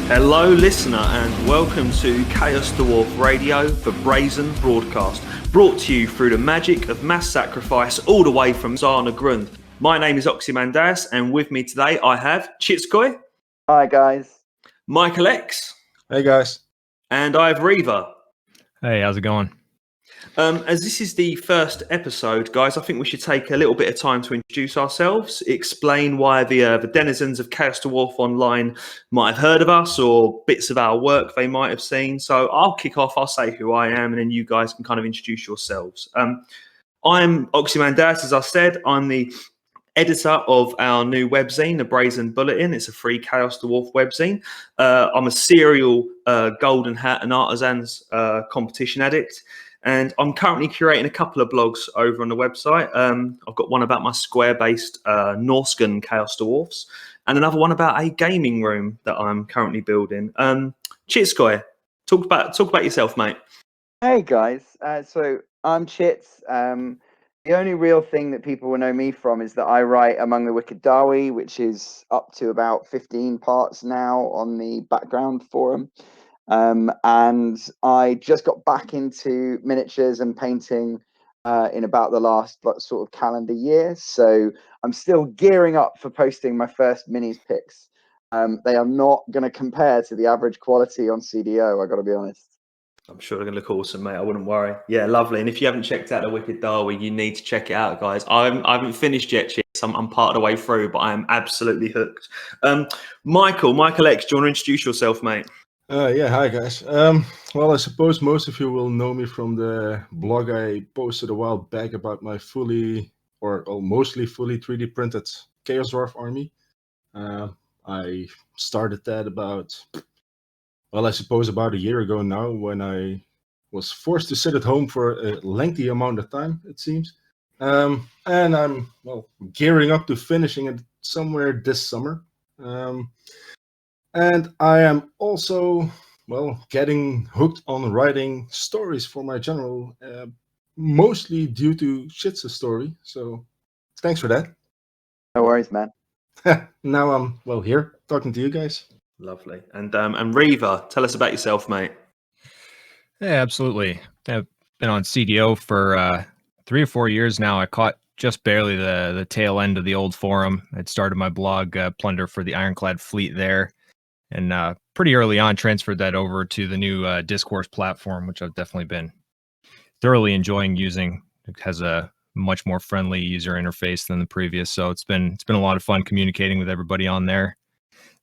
Hello listener and welcome to Chaos Dwarf Radio, the Brazen broadcast, brought to you through the magic of mass sacrifice all the way from Zarna Grunth. My name is Oxymandias and with me today I have Chitzkoi. Hi guys. MichaelX. Hey guys. And I have Reaver. Hey, how's it going? As this is the first episode, guys, I think we should take a little bit of time to introduce ourselves, explain why the denizens of Chaos Dwarf Online might have heard of us or bits of our work they might have seen. So I'll kick off, I'll say who I am, and then you guys can kind of introduce yourselves. I'm Oxymandias, as I said. I'm the editor of our new webzine, the Brazen Bulletin. It's a free Chaos Dwarf webzine. I'm a serial Golden Hat and Artisans competition addict. And I'm currently curating a couple of blogs over on the website. I've got one about my square-based Norscan Chaos Dwarfs and another one about a gaming room that I'm currently building. Chitzkoi, talk about yourself, mate. Hey guys. So I'm Chitz. The only real thing that people will know me from is that I write Among the Wicked Dawi, which is up to about 15 parts now on the background forum. And I just got back into miniatures and painting in about the last sort of calendar year. So I'm still gearing up for posting my first minis pics. They are not going to compare to the average quality on CDO, I got to be honest. I'm sure they're going to look awesome, mate. I wouldn't worry. Yeah, lovely. And if you haven't checked out the Wicked Dawi, you need to check it out, guys. I haven't finished yet, Chitz. I'm part of the way through, but I am absolutely hooked. MichaelX, do you want to introduce yourself, mate? Hi guys. Well, I suppose most of you will know me from the blog I posted a while back about my mostly fully 3D printed Chaos Dwarf army. I started that about a year ago now, when I was forced to sit at home for a lengthy amount of time, it seems. And I'm gearing up to finishing it somewhere this summer. And I am also, getting hooked on writing stories for my general, mostly due to Chitz's story. So thanks for that. No worries, man. Now I'm, here talking to you guys. Lovely. And Reaver, tell us about yourself, mate. Yeah, absolutely. I've been on CDO for 3 or 4 years now. I caught just barely the tail end of the old forum. I'd started my blog, Plunder for the Ironclad Fleet there. And pretty early on, transferred that over to the new Discourse platform, which I've definitely been thoroughly enjoying using. It has a much more friendly user interface than the previous, so it's been a lot of fun communicating with everybody on there.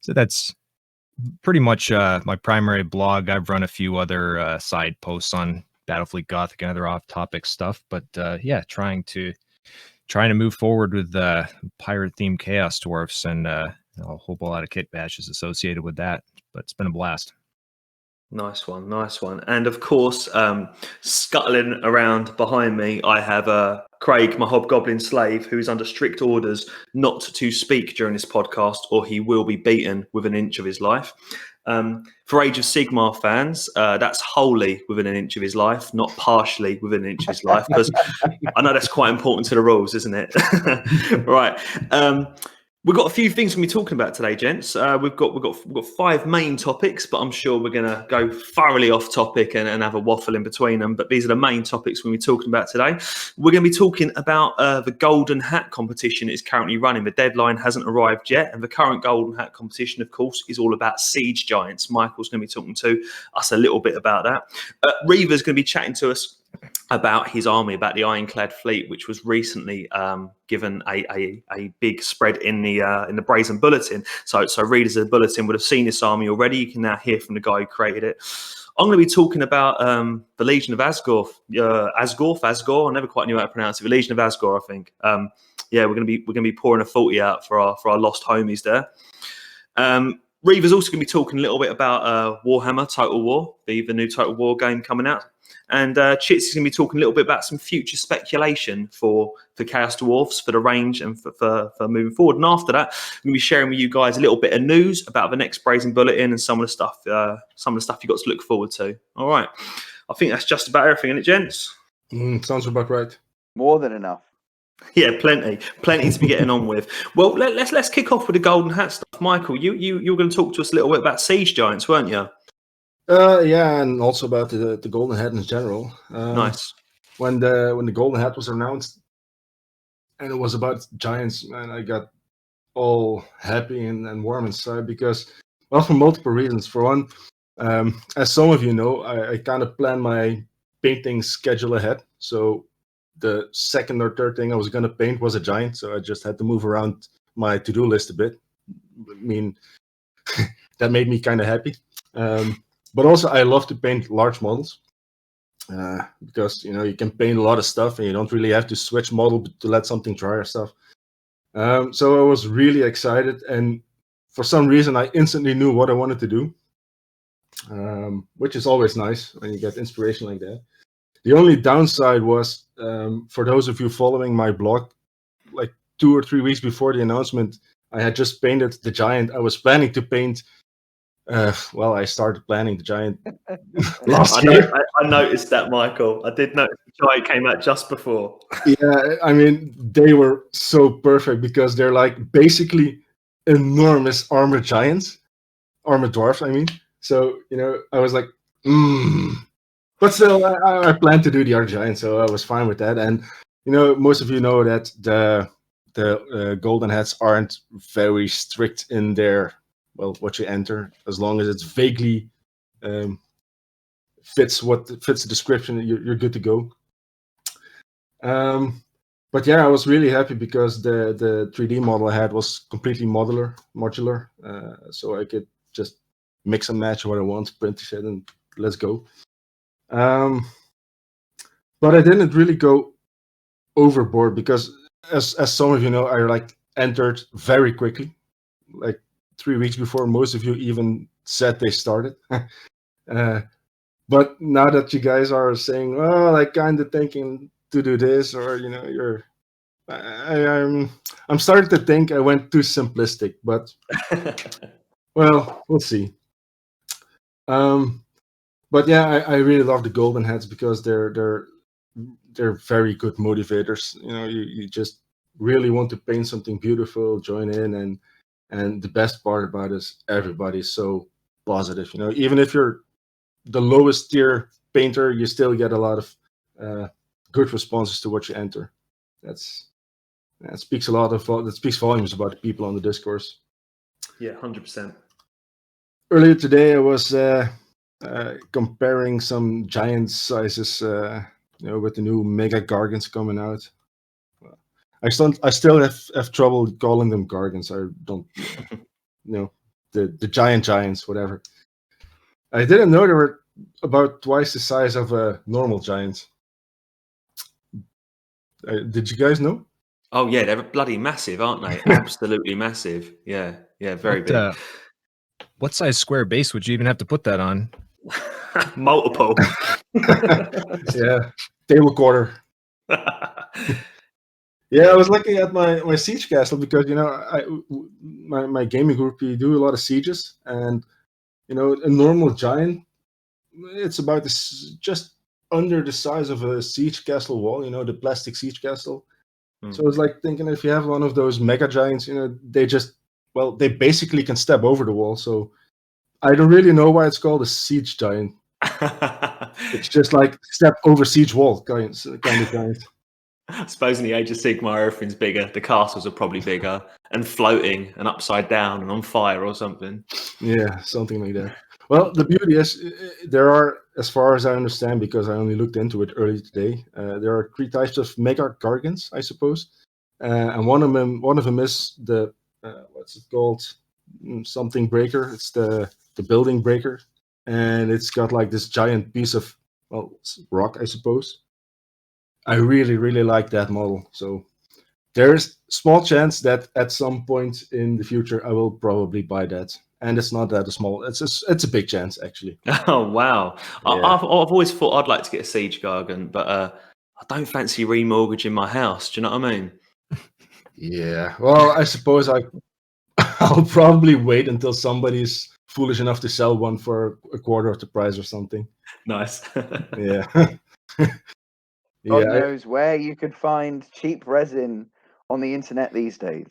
So that's pretty much my primary blog. I've run a few other side posts on Battlefleet Gothic and other off-topic stuff, but trying to move forward with pirate-themed Chaos Dwarfs and a whole lot of kit bashes associated with that, but it's been a blast. Nice one. And of course, scuttling around behind me, I have Craig, my Hobgoblin slave, who is under strict orders not to speak during this podcast, or he will be beaten within an inch of his life. For Age of Sigmar fans, that's wholly within an inch of his life, not partially within an inch of his life, because I know that's quite important to the rules, isn't it? Right. We've got a few things we're going to be talking about today, gents. We've got 5 main topics, but I'm sure we're going to go thoroughly off topic and have a waffle in between them. But these are the main topics we're going to be talking about today. We're going to be talking about the Golden Hat competition is currently running. The deadline hasn't arrived yet. And the current Golden Hat competition, of course, is all about siege giants. Michael's going to be talking to us a little bit about that. Reaver's going to be chatting to us about his army, about the Ironclad Fleet, which was recently given a big spread in the Brazen Bulletin. So readers of the Bulletin would have seen this army already. You can now hear from the guy who created it. I'm going to be talking about the Legion of Azgorh. Azgorh. I never quite knew how to pronounce it. The Legion of Azgorh, I think. We're going to be pouring a 40 out for our lost homies there. Reaver's also going to be talking a little bit about Warhammer Total War, the new Total War game coming out. And Chitz is going to be talking a little bit about some future speculation for Chaos Dwarfs, for the range and for moving forward. And after that, I'm going to be sharing with you guys a little bit of news about the next Brazen Bulletin and some of the stuff you've got to look forward to. All right. I think that's just about everything, isn't it, gents? Sounds about right. More than enough. Yeah, plenty to be getting on with. Well, let's kick off with the golden hat stuff. Michael, you were going to talk to us a little bit about siege giants, weren't you? Yeah, and also about the golden hat in general. Nice. When the golden hat was announced, and it was about giants, man, I got all happy and warm inside because, well, for multiple reasons. For one, as some of you know, I kind of plan my painting schedule ahead. So the second or third thing I was going to paint was a giant, so I just had to move around my to-do list a bit. I mean, that made me kind of happy. But also, I love to paint large models because, you know, you can paint a lot of stuff and you don't really have to switch model to let something dry or stuff. So I was really excited, and for some reason, I instantly knew what I wanted to do, which is always nice when you get inspiration like that. The only downside was, for those of you following my blog, like 2 or 3 weeks before the announcement, I had just painted the giant. I was planning to paint. Well, I started planning the giant last year. I noticed that, Michael. I did notice the giant came out just before. Yeah, I mean, they were so perfect because they're like basically enormous armored giants, armored dwarfs, I mean. So, you know, I was like, But still, I planned to do the Arc Giant, so I was fine with that. And, you know, most of you know that the golden hats aren't very strict in their, well, what you enter, as long as it's vaguely fits the description, you're good to go. But yeah, I was really happy because the 3D model I had was completely modular, so I could just mix and match what I want, print the shit, and let's go. But I didn't really go overboard because, as some of you know, I like entered very quickly, like 3 weeks before most of you even said they started. But now that you guys are saying, well, I kind of thinking to do this, or you know, I'm starting to think I went too simplistic, but well, we'll see. But yeah, I really love the golden hats because they're very good motivators. You know, you just really want to paint something beautiful, join in, and the best part about it is everybody's so positive. You know, even if you're the lowest tier painter, you still get a lot of good responses to what you enter. That speaks volumes about the people on the discourse. Yeah, 100%. Earlier today, I was comparing some giant sizes, you know, with the new Mega Gargants coming out. I still have trouble calling them Gargants. I don't, you know, the giants, whatever. I didn't know they were about twice the size of a normal giant. Did you guys know? Oh yeah, they're bloody massive, aren't they? Absolutely massive. Yeah, very big. What size square base would you even have to put that on? Multiple. Yeah, table quarter. Yeah, I was looking at my siege castle because, you know, my gaming group, we do a lot of sieges, and you know, a normal giant, it's about just under the size of a siege castle wall. You know, the plastic siege castle. So it's like thinking if you have one of those mega giants, you know, they basically can step over the wall. So I don't really know why it's called a siege giant. It's just like step over siege wall kind of giant. I suppose in the Age of Sigmar, everything's bigger. The castles are probably bigger and floating and upside down and on fire or something. Yeah, something like that. Well, the beauty is there are, as far as I understand, because I only looked into it earlier today, there are 3 types of Mega Gargants, I suppose, and one of them is the what's it called? Something breaker. It's the building breaker, and it's got like this giant piece of rock, I suppose. I really, really like that model. So there's small chance that at some point in the future I will probably buy that. And it's not that small. It's a big chance, actually. Oh, wow. Yeah. I've always thought I'd like to get a Siege Gargant, but I don't fancy remortgaging my house. Do you know what I mean? Yeah. Well, I suppose I'll probably wait until somebody's foolish enough to sell one for a quarter of the price or something. Nice. Yeah. God knows where you could find cheap resin on the internet these days.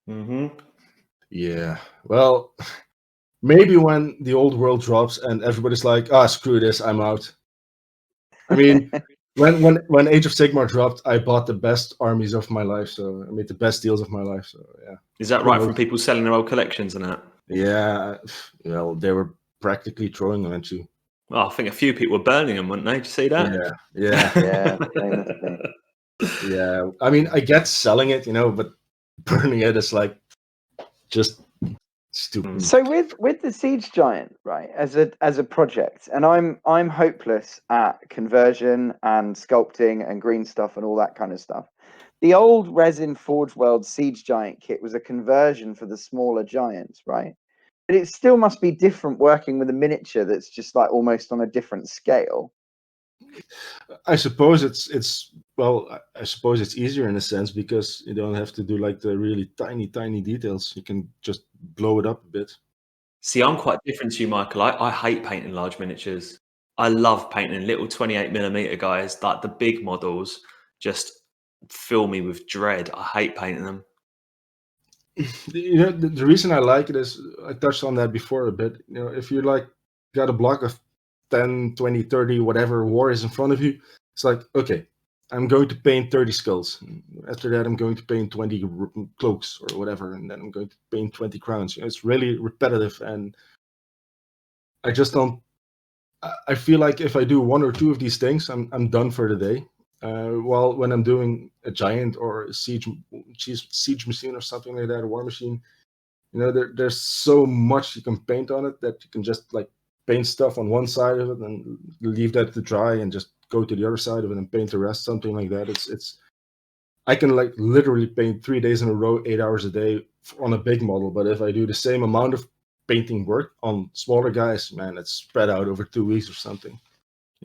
Mm-hmm. Yeah. Well, maybe when the old world drops and everybody's like, screw this, I'm out. I mean, when Age of Sigmar dropped, I bought the best armies of my life, so I made the best deals of my life. So yeah. Is that right from people selling their old collections and that? Yeah. Well, they were practically throwing them at you. Oh, I think a few people were burning them, weren't they? Did you see that? Yeah. Yeah. I mean, I get selling it, but burning it is like just stupid. So with the Siege Giant, right, as a project, and I'm hopeless at conversion and sculpting and green stuff and all that kind of stuff. The old resin Forge World Siege Giant kit was a conversion for the smaller giants, right? But it still must be different working with a miniature that's just like almost on a different scale. I suppose it's easier in a sense because you don't have to do like the really tiny details. You can just blow it up a bit. See, I'm quite different to you, Michael. I hate painting large miniatures. I love painting little 28mm guys. Like the big models just fill me with dread. I hate painting them. The reason I like it is, I touched on that before a bit. If you like got a block of 10, 20, 30, whatever warriors in front of you, it's like, okay, I'm going to paint 30 skulls. After that, I'm going to paint 20 cloaks or whatever, and then I'm going to paint 20 crowns. It's really repetitive, and I just don't. I feel like if I do one or two of these things, I'm done for the day. While when I'm doing a giant or a siege machine or something like that, a war machine, there's so much you can paint on it that you can just like paint stuff on one side of it and leave that to dry and just go to the other side of it and paint the rest, something like that. It's I can like literally paint 3 days in a row, 8 hours a day on a big model. But if I do the same amount of painting work on smaller guys, man, it's spread out over 2 weeks or something.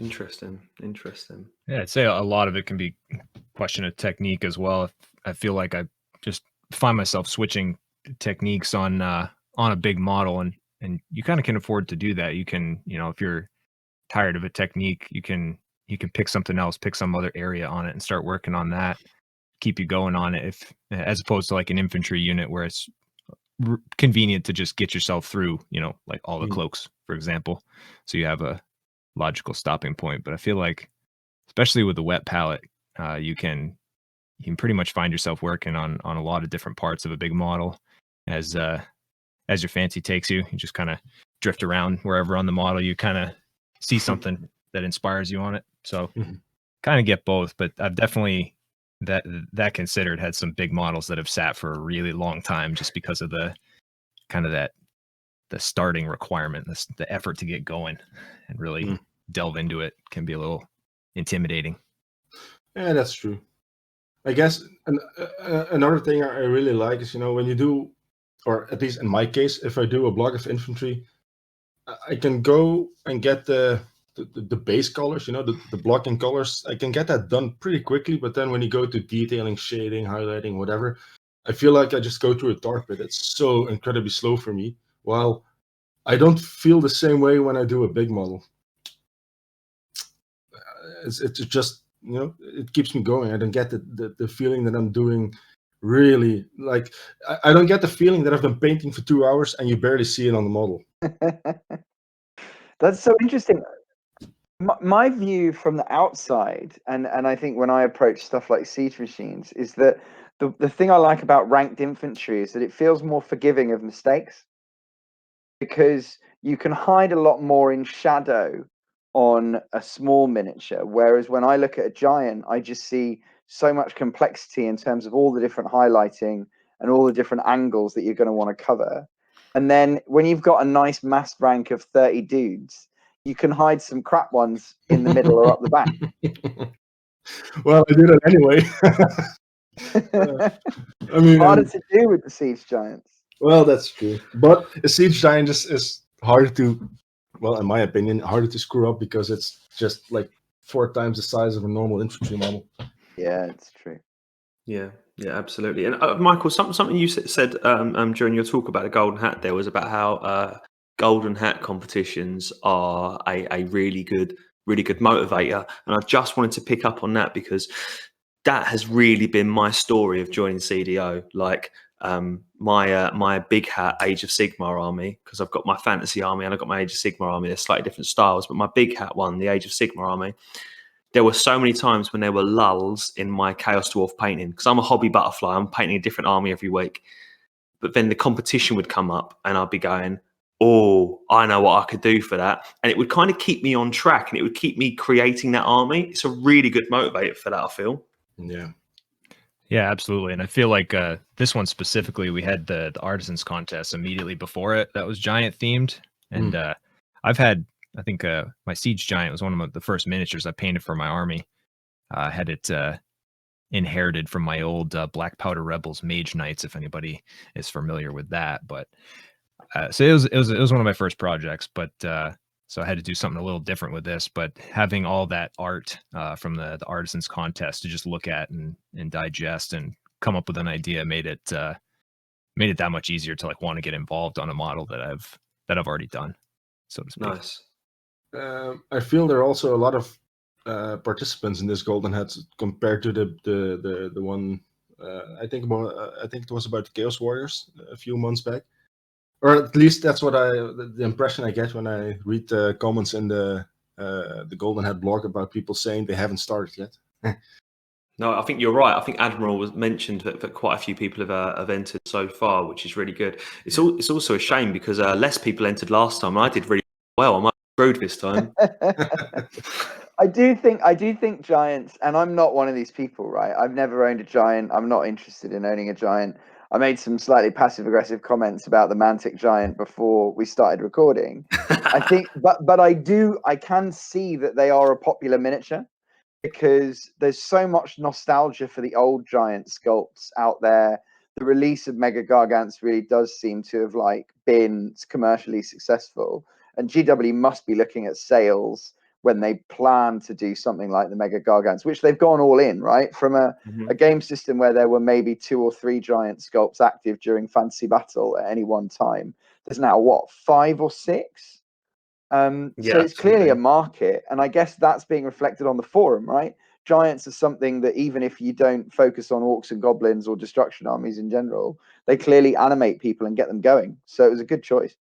Interesting. Yeah, I'd say a lot of it can be a question of technique as well. I feel like I just find myself switching techniques on a big model, and you kind of can afford to do that. You can, if you're tired of a technique, you can pick something else, pick some other area on it and start working on that, keep you going on it, as opposed to like an infantry unit where it's convenient to just get yourself through, like all the cloaks, for example. So you have a logical stopping point. But I feel like, especially with the wet palette, you can pretty much find yourself working on a lot of different parts of a big model as your fancy takes you. You just kind of drift around wherever on the model you kind of see something that inspires you on it. So kind of get both, but I've definitely that considered had some big models that have sat for a really long time just because of the kind of the starting requirement, the effort to get going and really delve into it can be a little intimidating. Yeah, that's true. I guess another thing I really like is, when you do, or at least in my case, if I do a block of infantry, I can go and get the base colors, the blocking colors. I can get that done pretty quickly, but then when you go to detailing, shading, highlighting, whatever, I feel like I just go through a tar pit. It's so incredibly slow for me. While I don't feel the same way when I do a big model. It's just, it keeps me going. I don't get the feeling that I'm doing really, like, I don't get the feeling that I've been painting for 2 hours and you barely see it on the model. That's so interesting. My view from the outside, and I think when I approach stuff like siege machines, is that the thing I like about ranked infantry is that it feels more forgiving of mistakes, because you can hide a lot more in shadow on a small miniature, whereas when I look at a giant, I just see so much complexity in terms of all the different highlighting and all the different angles that you're going to want to cover. And then when you've got a nice mass rank of 30 dudes, you can hide some crap ones in the middle or up the back. Well, I do that anyway. I mean, harder to do with the siege giants. Well, that's true. But a siege giant is harder to, well, in my opinion, harder to screw up because it's just like 4 times the size of a normal infantry model. Yeah, it's true. Yeah, absolutely. And Michael, something you said during your talk about the golden hat there was about how golden hat competitions are a really good really good motivator. And I just wanted to pick up on that because that has really been my story of joining CDO. Like my big hat Age of Sigmar army, because I've got my fantasy army and I've got my Age of Sigmar army. They're slightly different styles, but my big hat one, the Age of Sigmar army, there were so many times when there were lulls in my Chaos Dwarf painting, because I'm a hobby butterfly. I'm painting a different army every week. But then the competition would come up and I'd be going, oh, I know what I could do for that. And it would kind of keep me on track and it would keep me creating that army. It's a really good motivator for that, I feel. Yeah, absolutely. And I feel like this one specifically, we had the Artisans contest immediately before it. That was giant themed. And I've had, I think my Siege Giant was one of the first miniatures I painted for my army. I had it inherited from my old Black Powder Rebels Mage Knights, if anybody is familiar with that. But so it was one of my first projects, but so I had to do something a little different with this. But having all that art from the Artisans contest to just look at and digest and come up with an idea made it that much easier to like want to get involved on a model that I've already done, so to speak. Nice. I feel there are also a lot of participants in this Golden Hats compared to the one I think it was about the Chaos Warriors a few months back, or at least that's what the impression I get when I read the comments in the Golden Hat blog about people saying they haven't started yet. No, I think you're right. I think Admiral was mentioned that quite a few people have entered so far, which is really good. It's also a shame because less people entered last time. I did really well. I might have screwed this time. I do think giants, and I'm not one of these people, right? I've never owned a giant. I'm not interested in owning a giant. I made some slightly passive-aggressive comments about the Mantic Giant before we started recording. I think, but I can see that they are a popular miniature because there's so much nostalgia for the old giant sculpts out there. The release of Mega Gargants really does seem to have been commercially successful, and GW must be looking at sales when they plan to do something like the Mega Gargants, which they've gone all in, right? From a game system where there were maybe 2 or 3 giant sculpts active during Fantasy Battle at any one time. There's now, 5 or 6? So it's clearly a market, and I guess that's being reflected on the forum, right? Giants are something that even if you don't focus on orcs and goblins or destruction armies in general, they clearly animate people and get them going. So it was a good choice.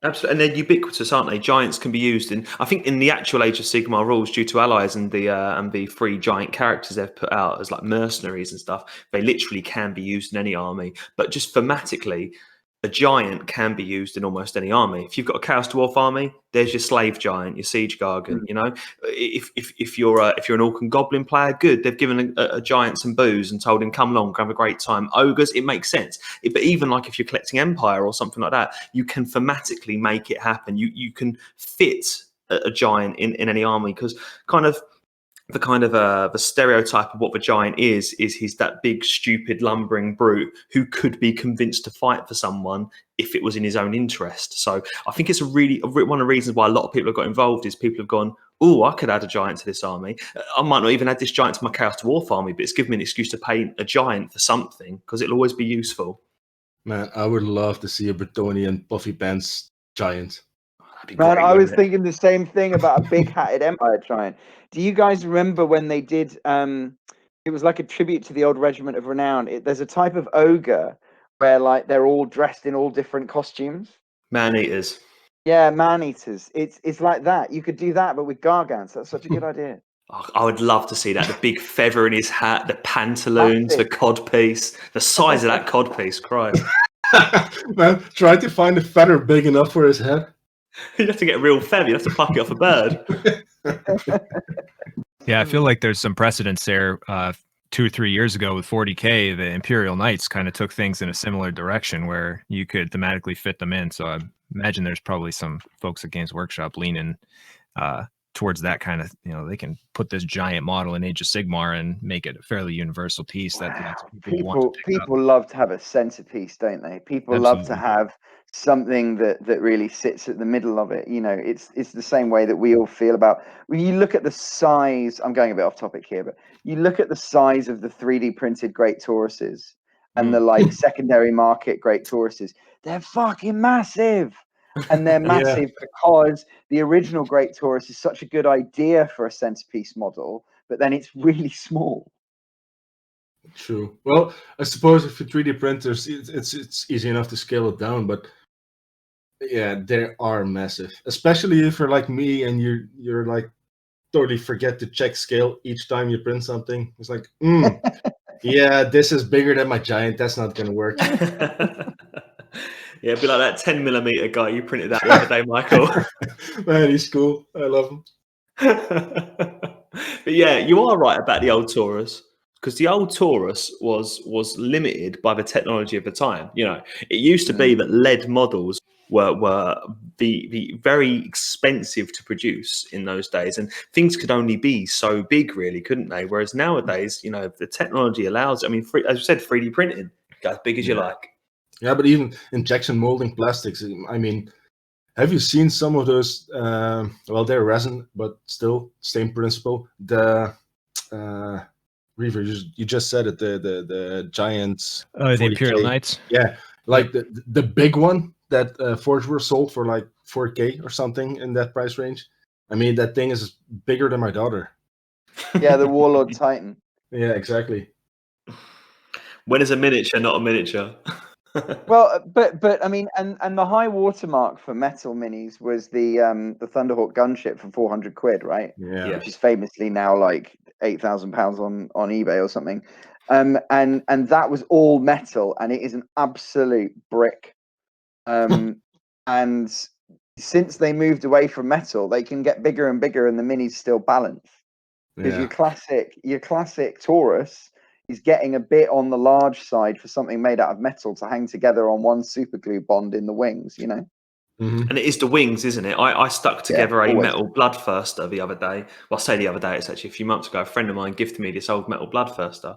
Absolutely, and they're ubiquitous, aren't they? Giants can be used I think in the actual Age of Sigmar rules, due to allies and the 3 giant characters they've put out as like mercenaries and stuff, they literally can be used in any army. But just thematically, a giant can be used in almost any army. If you've got a Chaos Dwarf army, there's your slave giant, your siege gargant. You know, if you're an orc and goblin player, good. They've given a giant some booze and told him, "Come along, have a great time." Ogres, it makes sense. But even like if you're collecting Empire or something like that, you can thematically make it happen. You can fit a giant in any army because the stereotype of what the giant is he's that big, stupid, lumbering brute who could be convinced to fight for someone if it was in his own interest. So I think it's one of the reasons why a lot of people have got involved is people have gone, oh, I could add a giant to this army. I might not even add this giant to my Chaos Dwarf army, but it's given me an excuse to paint a giant for something because it'll always be useful. Man, I would love to see a Bretonian puffy pants giant. Man, I was thinking the same thing about a big-hatted Empire giant. Do you guys remember when they did? It was like a tribute to the old Regiment of Renown. There's a type of ogre where they're all dressed in all different costumes. Man-eaters. Yeah, man-eaters. It's like that. You could do that, but with gargants. That's such a good idea. Oh, I would love to see that. The big feather in his hat, the pantaloons, the codpiece, the size of that codpiece. Christ. Man, try to find a feather big enough for his head. You'd have to get a real feather. You'd have to pluck it off a bird. Yeah, I feel like there's some precedence there. 2 or 3 years ago with 40K, the Imperial Knights kind of took things in a similar direction where you could thematically fit them in. So I imagine there's probably some folks at Games Workshop leaning towards that kind of, they can put this giant model in Age of Sigmar and make it a fairly universal piece that people love to have a centerpiece, don't they? People love to have something that really sits at the middle of it. It's the same way that we all feel about when you look at the size. I'm going a bit off topic here, but you look at the size of the 3D printed Great Tauruses and the secondary market Great Tauruses. They're fucking massive. And they're massive because the original Great Taurus is such a good idea for a centerpiece model, but then it's really small. True. Well, I suppose if you 3D printers, it's easy enough to scale it down, but yeah, they are massive. Especially if you're like me and you're like totally forget to check scale each time you print something. It's like, yeah, this is bigger than my giant. That's not gonna work. Yeah, it'd be like that 10mm guy you printed out the other day, Michael. Man, he's cool. I love him. But yeah, you are right about the old Taurus, because the old Taurus was limited by the technology of the time. You know, it used to be that lead models were the very expensive to produce in those days, and things could only be so big, really, couldn't they? Whereas nowadays, you know, the technology allows. I mean, as you said, 3D printing, go as big as you like. Yeah, but even injection molding plastics. I mean, have you seen some of those? Well, they're resin, but still same principle. The Reaver, you just said it. The giant. The Imperial Knights. Yeah, like the big one that Forge Wars sold for like 4K or something in that price range. I mean, that thing is bigger than my daughter. Yeah, the Warlord Titan. Yeah, exactly. When is a miniature not a miniature? Well, but I mean, and the high watermark for metal minis was the Thunderhawk gunship for 400 quid, right? Yeah. Which is famously now like £8,000 on eBay or something. And that was all metal, and it is an absolute brick. And since they moved away from metal, they can get bigger and bigger, and the minis still balance. Because your classic Taurus is getting a bit on the large side for something made out of metal to hang together on one super glue bond in the wings, you know? Mm-hmm. And it is the wings, isn't it? I stuck together a always. metal bloodthirster the other day. Well, I say the other day, it's actually a few months ago. A friend of mine gifted me this old metal bloodthirster,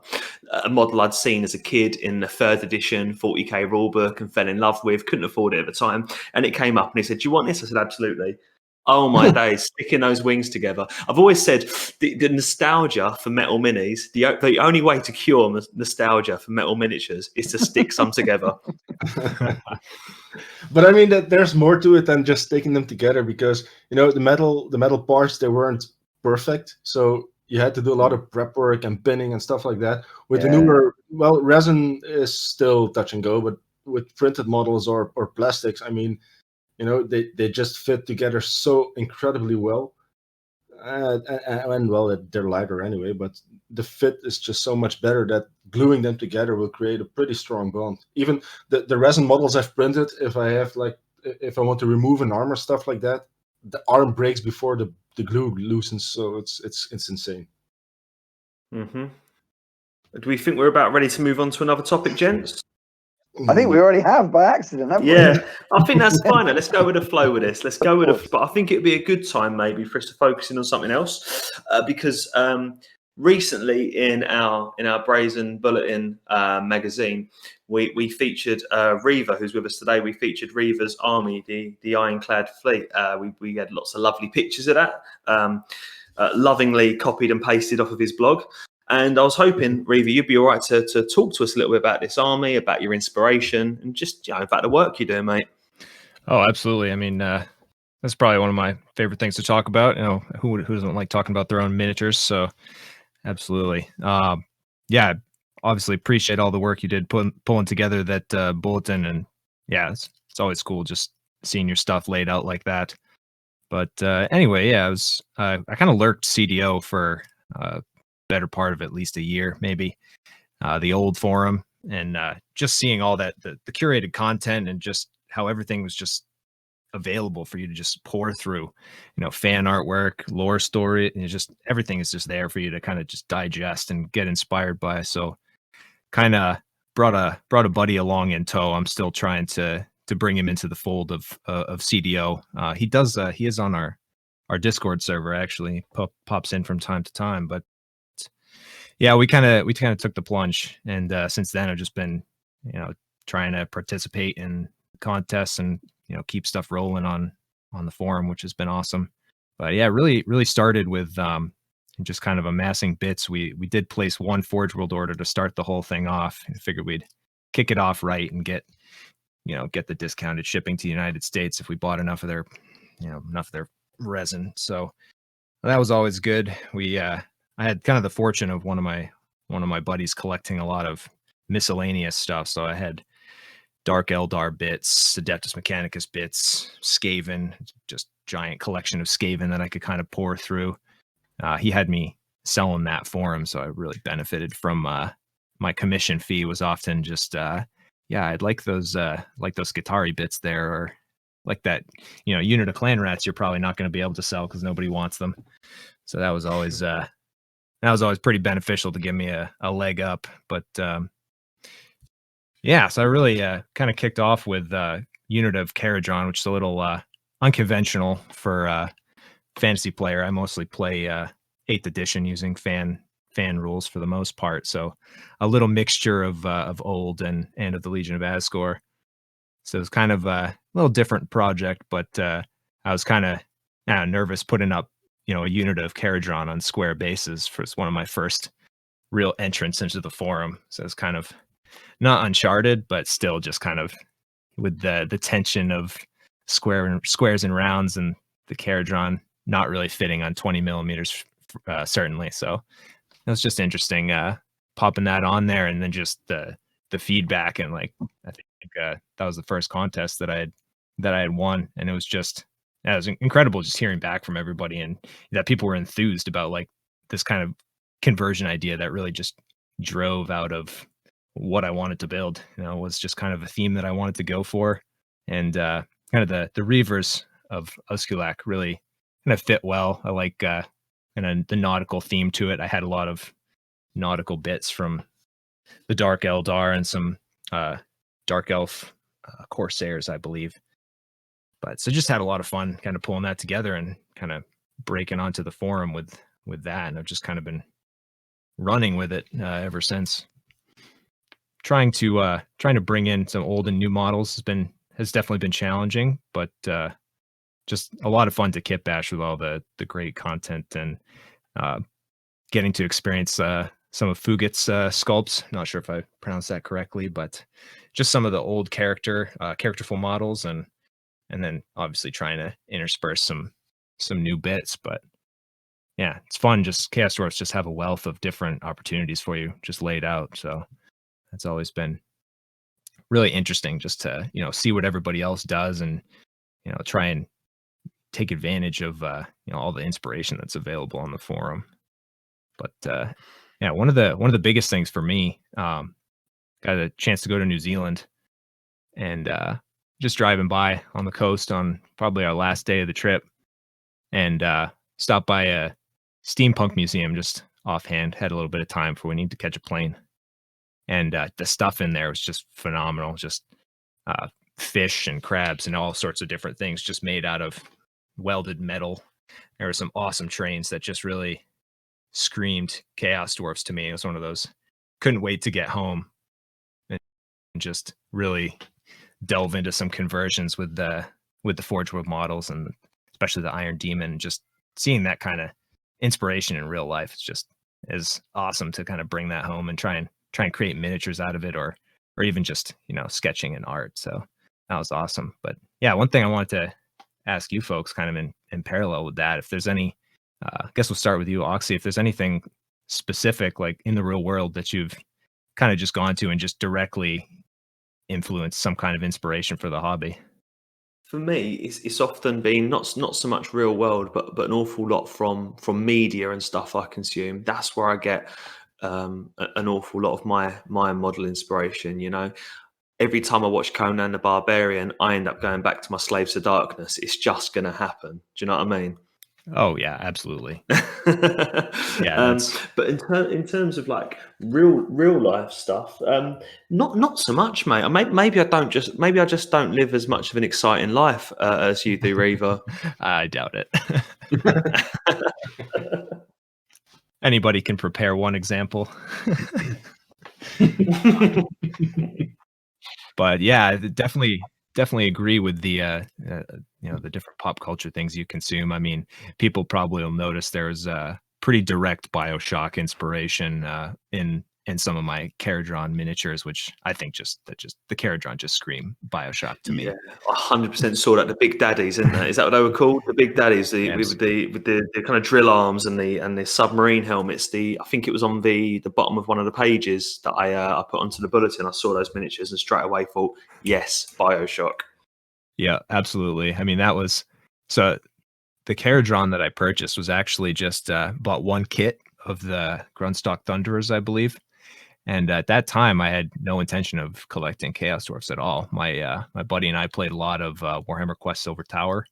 a model I'd seen as a kid in the 3rd edition 40k rulebook and fell in love with, couldn't afford it at the time. And it came up and he said, "Do you want this?" I said, "Absolutely." Oh my days, sticking those wings together. I've always said the nostalgia for metal minis, the only way to cure nostalgia for metal miniatures is to stick some together. But I mean that there's more to it than just sticking them together, because you know the metal parts, they weren't perfect, so you had to do a lot of prep work and pinning and stuff like that. With the newer, well, resin is still touch and go, but with printed models or plastics, I mean, you know, they just fit together so incredibly well. And well, they're lighter anyway, but the fit is just so much better that gluing them together will create a pretty strong bond. Even the resin models I've printed, if I want to remove an arm or stuff like that, the arm breaks before the glue loosens, so it's insane. Mm-hmm. Do we think we're about ready to move on to another topic, gents? I think we already have by accident, haven't we? Yeah, I think that's fine. Let's go with the flow with this. Let's go with it. But I think it'd be a good time maybe for us to focus in on something else, because recently in our Brazen Bulletin magazine, we featured Reaver, who's with us today. We featured Reaver's army, the Ironclad fleet. We had lots of lovely pictures of that, lovingly copied and pasted off of his blog. And I was hoping, Reaver, you'd be all right to talk to us a little bit about this army, about your inspiration, and just about the work you're doing, mate. Oh, absolutely. I mean, that's probably one of my favorite things to talk about. You know, who doesn't like talking about their own miniatures? So, absolutely. Yeah, obviously appreciate all the work you did pulling together that bulletin, and yeah, it's always cool just seeing your stuff laid out like that. But anyway, yeah, I kind of lurked CDO for better part of at least a year, maybe, the old forum, and just seeing all that the curated content and just how everything was just available for you to just pour through, you know, fan artwork, lore story, and just everything is just there for you to kind of just digest and get inspired by. So kind of brought a buddy along in tow. I'm still trying to bring him into the fold of CDO. He is on our Discord server, actually. Pops in from time to time, but yeah, we kind of took the plunge, and since then I've just been, you know, trying to participate in contests and, you know, keep stuff rolling on the forum, which has been awesome. But yeah, really started with just kind of amassing bits. We did place one Forge World order to start the whole thing off. I figured we'd kick it off right and get get the discounted shipping to the United States if we bought enough of their resin. So that was always good. I had kind of the fortune of one of my buddies collecting a lot of miscellaneous stuff. So I had Dark Eldar bits, Adeptus Mechanicus bits, Skaven, just giant collection of Skaven that I could kind of pour through. He had me selling that for him, so I really benefited from my commission fee was often just I'd like those Guittari bits there, or like that unit of clan rats you're probably not going to be able to sell because nobody wants them. So that was always pretty beneficial to give me a leg up. But so I really kind of kicked off with Unit of Caradron, which is a little unconventional for fantasy player. I mostly play 8th edition using fan rules for the most part. So a little mixture of old and of the Legion of Azgorh. So it was kind of a little different project, but I was kind of nervous putting up a unit of Caradron on square bases for one of my first real entrance into the forum. So it's kind of not uncharted, but still just kind of with the tension of squares and rounds, and the Caradron not really fitting on 20 millimeters, certainly. So it was just interesting popping that on there, and then just the feedback, and like I think that was the first contest that I had won, and it was incredible just hearing back from everybody, and that people were enthused about like this kind of conversion idea that really just drove out of what I wanted to build. Was just kind of a theme that I wanted to go for, and kind of the Reavers of Uskulak really kind of fit well. I like and the nautical theme to it. I had a lot of nautical bits from the Dark Eldar and some Dark Elf Corsairs, I believe. But so just had a lot of fun kind of pulling that together and kind of breaking onto the forum with that. And I've just kind of been running with it ever since. Trying to bring in some old and new models has definitely been challenging, but just a lot of fun to kit bash with all the great content, and getting to experience some of Fugit's sculpts. Not sure if I pronounced that correctly, but just some of the old characterful models, and then obviously trying to intersperse some new bits. But yeah, it's fun. Just Chaos Dwarfs just have a wealth of different opportunities for you just laid out. So that's always been really interesting just to see what everybody else does, and try and take advantage of all the inspiration that's available on the forum. But one of the biggest things for me, got a chance to go to New Zealand, and just driving by on the coast on probably our last day of the trip, and stopped by a steampunk museum just offhand. Had a little bit of time before we need to catch a plane, and the stuff in there was just phenomenal. Just fish and crabs and all sorts of different things just made out of welded metal. There were some awesome trains that just really screamed Chaos Dwarfs to me. It was one of those, couldn't wait to get home and just really delve into some conversions with the Forge World models, and especially the Iron Demon. Just seeing that kind of inspiration in real life, it's just is awesome to kind of bring that home and try and create miniatures out of it, or even just sketching and art. So that was awesome. But yeah, one thing I wanted to ask you folks kind of in parallel with that, if there's any, I guess we'll start with you, Oxy, if there's anything specific like in the real world that you've kind of just gone to and just directly influenced some kind of inspiration for the hobby. For me, it's often been not so much real world, but an awful lot from media and stuff I consume. That's where I get an awful lot of my model inspiration. Every time I watch Conan the Barbarian, I end up going back to my Slaves of Darkness. It's just going to happen. Do you know what I mean? Oh yeah, absolutely. Yeah, but in terms of like real life stuff, not so much, mate. Maybe I just don't live as much of an exciting life as you do, Reaver. I doubt it. Anybody can prepare one example. But yeah, I definitely agree with the the different pop culture things you consume. I mean, people probably will notice there's a pretty direct BioShock inspiration in and some of my Caradron miniatures, which I think just the Caradron just scream BioShock to me. Yeah, 100% saw that. The Big Daddies, isn't that? Is that what they were called? The Big Daddies, with the kind of drill arms and the submarine helmets. I think it was on the bottom of one of the pages that I put onto the bulletin. I saw those miniatures and straight away thought, yes, BioShock. Yeah, absolutely. I mean, that was so. The Caradron that I purchased was actually just bought one kit of the Grunstock Thunderers, I believe. And at that time, I had no intention of collecting Chaos Dwarfs at all. My buddy and I played a lot of Warhammer Quest Silver Tower,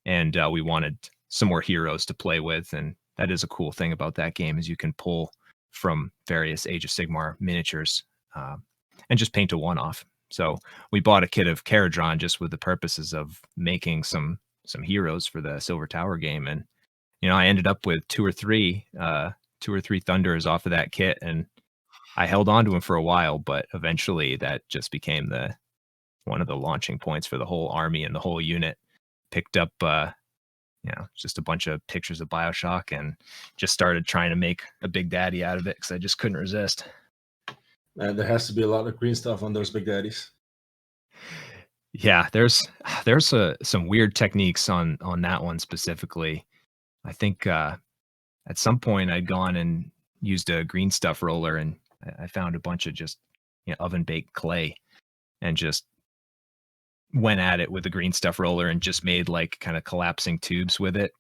and we wanted some more heroes to play with. And that is a cool thing about that game, is you can pull from various Age of Sigmar miniatures and just paint a one-off. So we bought a kit of Caradron just with the purposes of making some heroes for the Silver Tower game. And I ended up with two or three Thunderers off of that kit, and I held on to them for a while, but eventually that just became one of the launching points for the whole army and the whole unit. Picked up, just a bunch of pictures of BioShock and just started trying to make a Big Daddy out of it because I just couldn't resist. There has to be a lot of green stuff on those Big Daddies. Yeah, there's some weird techniques on that one specifically. I think at some point I'd gone and used a green stuff roller, and I found a bunch of just oven baked clay and just went at it with the green stuff roller and just made like kind of collapsing tubes with it.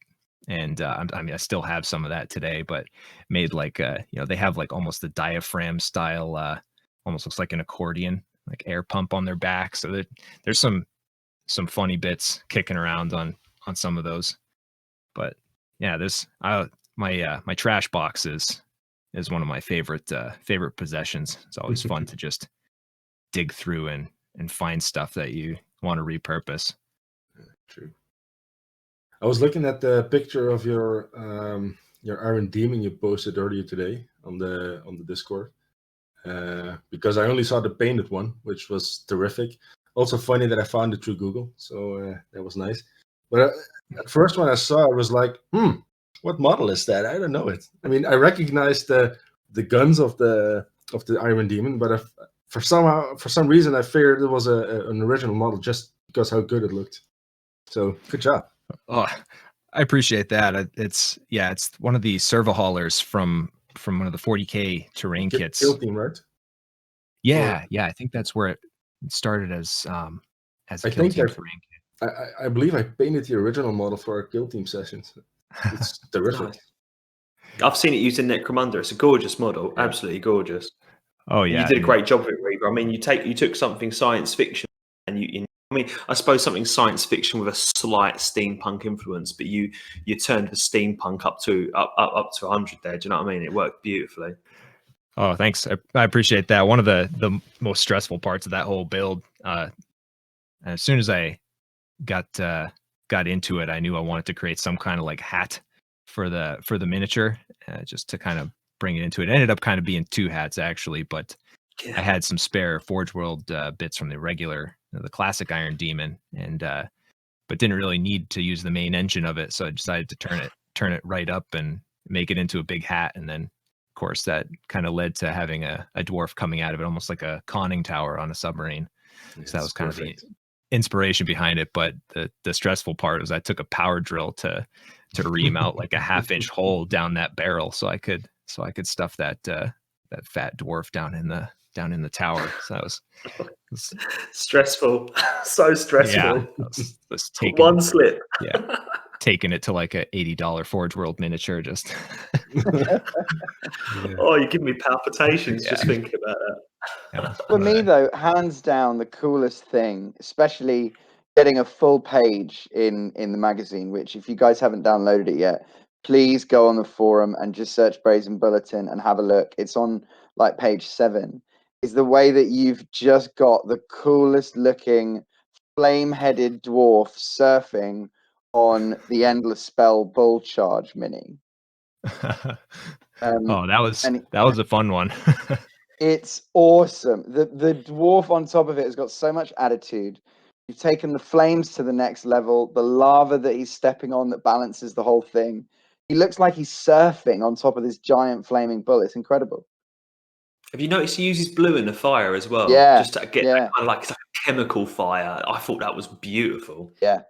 And I still have some of that today, but made like they have like almost the diaphragm style, almost looks like an accordion, like air pump on their back. So there's some funny bits kicking around on some of those. But yeah, my trash box is one of my favorite possessions. It's always fun to just dig through and find stuff that you want to repurpose. True. I was looking at the picture of your Iron Demon you posted earlier today on the Discord, because I only saw the painted one, which was terrific. Also funny that I found it through Google, so that was nice. But at first when I saw it, I was like, what model is that? I don't know it. I mean, I recognized the guns of the Iron Demon, but for some reason I figured it was an original model just because how good it looked. So good job. Oh, I appreciate that. It's one of the servo haulers from one of the 40K terrain kits. Kill team, right? Yeah, I think that's where it started as a kill team terrain kit. I believe I painted the original model for our kill team sessions. It's terrific. Nice. I've seen it used in Necromunda. It's a gorgeous model, absolutely gorgeous. Oh yeah, you did a great job with it, Reaver. I mean, you took something science fiction and I suppose something science fiction with a slight steampunk influence, but you turned the steampunk up to 100 there. Do you know what I mean? It worked beautifully. Oh, thanks. I appreciate that. One of the most stressful parts of that whole build, as soon as I got into it, I knew I wanted to create some kind of like hat for the miniature, just to kind of bring it into it. It ended up kind of being two hats actually, but I had some spare Forge World bits from the regular, the classic Iron Demon, and but didn't really need to use the main engine of it, so I decided to turn it right up and make it into a big hat. And then of course that kind of led to having a dwarf coming out of it, almost like a conning tower on a submarine. Yes, so that was kind of the inspiration behind it. But the stressful part was I took a power drill to ream out like a 1/2-inch hole down that barrel so I could stuff that fat dwarf down in the tower. So that was stressful. So stressful. Yeah, was taking one slip. Yeah, taking it to like a $80 Forge World miniature. Just Oh, you give me palpitations just thinking about that. Yeah. For me, though, hands down, the coolest thing, especially getting a full page in the magazine, which if you guys haven't downloaded it yet, please go on the forum and just search Brazen Bulletin and have a look. It's on like page 7. Is the way that you've just got the coolest looking flame-headed dwarf surfing on the Endless Spell Bull Charge mini. That was a fun one. It's awesome. The dwarf on top of it has got so much attitude. You've taken the flames to the next level. The lava that he's stepping on that balances the whole thing. He looks like he's surfing on top of this giant flaming bull. It's incredible. Have you noticed he uses blue in the fire as well? Yeah, Just to get that kind of like, it's like a chemical fire. I thought that was beautiful. Yeah,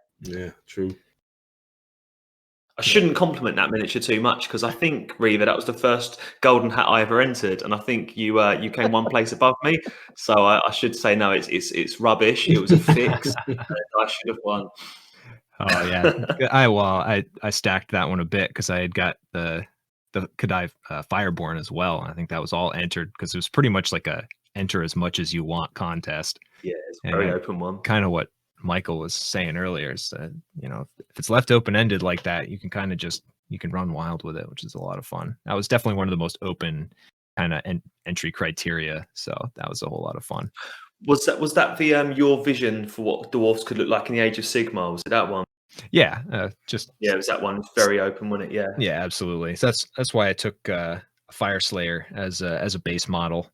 true. I shouldn't compliment that miniature too much because I think, Reaver, that was the first golden hat I ever entered, and I think you came one place above me. So I should say no, it's rubbish. It was a fix. And I should have won. Oh yeah, I stacked that one a bit because I had got the Kadai Fireborn as well. I think that was all entered because it was pretty much like a enter as much as you want contest. Yeah, it's a very open one. Kind of what Michael was saying earlier is that, you know, if it's left open-ended like that, you can kind of you can run wild with it, which is a lot of fun. That was definitely one of the most open kind of entry criteria, so that was a whole lot of fun. Was that the your vision for what dwarfs could look like in the Age of Sigmar? Was it that one? Yeah, it was that one. Very open, wasn't it? Yeah, absolutely. So that's why I took Fire Slayer as a base model.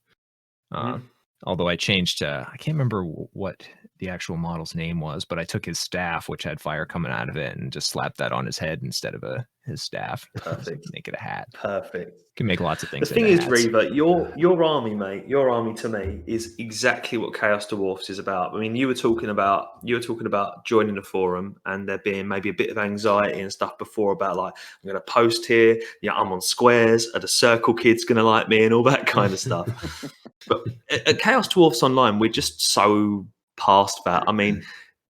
Although I changed I can't remember what the actual model's name was, but I took his staff, which had fire coming out of it, and just slapped that on his head instead of his staff. Perfect. Make it a hat. Perfect. Can make lots of things. The thing is, Reaver, your army, mate, your army to me is exactly what Chaos Dwarfs is about. I mean, you were talking about joining the forum and there being maybe a bit of anxiety and stuff before about like, I'm going to post here, I'm on squares, are the circle kids going to like me and all that kind of stuff. But at Chaos Dwarfs Online, we're just so past that. I mean,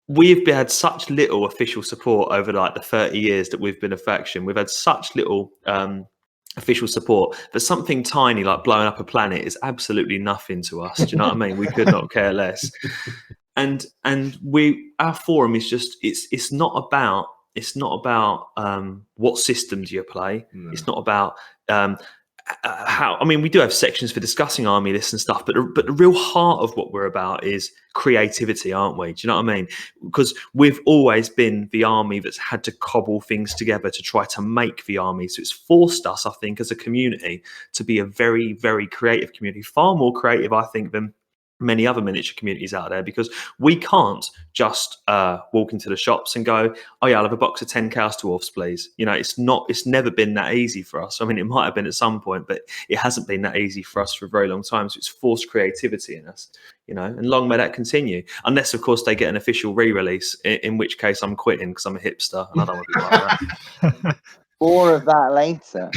we've had such little official support over like the 30 years that we've been a faction. We've had such little official support that something tiny like blowing up a planet is absolutely nothing to us. Do you know what I mean? We could not care less. And our forum is just it's not about what systems you play. No. It's not about we do have sections for discussing army lists and stuff, but the real heart of what we're about is creativity, aren't we? Do you know what I mean? Because we've always been the army that's had to cobble things together to try to make the army. So it's forced us, I think, as a community to be a very, very creative community, far more creative, I think, than many other miniature communities out there, because we can't just walk into the shops and go, oh yeah, I'll have a box of 10 Chaos Dwarfs, please. You know, it's never been that easy for us. I mean, it might have been at some point, but it hasn't been that easy for us for a very long time. So it's forced creativity in us, you know, and long may that continue. Unless, of course, they get an official re-release, in which case I'm quitting because I'm a hipster and I don't want to be like that. More of that later.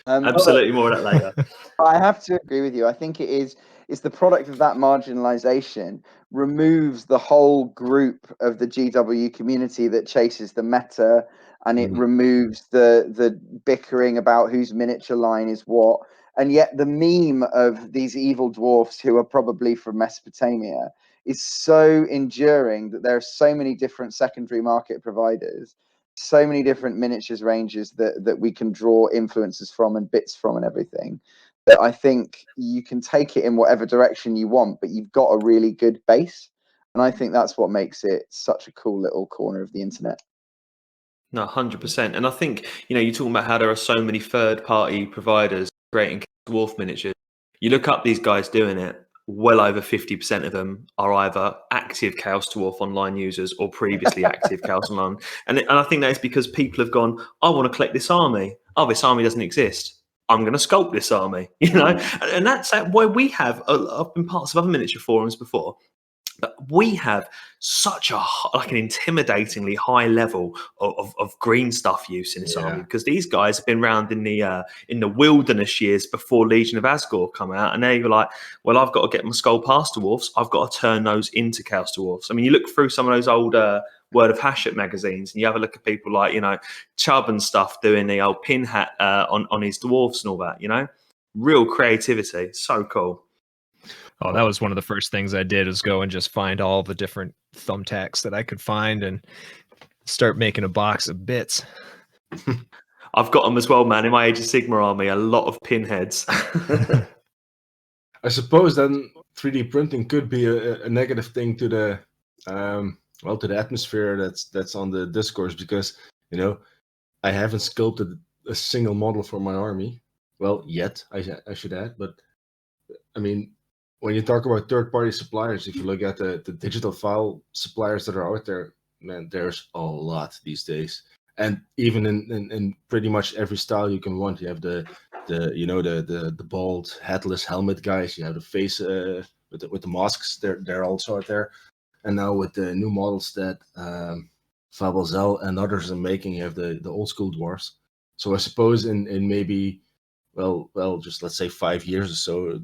Absolutely, more of that later. I have to agree with you. I think it's the product of that marginalization removes the whole group of the GW community that chases the meta, and it removes the bickering about whose miniature line is what. And yet the meme of these evil dwarfs who are probably from Mesopotamia is so enduring that there are so many different secondary market providers, so many different miniatures ranges that we can draw influences from and bits from and everything, that I think you can take it in whatever direction you want, but you've got a really good base. And I think that's what makes it such a cool little corner of the internet. No, 100%. And I think, you know, you're talking about how there are so many third-party providers creating dwarf miniatures. You look up these guys doing it, well over 50% of them are either active Chaos Dwarf Online users or previously active Chaos Online. And I think that is because people have gone, I want to collect this army. Oh, this army doesn't exist. I'm going to sculpt this army, you know? And that's why we have, I've been parts of other miniature forums before, but we have such an intimidatingly high level of green stuff use in this army, because these guys have been around in the wilderness years before Legion of Azgorh come out, and they're like, well, I've got to get my Skull Past Dwarfs, I've got to turn those into Chaos Dwarfs. I mean, you look through some of those old Word of Hashut magazines, and you have a look at people like, you know, Chubb and stuff doing the old pin hat on his dwarfs and all that, you know? Real creativity. So cool. Oh, that was one of the first things I did, was go and just find all the different thumbtacks that I could find and start making a box of bits. I've got them as well, man. In my Age of Sigmar army, a lot of pinheads. I suppose then 3D printing could be a negative thing to the to the atmosphere that's on the discourse, because, you know, I haven't sculpted a single model for my army. Well, yet, I should add, but I mean, when you talk about third-party suppliers, if you look at the digital file suppliers that are out there, man, there's a lot these days. And even in pretty much every style you can want, you have the the bald headless helmet guys. You have the face with the masks. They're also out there. And now with the new models that Fabalzel and others are making, you have the old school dwarfs. So I suppose in maybe just let's say 5 years or so,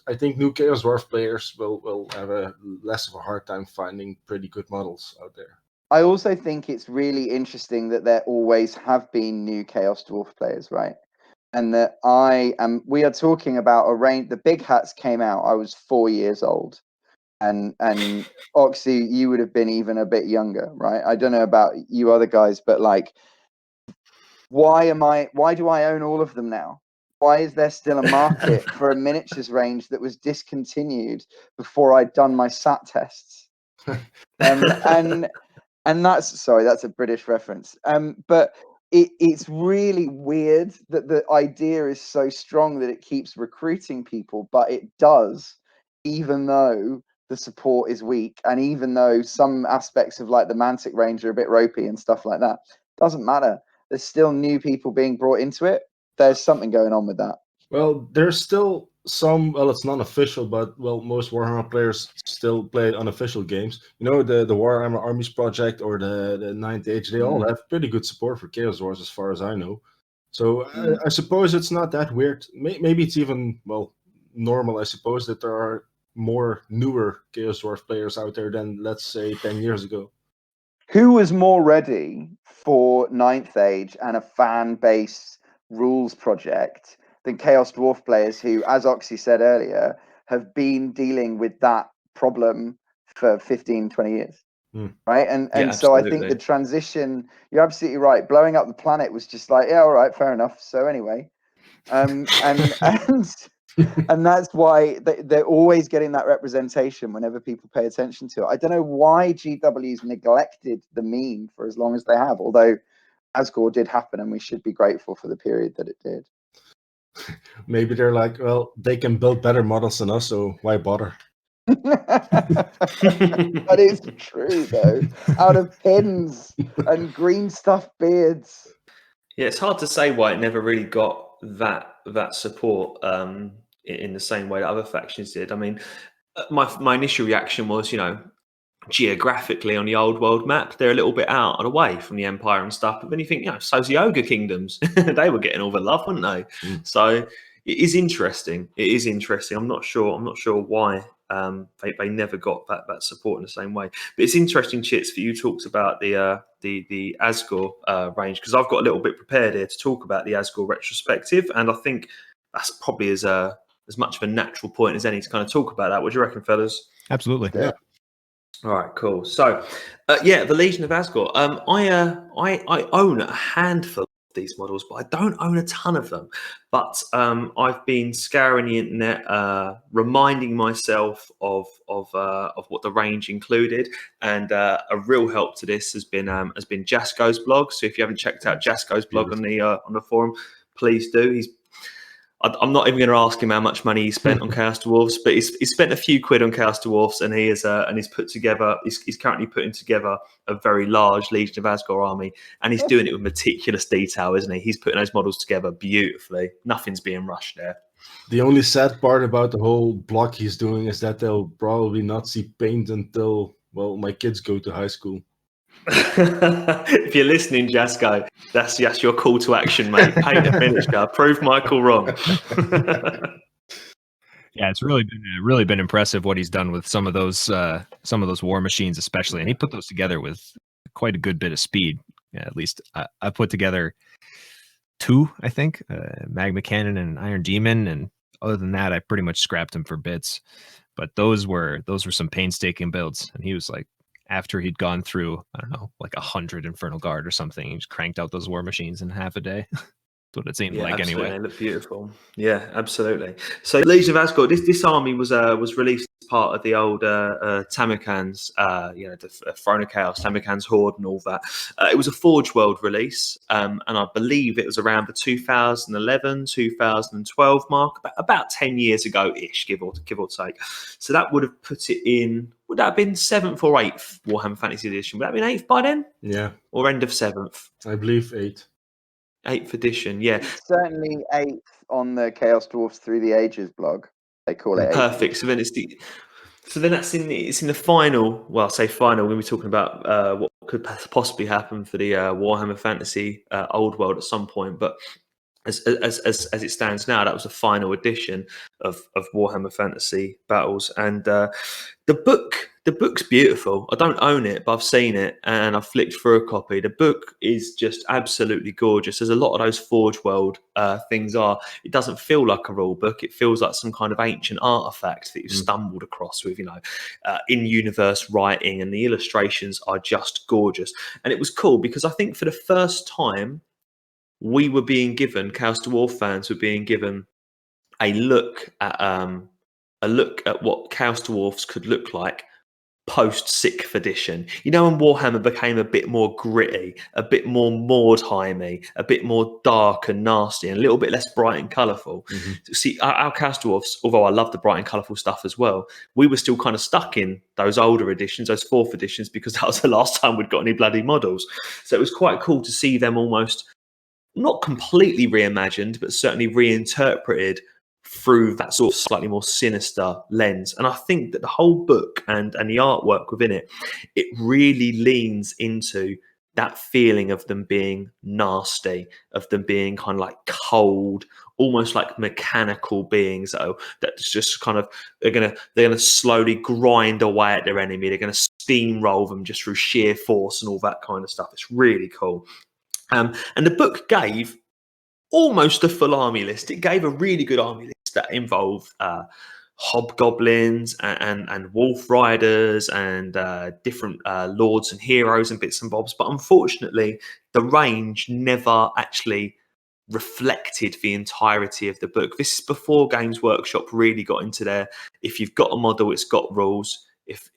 I think new Chaos Dwarf players will have a less of a hard time finding pretty good models out there. I also think it's really interesting that there always have been new Chaos Dwarf players, right? And that we are talking about a range. The big hats came out, I was 4 years old. And Oxy, you would have been even a bit younger, right? I don't know about you other guys, but like, why do I own all of them now? Why is there still a market for a miniatures range that was discontinued before I'd done my SAT tests? And that's a British reference. But it's really weird that the idea is so strong that it keeps recruiting people, but it does, even though the support is weak, and even though some aspects of like the Mantic range are a bit ropey and stuff like that. Doesn't matter. There's still new people being brought into it. There's something going on with that. Well, there's still some, it's not official, but most Warhammer players still play unofficial games. The Warhammer Armies project or the Ninth Age, they all have pretty good support for Chaos Dwarfs as far as I know. So I suppose it's not that weird. Maybe it's even, normal, I suppose, that there are more newer Chaos Dwarf players out there than, let's say, 10 years ago. Who was more ready for Ninth Age and a fan-based rules project than Chaos Dwarf players who, as Oxy said earlier, have been dealing with that problem for 15, 20 years? Right? And so I think the transition, you're absolutely right. Blowing up the planet was just like, yeah, all right, fair enough. So anyway, and that's why they're always getting that representation whenever people pay attention to it. I don't know why GW's neglected the meme for as long as they have, although Azgorh did happen and we should be grateful for the period that it did. Maybe they're like, they can build better models than us, so why bother? That is true, though. Out of pins and green stuffed beards. Yeah, it's hard to say why it never really got that support in the same way that other factions did. I mean, my initial reaction was, geographically on the old world map, they're a little bit out and away from the Empire and stuff. But then you think, so's the Ogre Kingdoms. They were getting all the love, weren't they? So it is interesting. I'm not sure why they never got that support in the same way. But it's interesting, Chits, that you talked about the Azgorh range, because I've got a little bit prepared here to talk about the Azgorh retrospective, and I think that's probably as much of a natural point as any to kind of talk about that. What do you reckon, fellas? Absolutely. Yeah. All right, cool. So, the Legion of Azgorh. I own a handful of these models, but I don't own a ton of them. But I've been scouring the internet, reminding myself of what the range included, and a real help to this has been Jasko's blog. So if you haven't checked out Jasko's blog on the forum, please do. I'm not even going to ask him how much money he spent on Chaos Dwarfs, but he's spent a few quid on Chaos Dwarfs, and he's currently putting together a very large Legion of Azgorh army, and he's doing it with meticulous detail, isn't he? He's putting those models together beautifully. Nothing's being rushed there. The only sad part about the whole block he's doing is that they'll probably not see paint until, my kids go to high school. If you're listening, Jasko, that's your call to action, mate. Paint a miniature. Prove Michael wrong. Yeah, it's really been impressive what he's done with some of those war machines, especially, and he put those together with quite a good bit of speed. Yeah, at least I put together 2, I think, Magma Cannon and Iron Demon, and other than that, I pretty much scrapped them for bits. But those were some painstaking builds, and he was like, after he'd gone through, I don't know, like 100 Infernal Guard or something, he just cranked out those war machines in half a day. That's what it seemed like absolutely. Anyway. They look beautiful. Yeah, absolutely. So Legion of Azgorh, this army was released as part of the old Tamarkan's, the Throne of Chaos, Tamarkan's Horde and all that. It was a Forge World release, and I believe it was around the 2011, 2012 mark, about 10 years ago-ish, give or take. So that would have put it in, would that have been 7th or 8th Warhammer Fantasy Edition? Would that have been 8th by then? Yeah. Or end of 7th? I believe 8. 8th edition, yeah. It's certainly 8th on the Chaos Dwarfs Through the Ages blog. They call it 8th Perfect. So then it's in the final. Well, I say final when we're talking about what could possibly happen for the Warhammer Fantasy Old World at some point. But as it stands now, that was the final edition of Warhammer Fantasy Battles, and the book's beautiful. I don't own it, but I've seen it and I've flicked through a copy. The book is just absolutely gorgeous. As a lot of those Forge World things are, it doesn't feel like a rule book. It feels like some kind of ancient artifact that you've stumbled across with, in-universe writing, and the illustrations are just gorgeous. And it was cool because I think for the first time, Chaos Dwarf fans were being given a look at what Chaos Dwarfs could look like post 6th edition. When Warhammer became a bit more gritty, a bit more Mordheimy, a bit more dark and nasty, and a little bit less bright and colourful. See, our Chaos Dwarfs, although I love the bright and colourful stuff as well, we were still kind of stuck in those older editions, those 4th editions, because that was the last time we'd got any bloody models. So it was quite cool to see them almost not completely reimagined, but certainly reinterpreted through that sort of slightly more sinister lens. And I think that the whole book and the artwork within it really leans into that feeling of them being nasty, of them being kind of like cold, almost like mechanical beings that's just kind of they're gonna slowly grind away at their enemy. They're gonna steamroll them just through sheer force and all that kind of stuff. It's really cool. And the book gave almost a full army list. It gave a really good army list that involved hobgoblins and wolf riders and different lords and heroes and bits and bobs. But unfortunately, the range never actually reflected the entirety of the book. This is before Games Workshop really got into there. If you've got a model, it's got rules.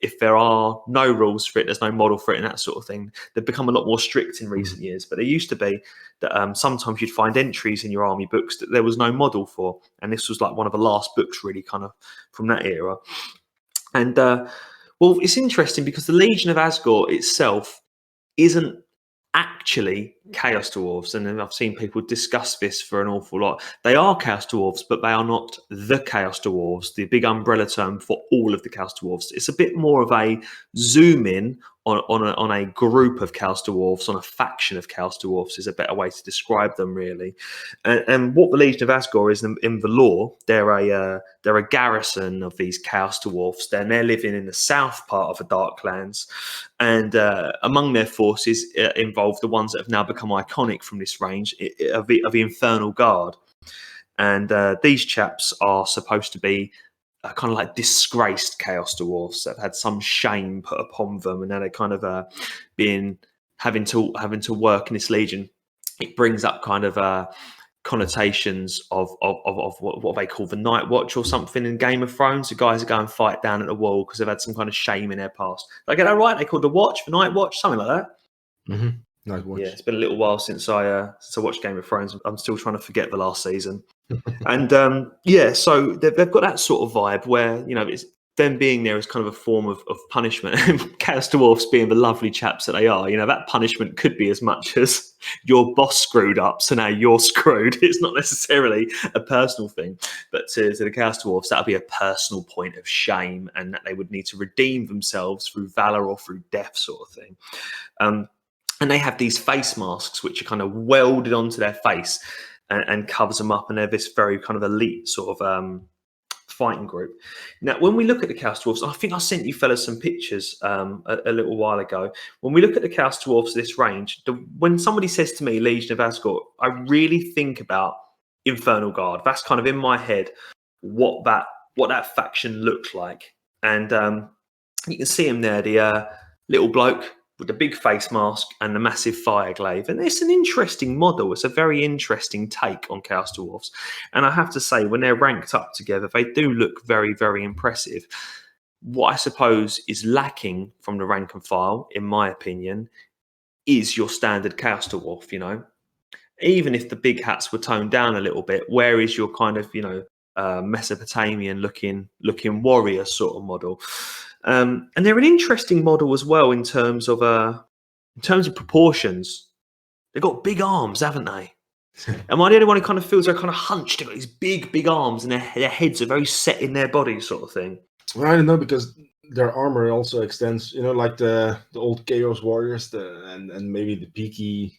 If there are no rules for it, there's no model for it and that sort of thing. They've become a lot more strict in recent years. But there used to be that sometimes you'd find entries in your army books that there was no model for. And this was like one of the last books really kind of from that era. And, well, it's interesting because the Legion of Azgorh itself isn't actually Chaos Dwarfs, and I've seen people discuss this for an awful lot. They are Chaos Dwarfs, but they are not the Chaos Dwarfs, the big umbrella term for all of the Chaos Dwarfs. It's a bit more of a zoom in on a group of Chaos Dwarfs, on a faction of Chaos Dwarfs is a better way to describe them, really. And what the Legion of Azgorh is in the lore, they're a garrison of these Chaos Dwarfs. They're living in the south part of the Darklands, and among their forces involve the ones that have now become iconic from this range of the Infernal Guard. And these chaps are supposed to be kind of like disgraced Chaos Dwarfs that have had some shame put upon them, and now they're kind of having to work in this legion. It brings up kind of connotations of what they call the Night Watch or something in Game of Thrones. The guys that go and fight down at the wall because they've had some kind of shame in their past. Did I get that right? They called the Watch, the Night Watch, something like that. Mm-hmm. Night Watch. Yeah, it's been a little while since I watched Game of Thrones. I'm still trying to forget the last season. And so they've got that sort of vibe where it's them being there as kind of a form of punishment. And Chaos Dwarfs being the lovely chaps that they are, that punishment could be as much as your boss screwed up, so now you're screwed. It's not necessarily a personal thing, but to the Chaos Dwarfs, that'll be a personal point of shame, and that they would need to redeem themselves through valor or through death, sort of thing. And they have these face masks which are kind of welded onto their face and covers them up, and they're this very kind of elite sort of fighting group. Now, when we look at the Chaos Dwarfs, I think I sent you fellas some pictures a little while ago. When we look at the Chaos Dwarfs of this range, when somebody says to me Legion of Azgorh, I really think about Infernal Guard. That's kind of in my head what that faction looked like. And you can see him there, the little bloke with the big face mask and the massive fire glaive. And it's an interesting model. It's a very interesting take on Chaos Dwarfs. And I have to say, when they're ranked up together, they do look very, very impressive. What I suppose is lacking from the rank and file, in my opinion, is your standard Chaos Dwarf, Even if the big hats were toned down a little bit, where is your kind of, Mesopotamian looking warrior sort of model? And they're an interesting model as well in terms of proportions. They've got big arms, haven't they? Am I the only one who kind of feels they're kind of hunched? They've got these big arms, and their heads are very set in their bodies, sort of thing. Well, I don't know, because their armor also extends, like the old Chaos Warriors, and maybe the peaky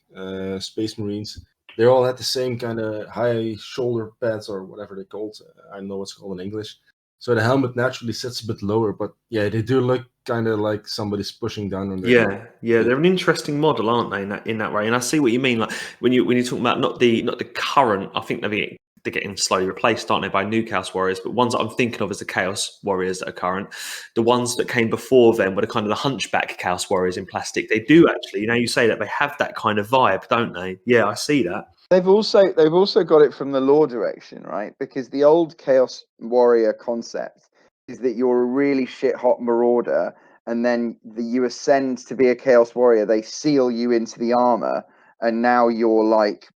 Space Marines. They all had the same kind of high shoulder pads, or whatever they're called. I don't know what's called in English. So the helmet naturally sits a bit lower, but yeah, they do look kind of like somebody's pushing down on their head. Yeah, they're an interesting model, aren't they? In that way, and I see what you mean. Like when you're talking about not the current, I think they're getting slowly replaced, aren't they, by new Chaos Warriors? But ones that I'm thinking of as the Chaos Warriors that are current, the ones that came before them were the kind of the hunchback Chaos Warriors in plastic. They do actually, you say that, they have that kind of vibe, don't they? Yeah, I see that. They've also got it from the lore direction, right? Because the old Chaos Warrior concept is that you're a really shit hot marauder, and then you ascend to be a Chaos Warrior. They seal you into the armor, and now you're like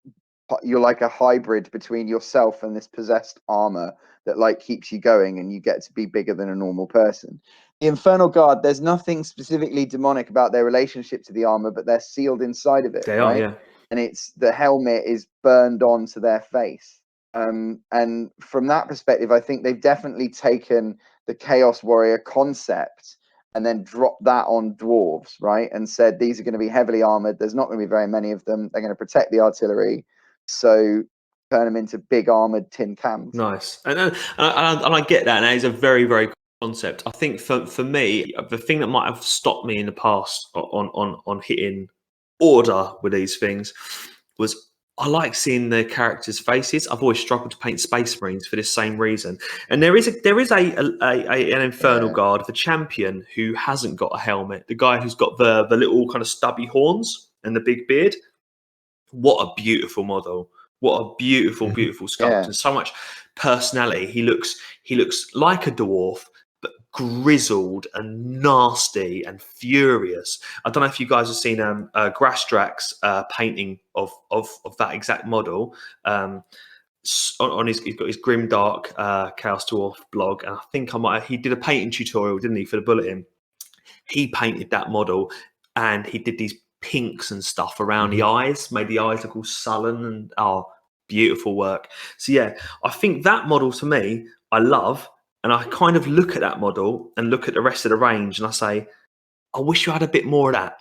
a hybrid between yourself and this possessed armor that like keeps you going, and you get to be bigger than a normal person. The Infernal Guard, there's nothing specifically demonic about their relationship to the armor, but they're sealed inside of it. They right? are, yeah. And it's the helmet is burned onto their face. And from that perspective, I think they've definitely taken the Chaos Warrior concept and then dropped that on dwarves, right? And said, these are going to be heavily armored. There's not going to be very many of them. They're going to protect the artillery. So turn them into big armored tin cans. Nice. And I get that. And that is a very, very cool concept. I think for me, the thing that might have stopped me in the past on hitting order with these things was I like seeing the characters' faces. I've always struggled to paint Space Marines for this same reason. And there is an Infernal Guard, the champion, who hasn't got a helmet. The guy who's got the little kind of stubby horns and the big beard. What a beautiful model! What a beautiful sculpt, and so much personality. He looks like a dwarf, but grizzled and nasty and furious. I don't know if you guys have seen Grastrak's painting of that exact model. He's got his Grimdark Chaos Dwarf blog, and I think he did a painting tutorial, didn't he, for the bulletin? He painted that model, and he did these pinks and stuff around the eyes, made the eyes look all sullen, and beautiful work. So yeah, I think that model, to me, I love. And I kind of look at that model and look at the rest of the range, and I say, I wish you had a bit more of that.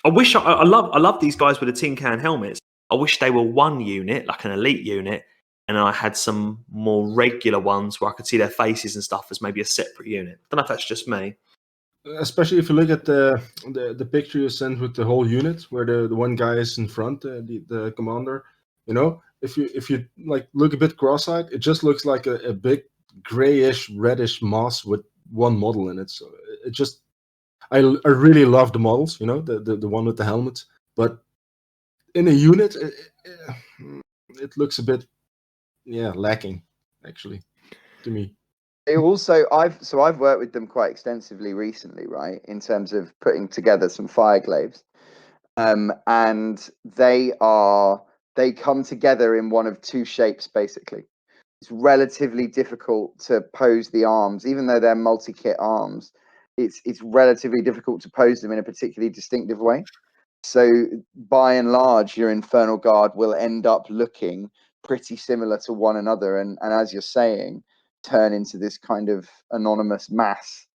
I wish I love these guys with the tin can helmets. I wish they were one unit, like an elite unit, and I had some more regular ones where I could see their faces and stuff as maybe a separate unit. I don't know if that's just me. Especially if you look at the picture you sent with the whole unit, where the one guy is in front, the commander. If you like look a bit cross-eyed, it just looks like a big grayish reddish mass with one model in it. So it just, I really love the models, the one with the helmet, but in a unit it looks a bit lacking, actually, to me. I've worked with them quite extensively recently, right, in terms of putting together some Fireglaves, and they come together in one of two shapes, basically. It's relatively difficult to pose the arms, even though they're multi-kit arms. It's relatively difficult to pose them in a particularly distinctive way. So by and large, your Infernal Guard will end up looking pretty similar to one another, and as you're saying, turn into this kind of anonymous mass,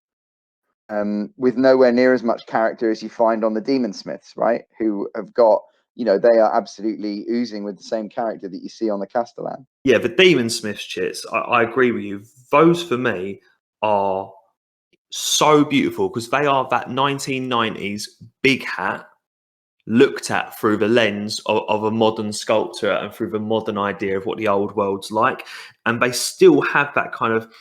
with nowhere near as much character as you find on the Demon Smiths, right? Who have got, they are absolutely oozing with the same character that you see on the Castellan. Yeah, the Demon Smiths, Chits, I agree with you. Those, for me, are so beautiful because they are that 1990s big hat looked at through the lens of a modern sculptor and through the modern idea of what the old world's like. And they still have that kind of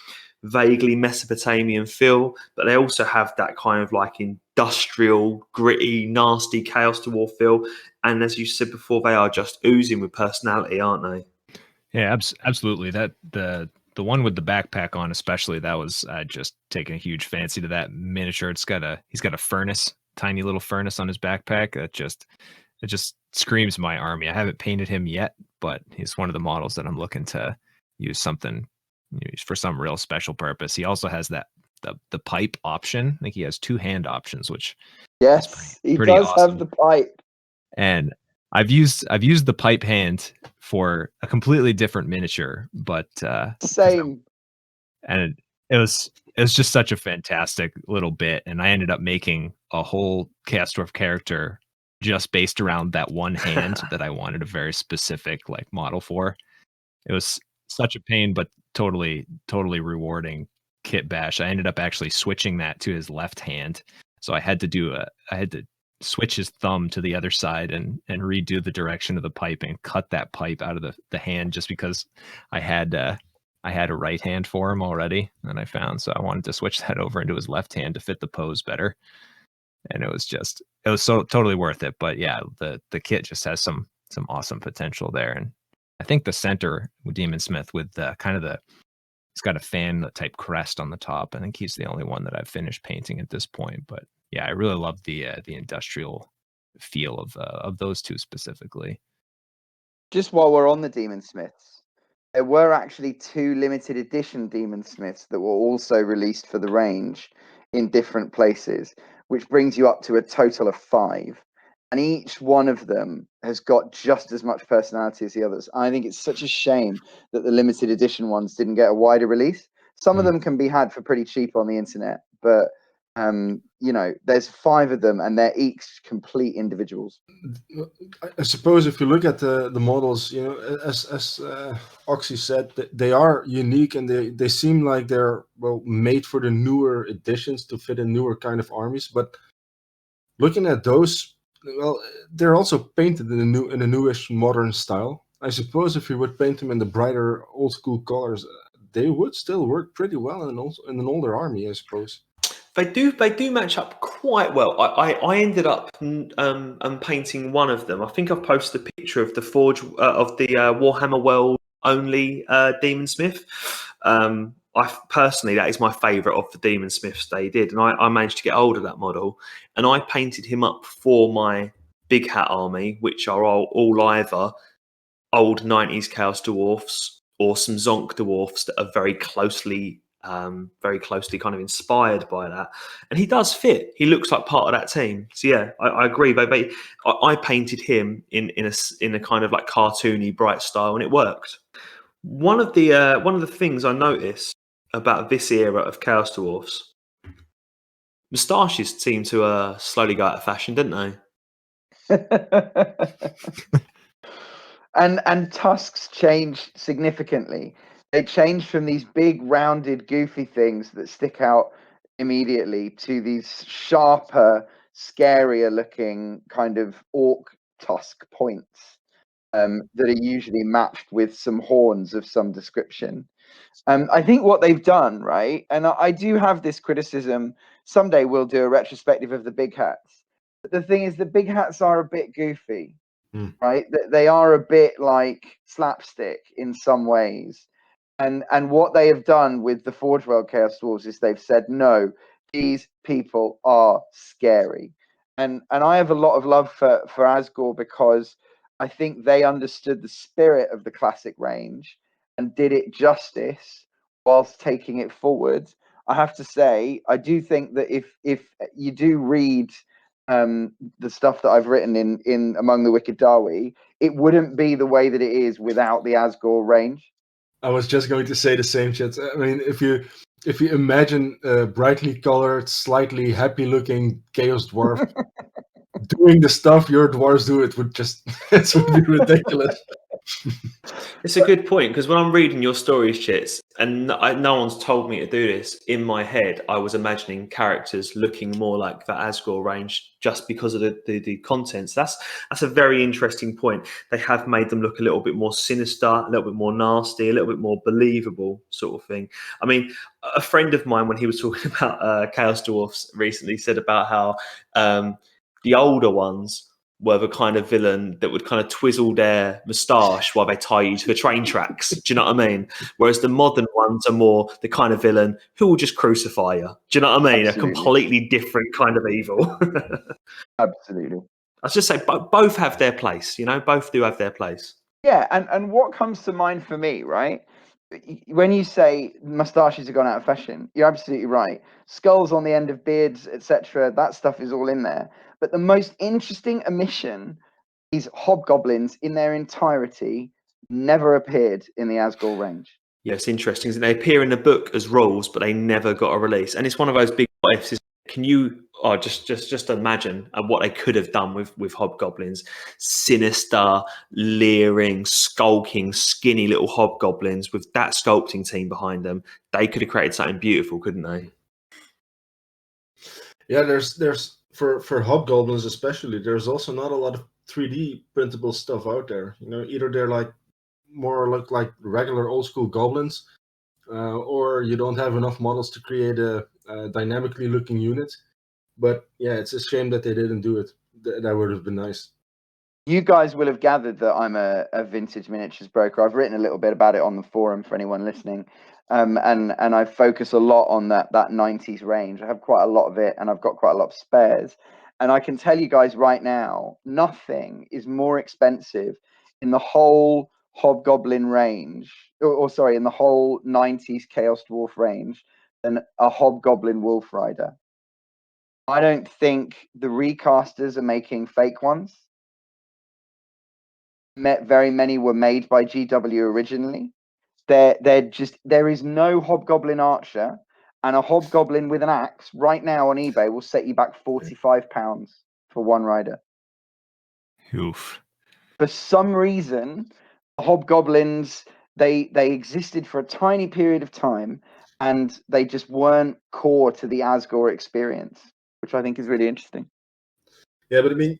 vaguely Mesopotamian feel, but they also have that kind of like industrial, gritty, nasty Chaos Dwarf feel. And as you said before, they are just oozing with personality, aren't they? Yeah, absolutely. That the one with the backpack on, especially, that was just taking a huge fancy to that miniature. He's got a furnace, tiny little furnace on his backpack. It just screams my army. I haven't painted him yet, but he's one of the models that I'm looking to use for some real special purpose. He also has the pipe option. I think he has 2 hand options, which yes, he pretty does awesome. have the pipe. And I've used the pipe hand for a completely different miniature, but Same. and it was just such a fantastic little bit, and I ended up making a whole Chaos Dwarf character just based around that one hand that I wanted a very specific like model for. It was such a pain, but totally rewarding kit bash. I ended up actually switching that to his left hand, so I had to switch his thumb to the other side and redo the direction of the pipe and cut that pipe out of the hand just because I had a right hand for him already, and I found, so I wanted to switch that over into his left hand to fit the pose better. And it was so totally worth it. But yeah, the kit just has some awesome potential there. And I think the center with Demon Smith with he's got a fan type crest on the top. I think he's the only one that I've finished painting at this point. But yeah, I really love the industrial feel of those two specifically. Just while we're on the Demon Smiths, there were actually 2 limited edition Demon Smiths that were also released for the range in different places, which brings you up to a total of 5. And each one of them has got just as much personality as the others. I think it's such a shame that the limited edition ones didn't get a wider release. Some of them can be had for pretty cheap on the internet, but there's 5 of them, and they're each complete individuals. I suppose if you look at the models, as Oxy said, they are unique, and they seem like they're made for the newer editions to fit in newer kind of armies. But looking at those, they're also painted in a newish modern style. I suppose if you would paint them in the brighter old school colors, they would still work pretty well in an older army, I suppose. They do match up quite well. I ended up painting one of them. I think I've posted a picture of the forge of the Warhammer World only Demon Smith. I personally, that is my favourite of the Demon Smiths they did, and I managed to get hold of that model, and I painted him up for my Big Hat army, which are all either old 90s Chaos Dwarfs or some Zonk Dwarfs that are very closely kind of inspired by that, and he does fit. He looks like part of that team. So yeah, I agree. I painted him in a kind of like cartoony, bright style, and it worked. One of the things I noticed about this era of Chaos Dwarfs, moustaches seem to slowly go out of fashion, didn't they? And tusks changed significantly. They changed from these big, rounded, goofy things that stick out immediately to these sharper, scarier-looking kind of orc tusk points that are usually matched with some horns of some description. I think what they've done, right, and I do have this criticism, someday we'll do a retrospective of the big hats. But the thing is, the big hats are a bit goofy, right? They are a bit like slapstick in some ways. And what they have done with the Forge World Chaos Dwarfs is they've said, no, these people are scary. And I have a lot of love for Azgorh, because I think they understood the spirit of the classic range and did it justice whilst taking it forward. I have to say, I do think that if you do read the stuff that I've written in Among the Wicked Dawi, it wouldn't be the way that it is without the Azgorh range. I was just going to say the same, Chits. I mean, if you imagine a brightly colored, slightly happy-looking Chaos Dwarf doing the stuff your dwarves do, it would be ridiculous. It's a good point, because when I'm reading your stories, Chits, and no one's told me to do this, in my head I was imagining characters looking more like the Azgorh range just because of the contents. That's a very interesting point. They have made them look a little bit more sinister, a little bit more nasty, a little bit more believable sort of thing. I mean, a friend of mine, when he was talking about Chaos Dwarfs recently, said about how the older ones were the kind of villain that would kind of twizzle their moustache while they tie you to the train tracks. Do you know what I mean? Whereas the modern ones are more the kind of villain who will just crucify you. Do you know what I mean? Absolutely. A completely different kind of evil. Absolutely. I was just say both have their place. Both do have their place. Yeah, and what comes to mind for me, right? When you say moustaches have gone out of fashion, you're absolutely right. Skulls on the end of beards, etc., that stuff is all in there. But the most interesting omission these hobgoblins in their entirety never appeared in the Azgorh range. Yeah, it's interesting. They appear in the book as rules, but they never got a release. And it's one of those big what ifs. Can you just imagine what they could have done with hobgoblins? Sinister, leering, skulking, skinny little hobgoblins with that sculpting team behind them. They could have created something beautiful, couldn't they? Yeah, there's for hobgoblins especially, there's also not a lot of 3D printable stuff out there. You know, either they're like more look like regular old school goblins, or you don't have enough models to create a dynamically looking unit. But yeah, it's a shame that they didn't do it. That would have been nice. You guys will have gathered that I'm a vintage miniatures broker. I've written a little bit about it on the forum for anyone listening. And I focus a lot on that 90s range. I have quite a lot of it, and I've got quite a lot of spares. And I can tell you guys right now, nothing is more expensive in the whole Hobgoblin range, or sorry, in the whole 90s Chaos Dwarf range than a Hobgoblin Wolf Rider. I don't think the recasters are making fake ones. Very many were made by GW originally. There is no Hobgoblin Archer, and a Hobgoblin with an axe right now on eBay will set you back £45 for one rider. Oof. For some reason, Hobgoblins they existed for a tiny period of time, and they just weren't core to the Azgorh experience, which I think is really interesting. Yeah, but I mean,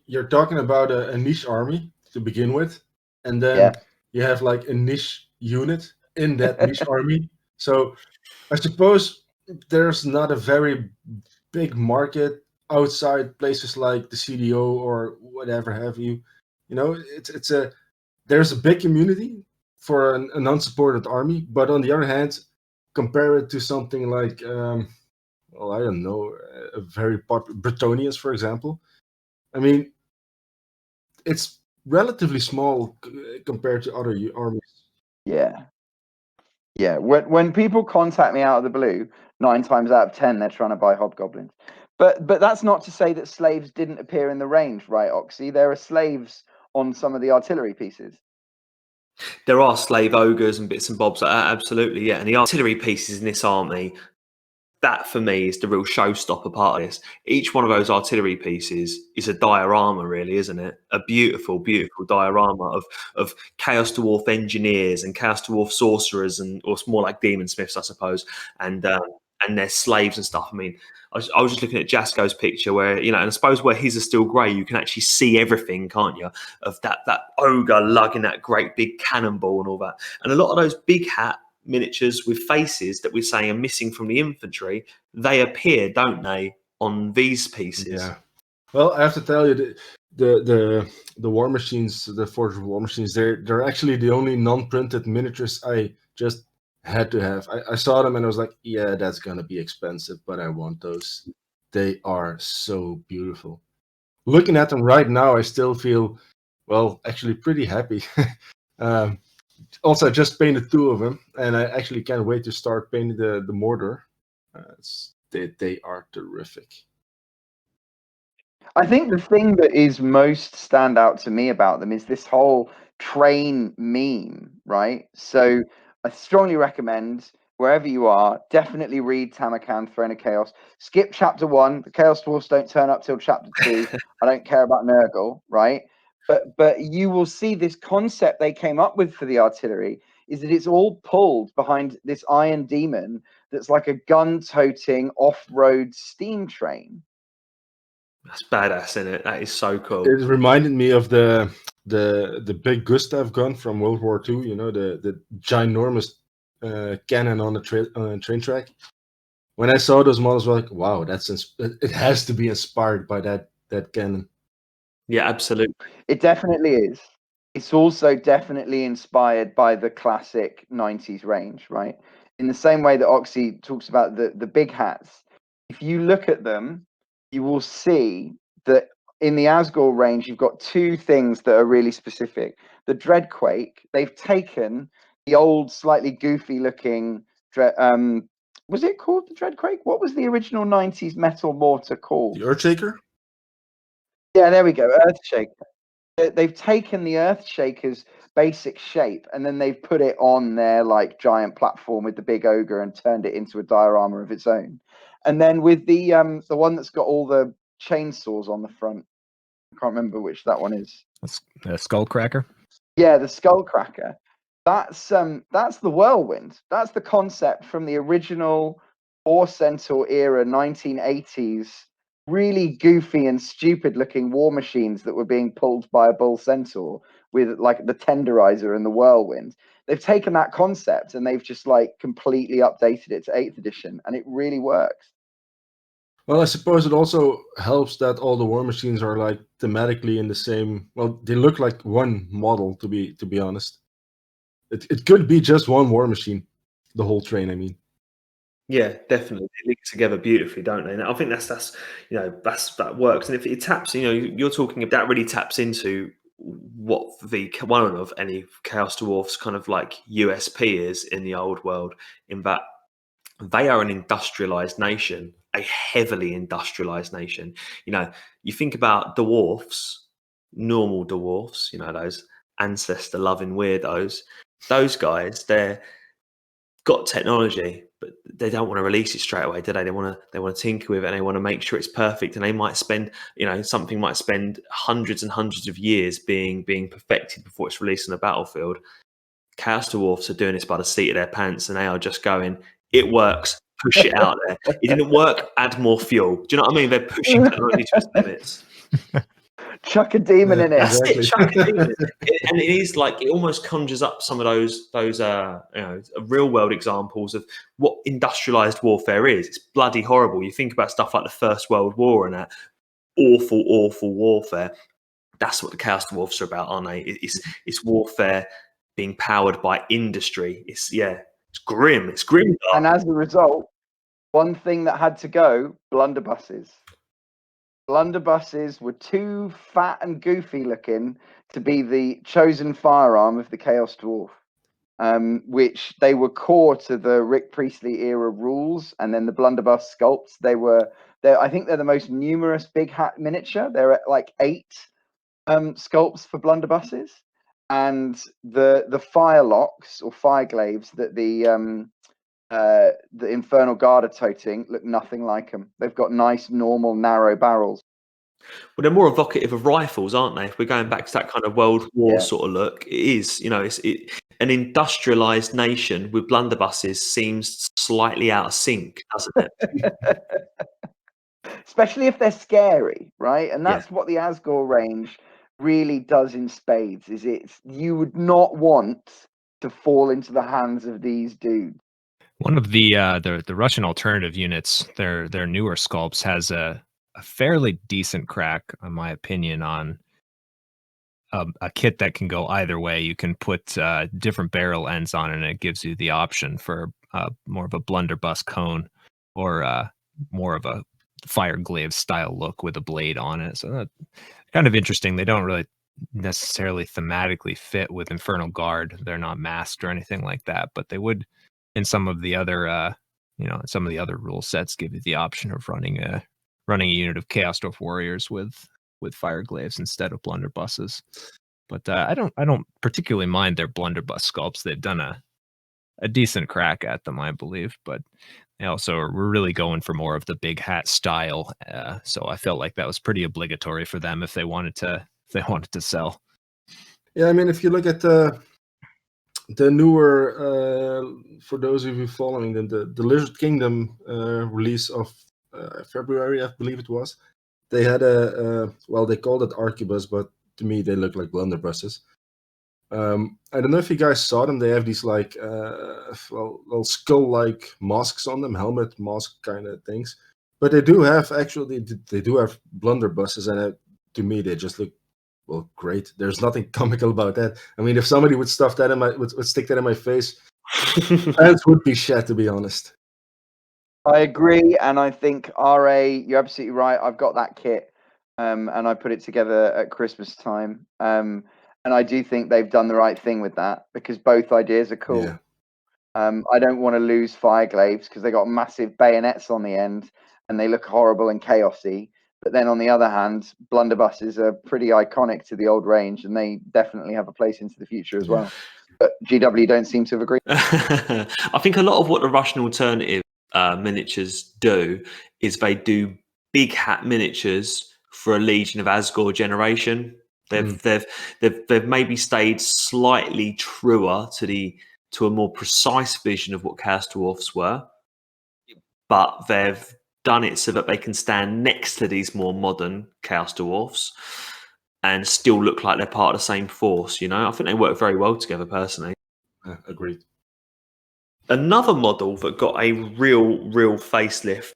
you're talking about a niche army to begin with, and then you have like a niche unit in that niche army. So I suppose there's not a very big market outside places like the CDO or whatever have you. You know, there's a big community for an unsupported army, but on the other hand, compare it to something like well, I don't know, a very popular Bretonians, for example. I mean, it's relatively small compared to other armies. Yeah. When people contact me out of the blue, 9 times out of 10 they're trying to buy hobgoblins. But that's not to say that slaves didn't appear in the range, right, Oxy? There are slaves on some of the artillery pieces. There are slave ogres and bits and bobs like that, absolutely, yeah. And the artillery pieces in this army, that for me is the real showstopper part of this. Each one of those artillery pieces is a diorama, really, isn't it? A beautiful, beautiful diorama of Chaos Dwarf engineers and Chaos Dwarf sorcerers, or it's more like demon smiths, I suppose, and their slaves and stuff. I mean, I was just looking at Jasko's picture where, you know, and I suppose where his are still grey, you can actually see everything, can't you? Of that ogre lugging that great big cannonball and all that. And a lot of those big hat miniatures with faces that we're saying are missing from the infantry, they appear, don't they, on these pieces? Yeah. Well, I have to tell you, the war machines, the Forge of War machines, they're actually the only non-printed miniatures I just had to have. I saw them and I was like, yeah, that's gonna be expensive, but I want those. They are so beautiful. Looking at them right now, I still feel, well, actually pretty happy. Also, I just painted 2 of them, and I actually can't wait to start painting the mortar. They are terrific. I think the thing that is most stand out to me about them is this whole train meme, right? So I strongly recommend, wherever you are, definitely read Tamarkan, Throne of Chaos. Skip chapter 1. The Chaos Dwarfs don't turn up till chapter 2. I don't care about Nergling, right? But you will see this concept they came up with for the artillery is that it's all pulled behind this iron demon that's like a gun-toting off-road steam train. That's badass, isn't it? That is so cool. It reminded me of the big Gustav gun from World War II. You know, the ginormous cannon on a train track. When I saw those models, I was like, wow, it has to be inspired by that cannon. Yeah, absolutely. It definitely is. It's also definitely inspired by the classic 90s range, right? In the same way that Oxy talks about the big hats. If you look at them, you will see that in the Azgorh range, you've got 2 things that are really specific. The Dreadquake, they've taken the old, slightly goofy looking, was it called the Dreadquake? What was the original 90s metal mortar called? The Earthshaker? Yeah, there we go, Earthshaker. they've taken the Earthshaker's basic shape and then they've put it on their like giant platform with the big ogre and turned it into a diorama of its own. And then with the one that's got all the chainsaws on the front, I can't remember which that one is. That's a Skullcracker. Yeah, the Skullcracker. That's the Whirlwind. That's the concept from the original War Centaur era 1980s. Really goofy and stupid looking war machines that were being pulled by a bull centaur with like the tenderizer and the whirlwind. They've taken that concept and they've just like completely updated it to 8th edition, and it really works. Well, I suppose it also helps that all the war machines are like thematically in the same. Well, they look like one model. To be honest, it could be just one war machine, the whole train. I mean. Yeah, definitely. They link together beautifully, don't they? And I think that's that works. And if it taps, you're talking about that really taps into what the one of any Chaos Dwarfs kind of like USP is in the old world, in that they are an industrialized nation, a heavily industrialized nation. You think about dwarfs, normal dwarfs, those ancestor loving weirdos, those guys, they're got technology, but they don't want to release it straight away, do they? They want to tinker with it, and they want to make sure it's perfect. And they might spend, something might spend hundreds and hundreds of years being perfected before it's released on the battlefield. Chaos Dwarfs are doing this by the seat of their pants, and they are just going, it works, push it out there. It didn't work, add more fuel. Do you know what I mean? They're pushing technology to its limits. Chuck a demon in it. That's it. Chuck a demon in it. And it is like, it almost conjures up some of those real world examples of what industrialized warfare is. It's bloody horrible. You think about stuff like the First World War and that awful warfare. That's what the Chaos Dwarfs are about, aren't they? It's warfare being powered by industry. It's grim. It's grim. And as a result, one thing that had to go: blunderbusses. Blunderbusses were too fat and goofy looking to be the chosen firearm of the Chaos Dwarf, which they were core to the Rick Priestley era rules. And then the blunderbuss sculpts, I think they're the most numerous big hat miniature. They're at like 8 sculpts for blunderbusses, and the firelocks or fireglaves that the Infernal Guard are toting look nothing like them. They've got nice, normal, narrow barrels. Well, they're more evocative of rifles, aren't they? If we're going back to that kind of World War sort of look, it is, an industrialized nation with blunderbusses seems slightly out of sync, doesn't it? Especially if they're scary, right? And that's what the Azgorh range really does in spades. You would not want to fall into the hands of these dudes. One of the Russian alternative units, their newer sculpts, has a fairly decent crack, in my opinion, on a kit that can go either way. You can put different barrel ends on it, and it gives you the option for more of a blunderbuss cone or more of a fireglaive style look with a blade on it. So that's kind of interesting. They don't really necessarily thematically fit with Infernal Guard. They're not masked or anything like that, but they would in some of the other rule sets give you the option of running a unit of Chaos Dwarf warriors with fireglaves instead of blunderbusses. But I don't particularly mind their blunderbuss sculpts. They've done a decent crack at them, I believe, but they also are really going for more of the big hat style. So I felt like that was pretty obligatory for them if they wanted to sell. Yeah, I mean, if you look at the newer, for those of you following them, the Lizard Kingdom release of February, I believe it was, they had they called it arquebus, but to me they look like blunderbusses. I don't know if you guys saw them. They have these like little skull-like masks on them, helmet mask kind of things. But they do have blunderbusses, and to me they just look great. There's nothing comical about that. I mean, if somebody would stuff that would stick that in my face, that would be shed, to be honest. I agree, and I think RA, you're absolutely right. I've got that kit, and I put it together at Christmas time. And I do think they've done the right thing with that, because both ideas are cool. Yeah. I don't want to lose fireglaves because they got massive bayonets on the end and they look horrible and chaosy. But then on the other hand, blunderbusses are pretty iconic to the old range, and they definitely have a place into the future as well. But GW don't seem to have agreed. I think a lot of what the Russian alternative miniatures do is they do big hat miniatures for a Legion of Azgorh generation. They've maybe stayed slightly truer to a more precise vision of what Chaos Dwarfs were, but they've done it so that they can stand next to these more modern Chaos Dwarfs and still look like they're part of the same force. You know, I think they work very well together personally. Agreed. Another model that got a real facelift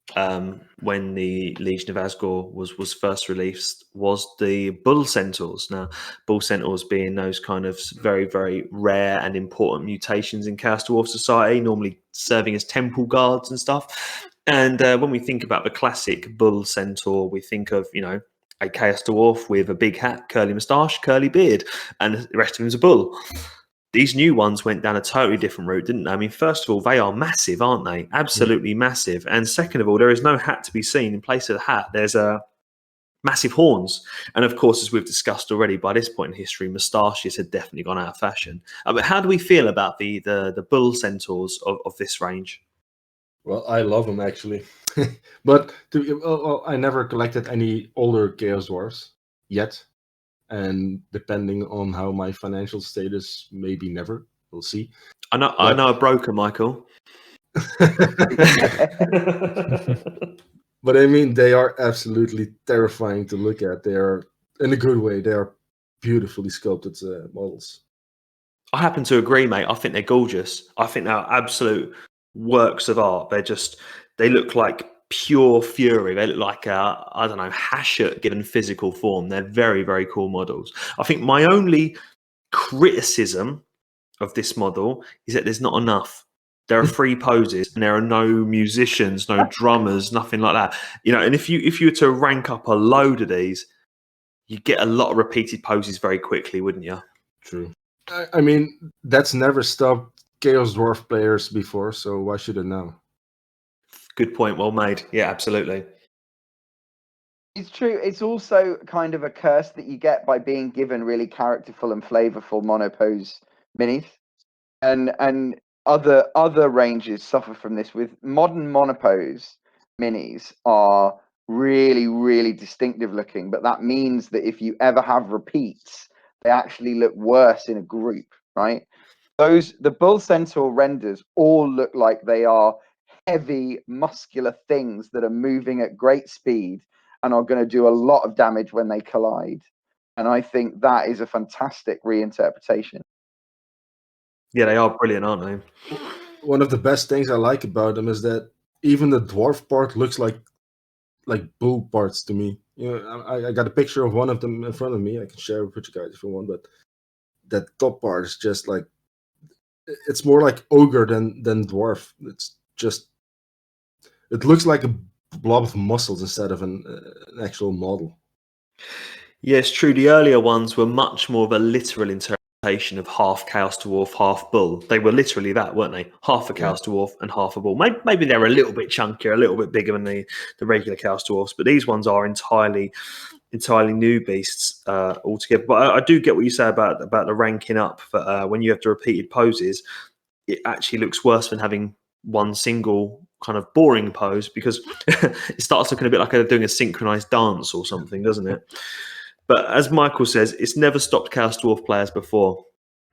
when the Legion of Azgorh was first released was the Bull Centaurs. Now, Bull Centaurs being those kind of very, very rare and important mutations in Chaos Dwarf society, normally serving as temple guards and stuff. And when we think about the classic Bull Centaur, we think of, you know, a Chaos Dwarf with a big hat, curly moustache, curly beard, and the rest of him is a bull. These new ones went down a totally different route, didn't they? I mean, first of all, they are massive, aren't they? Absolutely massive. And second of all, there is no hat to be seen. In place of the hat, there's massive horns. And of course, as we've discussed already, by this point in history, moustaches had definitely gone out of fashion. But how do we feel about the Bull Centaurs of this range? Well, I love them, actually. But I never collected any older Chaos Dwarfs yet. And depending on how my financial status, maybe never. We'll see. I know a broker, Michael. But I mean, they are absolutely terrifying to look at. They are, in a good way, they are beautifully sculpted models. I happen to agree, mate. I think they're gorgeous. I think they're absolute works of art. They look like pure fury. They look like I don't know, Hashut given physical form. They're very, very cool models. I think my only criticism of this model is that there's not enough. There are 3 poses and there are no musicians, no drummers, nothing like that. You know, and if you were to rank up a load of these, you get a lot of repeated poses very quickly, wouldn't you? True. I mean, that's never stopped Chaos Dwarf players before, so why should it now? Good point. Well made. Yeah, absolutely. It's true. It's also kind of a curse that you get by being given really characterful and flavorful monopose minis, and other ranges suffer from this. With modern monopose minis are really, really distinctive looking, but that means that if you ever have repeats, they actually look worse in a group, right? The Bull Centaur renders all look like they are heavy, muscular things that are moving at great speed and are going to do a lot of damage when they collide. And I think that is a fantastic reinterpretation. Yeah, they are brilliant, aren't they? One of the best things I like about them is that even the dwarf part looks like bull parts to me. You know, I got a picture of one of them in front of me. I can share it with you guys if you want, but that top part is just like, it's more like ogre than dwarf. It's just, it looks like a blob of muscles instead of an actual model. Yes, true. The earlier ones were much more of a literal interpretation of half Chaos Dwarf, half Bull. They were literally that, weren't they? Half a Chaos Dwarf and half a Bull. Maybe they're a little bit chunkier, a little bit bigger than the regular Chaos Dwarfs, but these ones are entirely new beasts altogether. But I do get what you say about the ranking up. But when you have the repeated poses, it actually looks worse than having one single kind of boring pose, because it starts looking a bit like they're doing a synchronized dance or something, doesn't it? But as Michael says, it's never stopped Chaos Dwarf players before.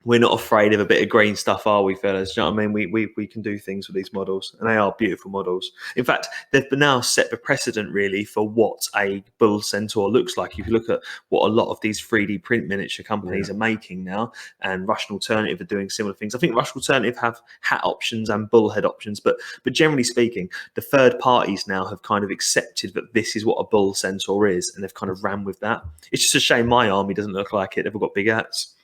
We're not afraid of a bit of green stuff, are we, fellas? Do you know what I mean? We can do things with these models, and they are beautiful models. In fact, they've now set the precedent, really, for what a Bull Centaur looks like. If you look at what a lot of these 3D print miniature companies are making now, and Russian Alternative are doing similar things. I think Russian Alternative have hat options and bull head options, but generally speaking, the third parties now have kind of accepted that this is what a Bull Centaur is, and they've kind of ran with that. It's just a shame my army doesn't look like it. They've all got big hats.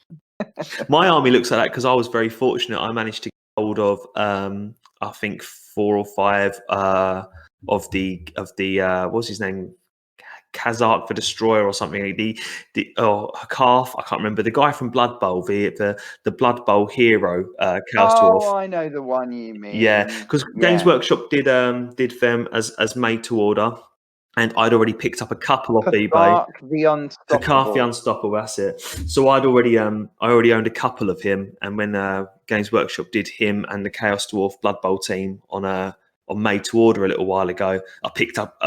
My army looks like that because I was very fortunate. I managed to get hold of I think 4 or 5 of the what's his name, Kazakh the Destroyer or something. The Calf, I can't remember, the guy from Blood Bowl, the Blood Bowl hero, Chaos Dwarf. Oh, I know the one you mean. Yeah, because Games Workshop did them as made to order. and I'd already picked up a couple off eBay. Kathark the Kakarth the Unstoppable. Unstoppable, that's it. So I already owned a couple of him, and when Games Workshop did him and the Chaos Dwarf Blood Bowl team on Made to Order a little while ago, I picked up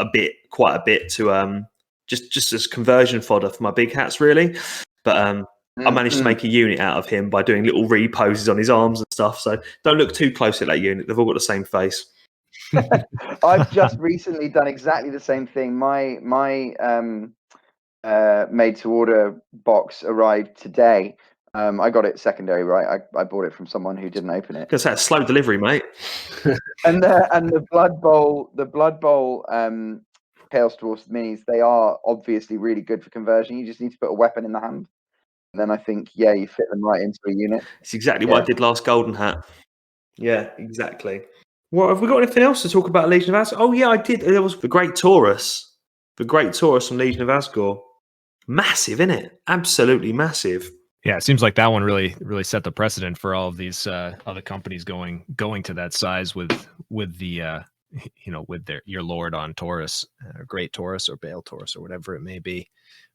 quite a bit to just as conversion fodder for my big hats, really. But I managed to make a unit out of him by doing little reposes on his arms and stuff. So don't look too close at that unit. They've all got the same face. I've just recently done exactly the same thing. My made to order box arrived today. I got it secondary, right? I bought it from someone who didn't open it. Because that's slow delivery, mate. And the Blood Bowl Chaos Dwarfs minis, they are obviously really good for conversion. You just need to put a weapon in the hand. And then I think, you fit them right into a unit. It's exactly what I did last Golden Hat. Yeah, exactly. Well, have we got anything else to talk about Legion of Azgorh? Oh, yeah, I did. There was the Great Taurus. The Great Taurus from Legion of Azgorh. Massive, isn't it? Absolutely massive. Yeah, it seems like that one really set the precedent for all of these other companies going to that size with the with your Lord on Taurus, Great Taurus or Baal Taurus or whatever it may be.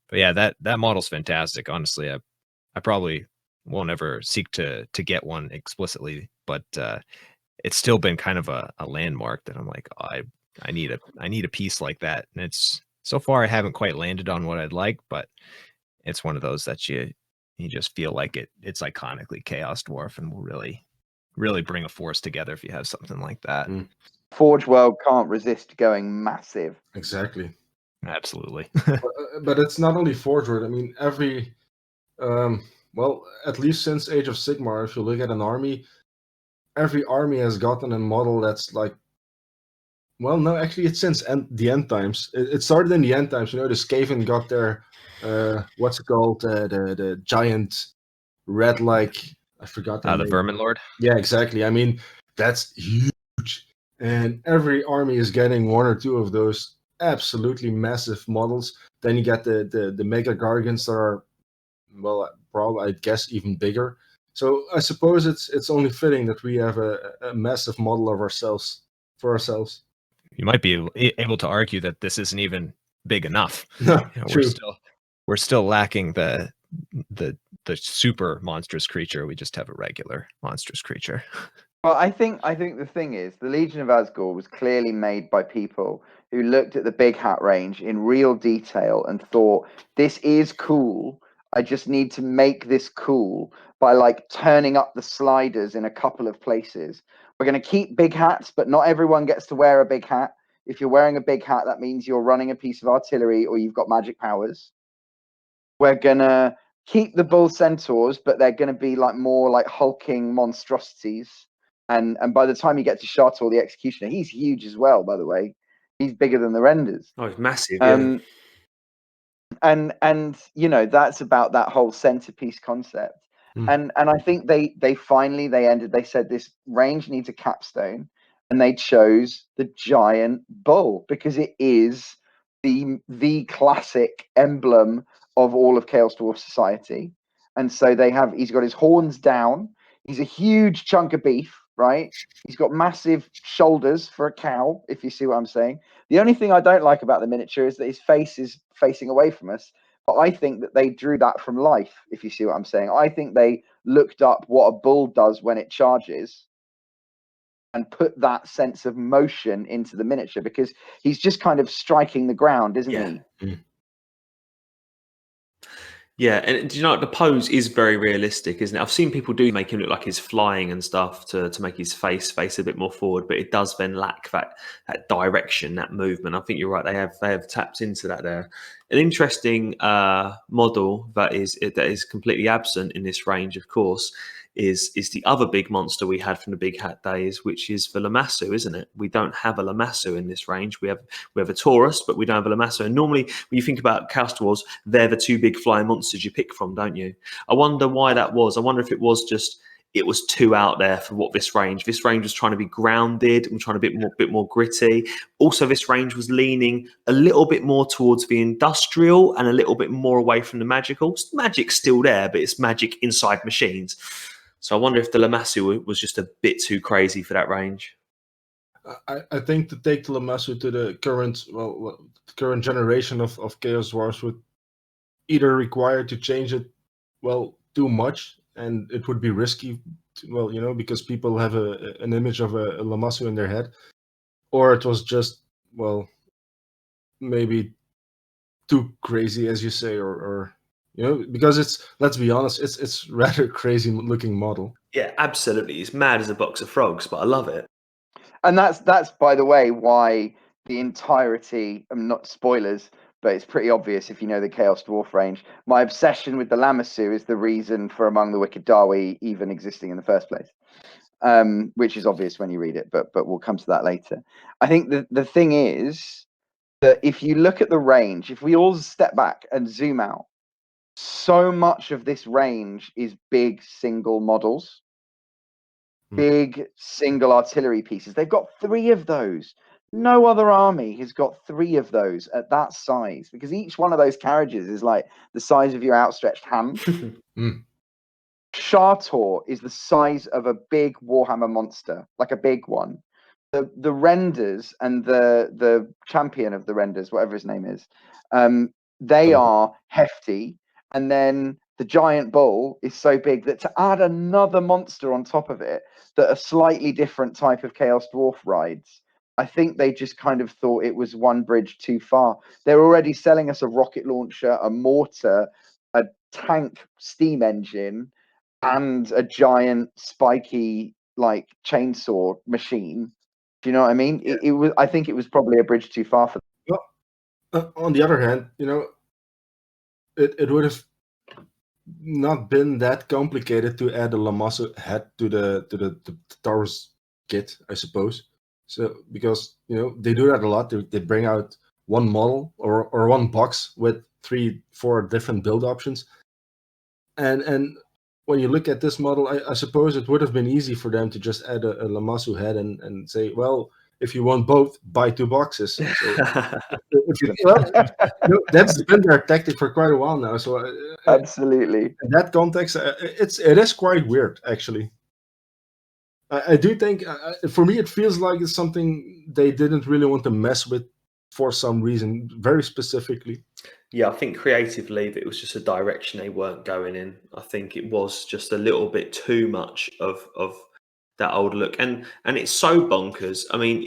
But yeah, that model's fantastic. Honestly, I probably won't ever seek to get one explicitly, but it's still been kind of a landmark that I'm like, oh, I need a piece like that. And it's so far I haven't quite landed on what I'd like, but it's one of those that you just feel like it's iconically Chaos Dwarf and will really bring a force together if you have something like that. Forge World can't resist going massive. Exactly. Absolutely. But it's not only Forge World. I mean, every at least since Age of Sigmar, if you look at an army, every army has gotten a model that's like, well, no, actually, it's since the end times. It started in the end times. The Skaven got their what's it called? The giant red, like, I forgot the name. Vermin Lord. Yeah, exactly. I mean, that's huge, and every army is getting one or two of those absolutely massive models. Then you get the mega gargants that are, well, probably, I guess, even bigger. So I suppose it's only fitting that we have a massive model of ourselves for ourselves. You might be able to argue that this isn't even big enough. No, true. We're still lacking the super monstrous creature. We just have a regular monstrous creature. Well, I think the thing is, the Legion of Azgorh was clearly made by people who looked at the big hat range in real detail and thought, this is cool. I just need to make this cool by like turning up the sliders in a couple of places. We're going to keep big hats, but not everyone gets to wear a big hat. If you're wearing a big hat, that means you're running a piece of artillery or you've got magic powers. We're going to keep the bull centaurs, but they're going to be like more like hulking monstrosities. And by the time you get to Shator the Executioner, he's huge as well, by the way. He's bigger than the Renders. Oh, it's massive, yeah. And that's about that whole centerpiece concept. And I think they said this range needs a capstone, and they chose the giant bull because it is the classic emblem of all of Chaos Dwarf society. And so he's got his horns down. He's a huge chunk of beef, right? He's got massive shoulders for a cow, if you see what I'm saying. The only thing I don't like about the miniature is that his face is facing away from us. But I think that they drew that from life, if you see what I'm saying. I think they looked up what a bull does when it charges and put that sense of motion into the miniature, because he's just kind of striking the ground, isn't he? Yeah, and do you know what? The pose is very realistic, isn't it? I've seen people make him look like he's flying and stuff to make his face a bit more forward, but it does then lack that direction, that movement. I think you're right. They have tapped into that there. An interesting model that is completely absent in this range, of course, is the other big monster we had from the Big Hat days, which is the Lamassu, isn't it? We don't have a Lamassu in this range. We have a Taurus, but we don't have a Lamassu. And normally, when you think about Chaos Dwarfs, they're the two big flying monsters you pick from, don't you? I wonder why that was. I wonder if it was too out there for what this range was trying to be grounded and trying to be a bit more gritty. Also, this range was leaning a little bit more towards the industrial and a little bit more away from the magical. Magic's still there, but it's magic inside machines. So I wonder if the Lamassu was just a bit too crazy for that range. I think to take the Lamassu to the current generation of Chaos Dwarfs would either require to change it too much, and it would be risky, because people have an image of a Lamassu in their head, or it was just maybe too crazy, as you say, or because let's be honest, it's rather crazy looking model. Yeah, absolutely. It's mad as a box of frogs, but I love it. And that's by the way why the entirety, not spoilers, but it's pretty obvious if you know the Chaos Dwarf range. My obsession with the Lamassu is the reason for Among the Wicked Dawi even existing in the first place, which is obvious when you read it, but we'll come to that later. I think the thing is that if you look at the range, if we all step back and zoom out, so much of this range is big single models. Big single artillery pieces. They've got 3 of those. No other army has got 3 of those at that size, because each one of those carriages is like the size of your outstretched hand. Shartor is the size of a big Warhammer monster, like a big one. The renders and the champion of the renders, whatever his name is, they are hefty. And then the giant bull is so big that to add another monster on top of it that a slightly different type of Chaos Dwarf rides, I think they just kind of thought it was one bridge too far. They're already selling us a rocket launcher, a mortar, a tank steam engine, and a giant spiky like chainsaw machine. Do you know what I mean? Yeah. It was. I think it was probably a bridge too far for them. Well, on the other hand, it would have not been that complicated to add a Lamassu head to the Taurus kit, I suppose. So because they do that a lot. They bring out one model or one box with 3-4 different build options, and when you look at this model, I suppose it would have been easy for them to just add a Lamassu head and say, well, if you want both, buy 2 boxes. So that's been their tactic for quite a while now. So absolutely, in that context, it is quite weird, actually. I do think, for me, it feels like it's something they didn't really want to mess with for some reason, very specifically. Yeah, I think creatively it was just a direction they weren't going in. I think it was just a little bit too much of that old look, and it's so bonkers. I mean,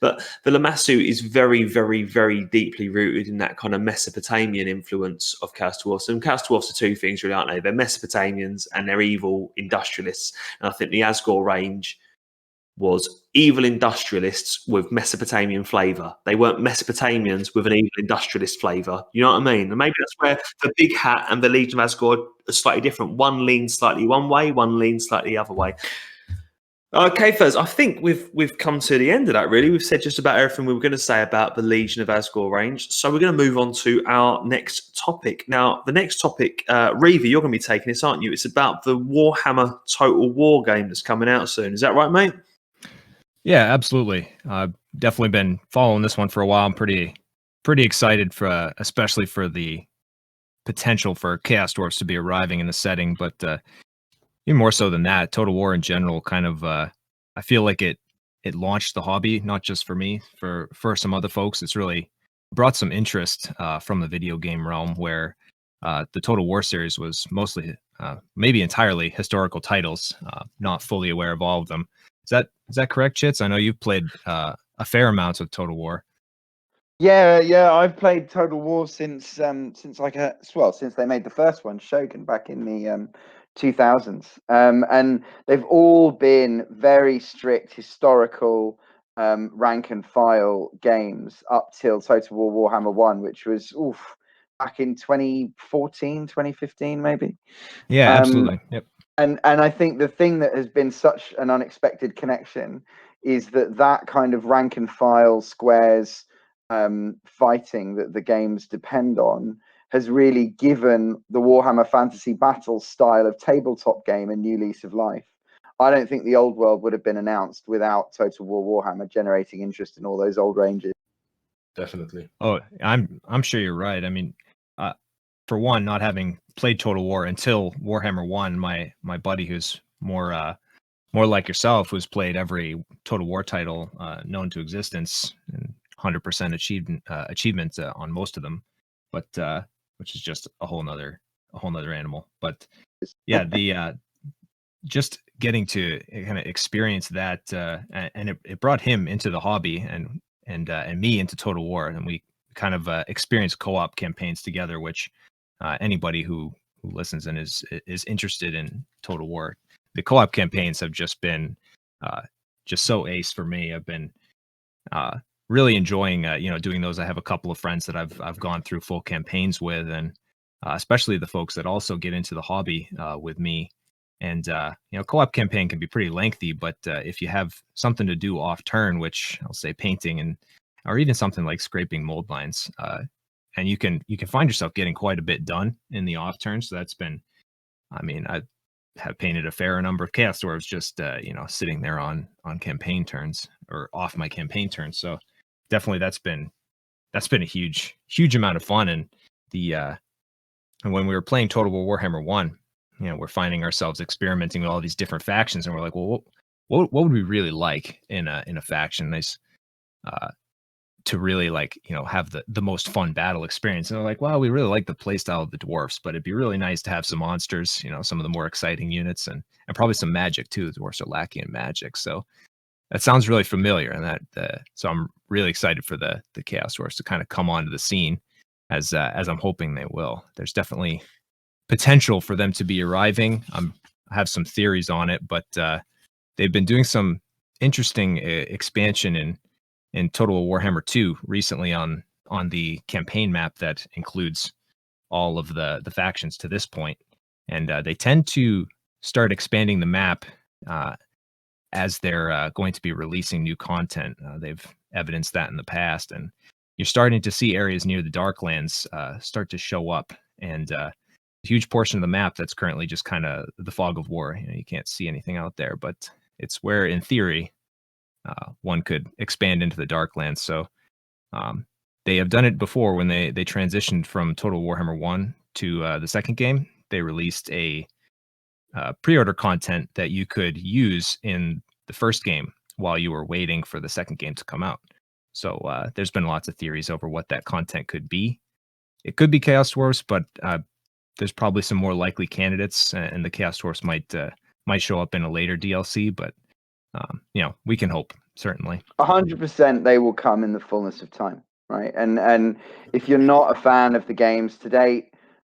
but the Lamassu is very, very, very deeply rooted in that kind of Mesopotamian influence of Chaos Dwarfs. And Chaos Dwarfs are 2 things, really, aren't they? They're Mesopotamians and they're evil industrialists. And I think the Azgorh range was evil industrialists with Mesopotamian flavour. They weren't Mesopotamians with an evil industrialist flavour. You know what I mean? And maybe that's where the Big Hat and the Legion of Azgorh are slightly different. One leans slightly one way, one leans slightly the other way. Okay, Fez, I think we've come to the end of that, really. We've said just about everything we were going to say about the Legion of Azgorh range. So we're going to move on to our next topic. Now, the next topic, Reaver, you're going to be taking this, aren't you? It's about the Warhammer Total War game that's coming out soon. Is that right, mate? Yeah, absolutely. I've definitely been following this one for a while. I'm pretty excited for, especially for the potential for Chaos Dwarfs to be arriving in the setting, but even more so than that, Total War in general kind of, I feel like it launched the hobby, not just for me, for some other folks. It's really brought some interest from the video game realm, where the Total War series was mostly, maybe entirely historical titles, not fully aware of all of them. Is that correct, Chitz? I know you've played a fair amount of Total War. Yeah, I've played Total War since they made the first one, Shogun, back in the 2000s, and they've all been very strict historical rank and file games up till Total War Warhammer 1, which was back in 2014, 2015 maybe. Yeah, absolutely. Yep. And I think the thing that has been such an unexpected connection is that kind of rank and file squares fighting that the games depend on has really given the Warhammer Fantasy Battles style of tabletop game a new lease of life. I don't think the old world would have been announced without Total War Warhammer generating interest in all those old ranges. Definitely. Oh, I'm sure you're right. I mean, for one, not having played Total War until Warhammer 1, my buddy who's more more like yourself, who's played every Total War title known to existence and 100% achievement on most of them, but which is just a whole nother animal. But yeah, the just getting to kind of experience that, and it brought him into the hobby and me into Total War, and we kind of experienced co-op campaigns together, which anybody who listens and is interested in Total War, the co-op campaigns have just been just so ace for me. I've been really enjoying doing those. I have a couple of friends that I've gone through full campaigns with, and especially the folks that also get into the hobby with me. And co-op campaign can be pretty lengthy, but if you have something to do off turn, which I'll say painting or even something like scraping mold lines, and you can find yourself getting quite a bit done in the off turn. So that's been, I have painted a fair number of Chaos Dwarfs just sitting there on campaign turns or off my campaign turns. So definitely that's been a huge amount of fun. And and when we were playing Total War Warhammer 1, we're finding ourselves experimenting with all these different factions, and we're like, well, what would we really like in a faction? Nice to really have the most fun battle experience. And they're like, wow, we really like the playstyle of the dwarfs, but it'd be really nice to have some monsters, some of the more exciting units, and probably some magic too. The dwarfs are lacking in magic, so that sounds really familiar. And so I'm really excited for the Chaos Dwarfs to kind of come onto the scene, as I'm hoping they will. There's definitely potential for them to be arriving. I have some theories on it, but they've been doing some interesting expansion in Total Warhammer 2 recently on the campaign map that includes all of the factions to this point. And they tend to start expanding the map as they're going to be releasing new content. They've evidenced that in the past, and you're starting to see areas near the Darklands start to show up, and a huge portion of the map that's currently just kind of the fog of war. You can't see anything out there, but it's where, in theory, one could expand into the Darklands. So they have done it before when they transitioned from Total Warhammer 1 to the second game. They released a pre-order content that you could use in the first game while you were waiting for the second game to come out. So there's been lots of theories over what that content could be. It could be Chaos Dwarfs, but there's probably some more likely candidates, and the Chaos Dwarfs might show up in a later DLC, but we can hope, certainly. 100% they will come in the fullness of time, right? And if you're not a fan of the games to date,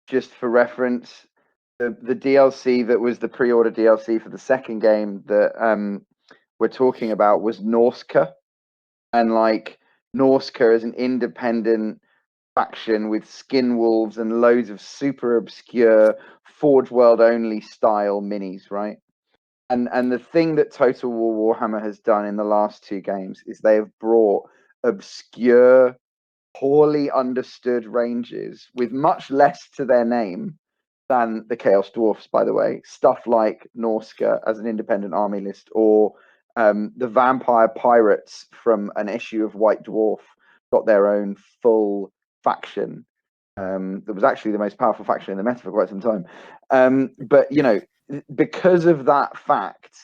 just for reference, the DLC that was the pre-order DLC for the second game that we're talking about was Norska. And Norska is an independent faction with skin wolves and loads of super obscure Forge World only style minis, right? And the thing that Total War Warhammer has done in the last two games is they have brought obscure, poorly understood ranges with much less to their name than the Chaos Dwarfs, by the way. Stuff like Norska as an independent army list, or the Vampire Pirates from an issue of White Dwarf got their own full faction. That was actually the most powerful faction in the meta for quite some time. But because of that fact,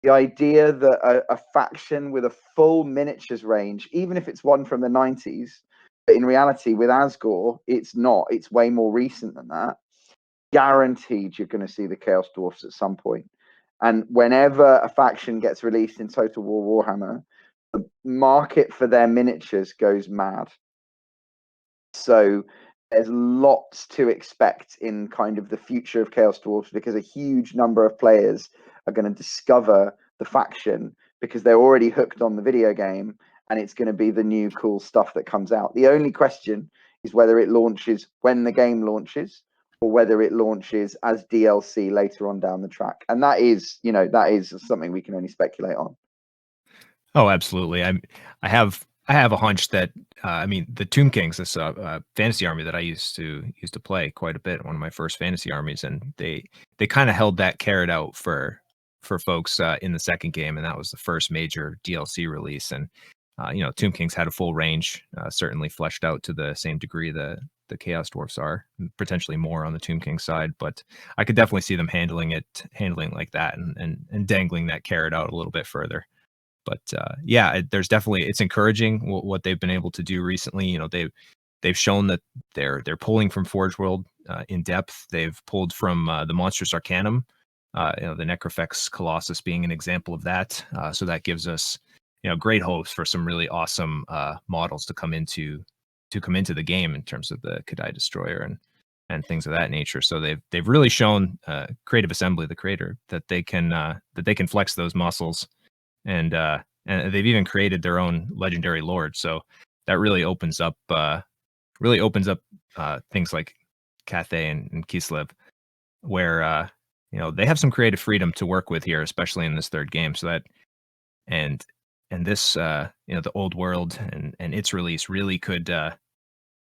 the idea that a faction with a full miniatures range, even if it's one from the 90s, but in reality with Azgorh, it's not. It's way more recent than that. Guaranteed you're going to see the Chaos Dwarfs at some point. And whenever a faction gets released in Total War Warhammer, the market for their miniatures goes mad. So there's lots to expect in kind of the future of Chaos Dwarfs, because a huge number of players are going to discover the faction because they're already hooked on the video game, and it's going to be the new cool stuff that comes out. The only question is whether it launches when the game launches, or whether it launches as DLC later on down the track. And that is something we can only speculate on. Oh, absolutely. I have a hunch that the Tomb Kings, this fantasy army that I used to play quite a bit, one of my first fantasy armies, and they kind of held that carrot out for folks in the second game, and that was the first major DLC release. And Tomb Kings had a full range, certainly fleshed out to the same degree the Chaos Dwarfs are, potentially more on the Tomb King side, but I could definitely see them handling like that and dangling that carrot out a little bit further. But there's definitely, it's encouraging what they've been able to do recently. They've shown that they're pulling from Forge World in depth. They've pulled from the Monstrous Arcanum, the Necrofex Colossus being an example of that. So that gives us great hopes for some really awesome models to come into the game in terms of the Kadai Destroyer and things of that nature. So they've really shown Creative Assembly, the creator, that they can flex those muscles, and they've even created their own legendary lord. So that really opens up things like Cathay and Kislev, where they have some creative freedom to work with here, especially in this third game. So that and this the old world and its release really could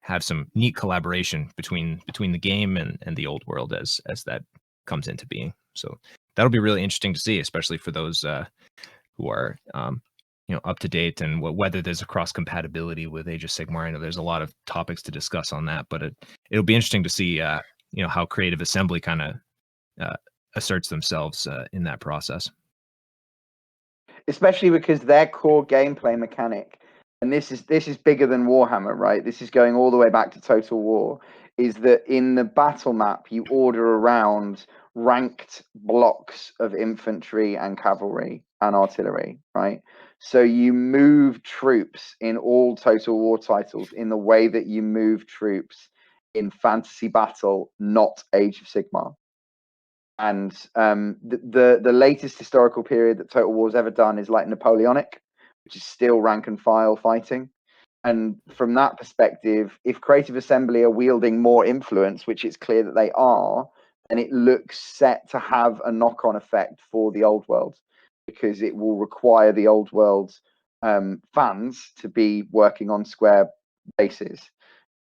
have some neat collaboration between the game and the old world as that comes into being. So that'll be really interesting to see, especially for those who are up to date, and whether there's a cross compatibility with Age of Sigmar. I know there's a lot of topics to discuss on that, but it'll be interesting to see how Creative Assembly kind of asserts themselves in that process. Especially because their core gameplay mechanic, and this is bigger than Warhammer, right? This is going all the way back to Total War, is that in the battle map you order around ranked blocks of infantry and cavalry and artillery, right? So you move troops in all Total War titles in the way that you move troops in Fantasy Battle, not Age of Sigmar. And the latest historical period that Total War's ever done is like Napoleonic, which is still rank and file fighting. And from that perspective, if Creative Assembly are wielding more influence, which it's clear that they are, then it looks set to have a knock-on effect for the old world, because it will require the old world fans to be working on square bases.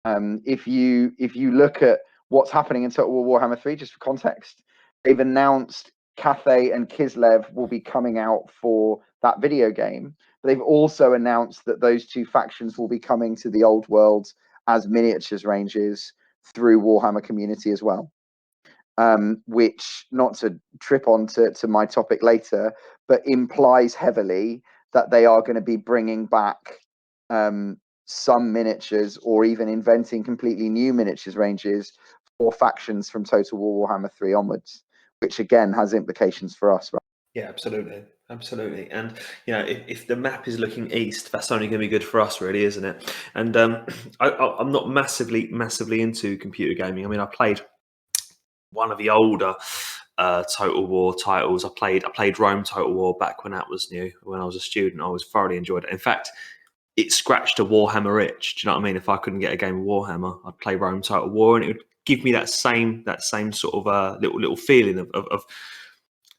If you look at what's happening in Total War Warhammer 3, just for context, they've announced Cathay and Kislev will be coming out for that video game. But they've also announced that those two factions will be coming to the old world as miniatures ranges through Warhammer Community as well. Which, not to trip on to my topic later, but implies heavily that they are going to be bringing back some miniatures, or even inventing completely new miniatures ranges for factions from Total War Warhammer 3 onwards, which again has implications for us, right? Yeah, absolutely. And if the map is looking east, that's only going to be good for us, really, isn't it? And I'm not massively into computer gaming. I mean, I played one of the older Total War titles. I played Rome Total War back when that was new. When I was a student, I thoroughly enjoyed it. In fact, it scratched a Warhammer itch. Do you know what I mean? If I couldn't get a game of Warhammer, I'd play Rome Total War, and it would give me that same sort of little feeling of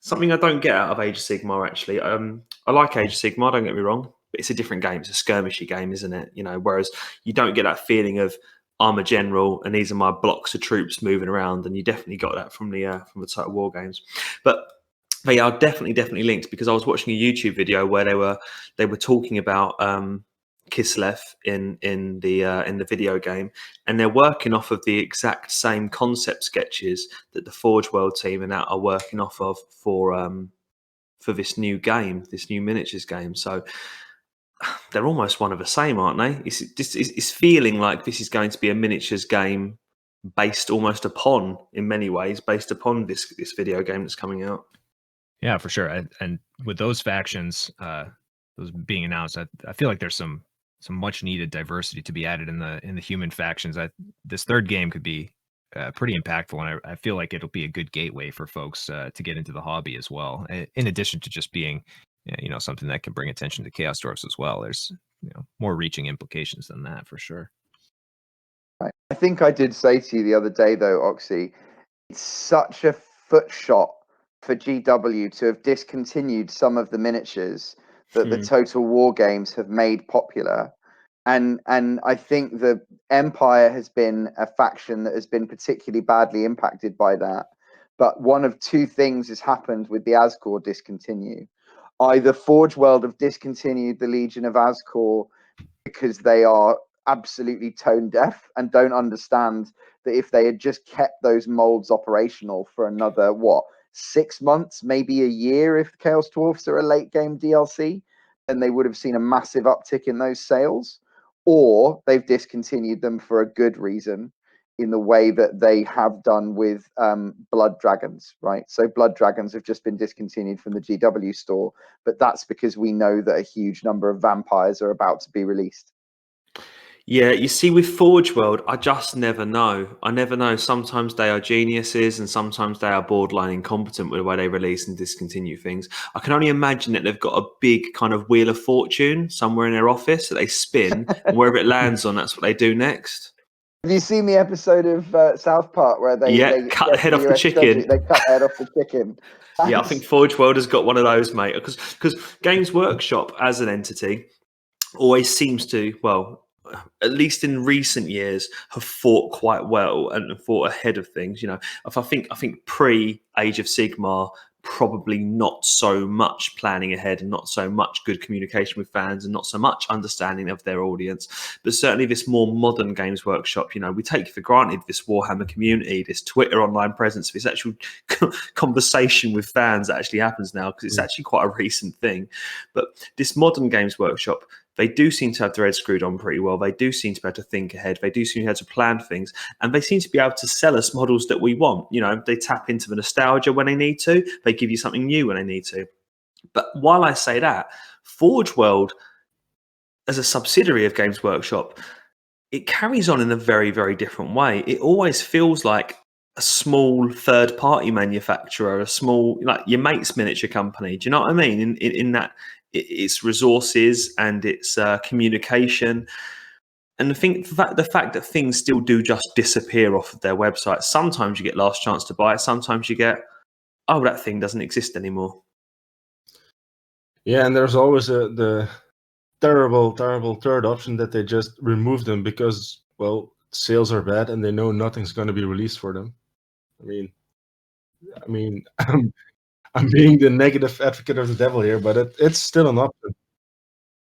something I don't get out of Age of Sigmar. Actually, I like Age of Sigmar. Don't get me wrong, but it's a different game. It's a skirmishy game, isn't it? Whereas you don't get that feeling of I'm a general and these are my blocks of troops moving around, and you definitely got that from the Total War games. But yeah, I'll definitely linked, because I was watching a YouTube video where they were talking about Kislev in the video game, and they're working off of the exact same concept sketches that the Forge World team and that are working off of for this new game, this new miniatures game. So they're almost one of the same, aren't they? It's feeling like this is going to be a miniatures game based almost upon, in many ways, based upon this video game that's coming out. Yeah, for sure. And with those factions, those being announced, I feel like there's some much needed diversity to be added in the human factions. This third game could be pretty impactful, and I feel like it'll be a good gateway for folks to get into the hobby as well. In addition to just being, something that can bring attention to Chaos Dwarfs as well. There's more reaching implications than that, for sure. Right. I think I did say to you the other day, though, Oxy, it's such a foot shot for GW to have discontinued some of the miniatures that the Total War games have made popular. And I think the Empire has been a faction that has been particularly badly impacted by that. But one of two things has happened with the Azgorh discontinue. either Forge World have discontinued the Legion of Azgorh because they are absolutely tone deaf and don't understand that if they had just kept those molds operational for another 6 months, maybe a year, if Chaos Dwarfs are a late game DLC, then they would have seen a massive uptick in those sales, or they've discontinued them for a good reason in the way that they have done with Blood Dragons, right? So Blood Dragons have just been discontinued from the GW store, but that's because we know that a huge number of vampires are about to be released. Yeah, you see, with Forge World, I just never know. I never know. Sometimes they are geniuses, and sometimes they are borderline incompetent with the way they release and discontinue things. I can only imagine that they've got a big kind of wheel of fortune somewhere in their office that they spin, and wherever it lands on, that's what they do next. Have you seen the episode of South Park where they cut the head off the chicken? They cut the head off the chicken. Yeah, I think Forge World has got one of those, mate. Because Games Workshop as an entity always seems to, well, at least in recent years, have fought quite well and fought ahead of things. You know, I think pre Age of Sigmar, probably not so much planning ahead and not so much good communication with fans and not so much understanding of their audience. But certainly this more modern Games Workshop, you know, we take for granted this Warhammer community, this Twitter online presence, this actual conversation with fans that actually happens now, because it's actually quite a recent thing. But this modern Games Workshop, they do seem to have their heads screwed on pretty well. They do seem to be able to think ahead. They do seem to be able to plan things. And they seem to be able to sell us models that we want. You know, they tap into the nostalgia when they need to. They give you something new when they need to. But while I say that, Forge World, as a subsidiary of Games Workshop, it carries on in a very, very different way. It always feels like a small third-party manufacturer, a small, like your mate's miniature company. Do you know what I mean? In that, its resources and its communication. And I think the fact that things still do just disappear off of their website. Sometimes you get last chance to buy it. Sometimes you get, oh, that thing doesn't exist anymore. Yeah, and there's always the terrible third option that they just remove them because, well, sales are bad and they know nothing's going to be released for them. I mean, I'm being the negative advocate of the devil here, but it's still an option.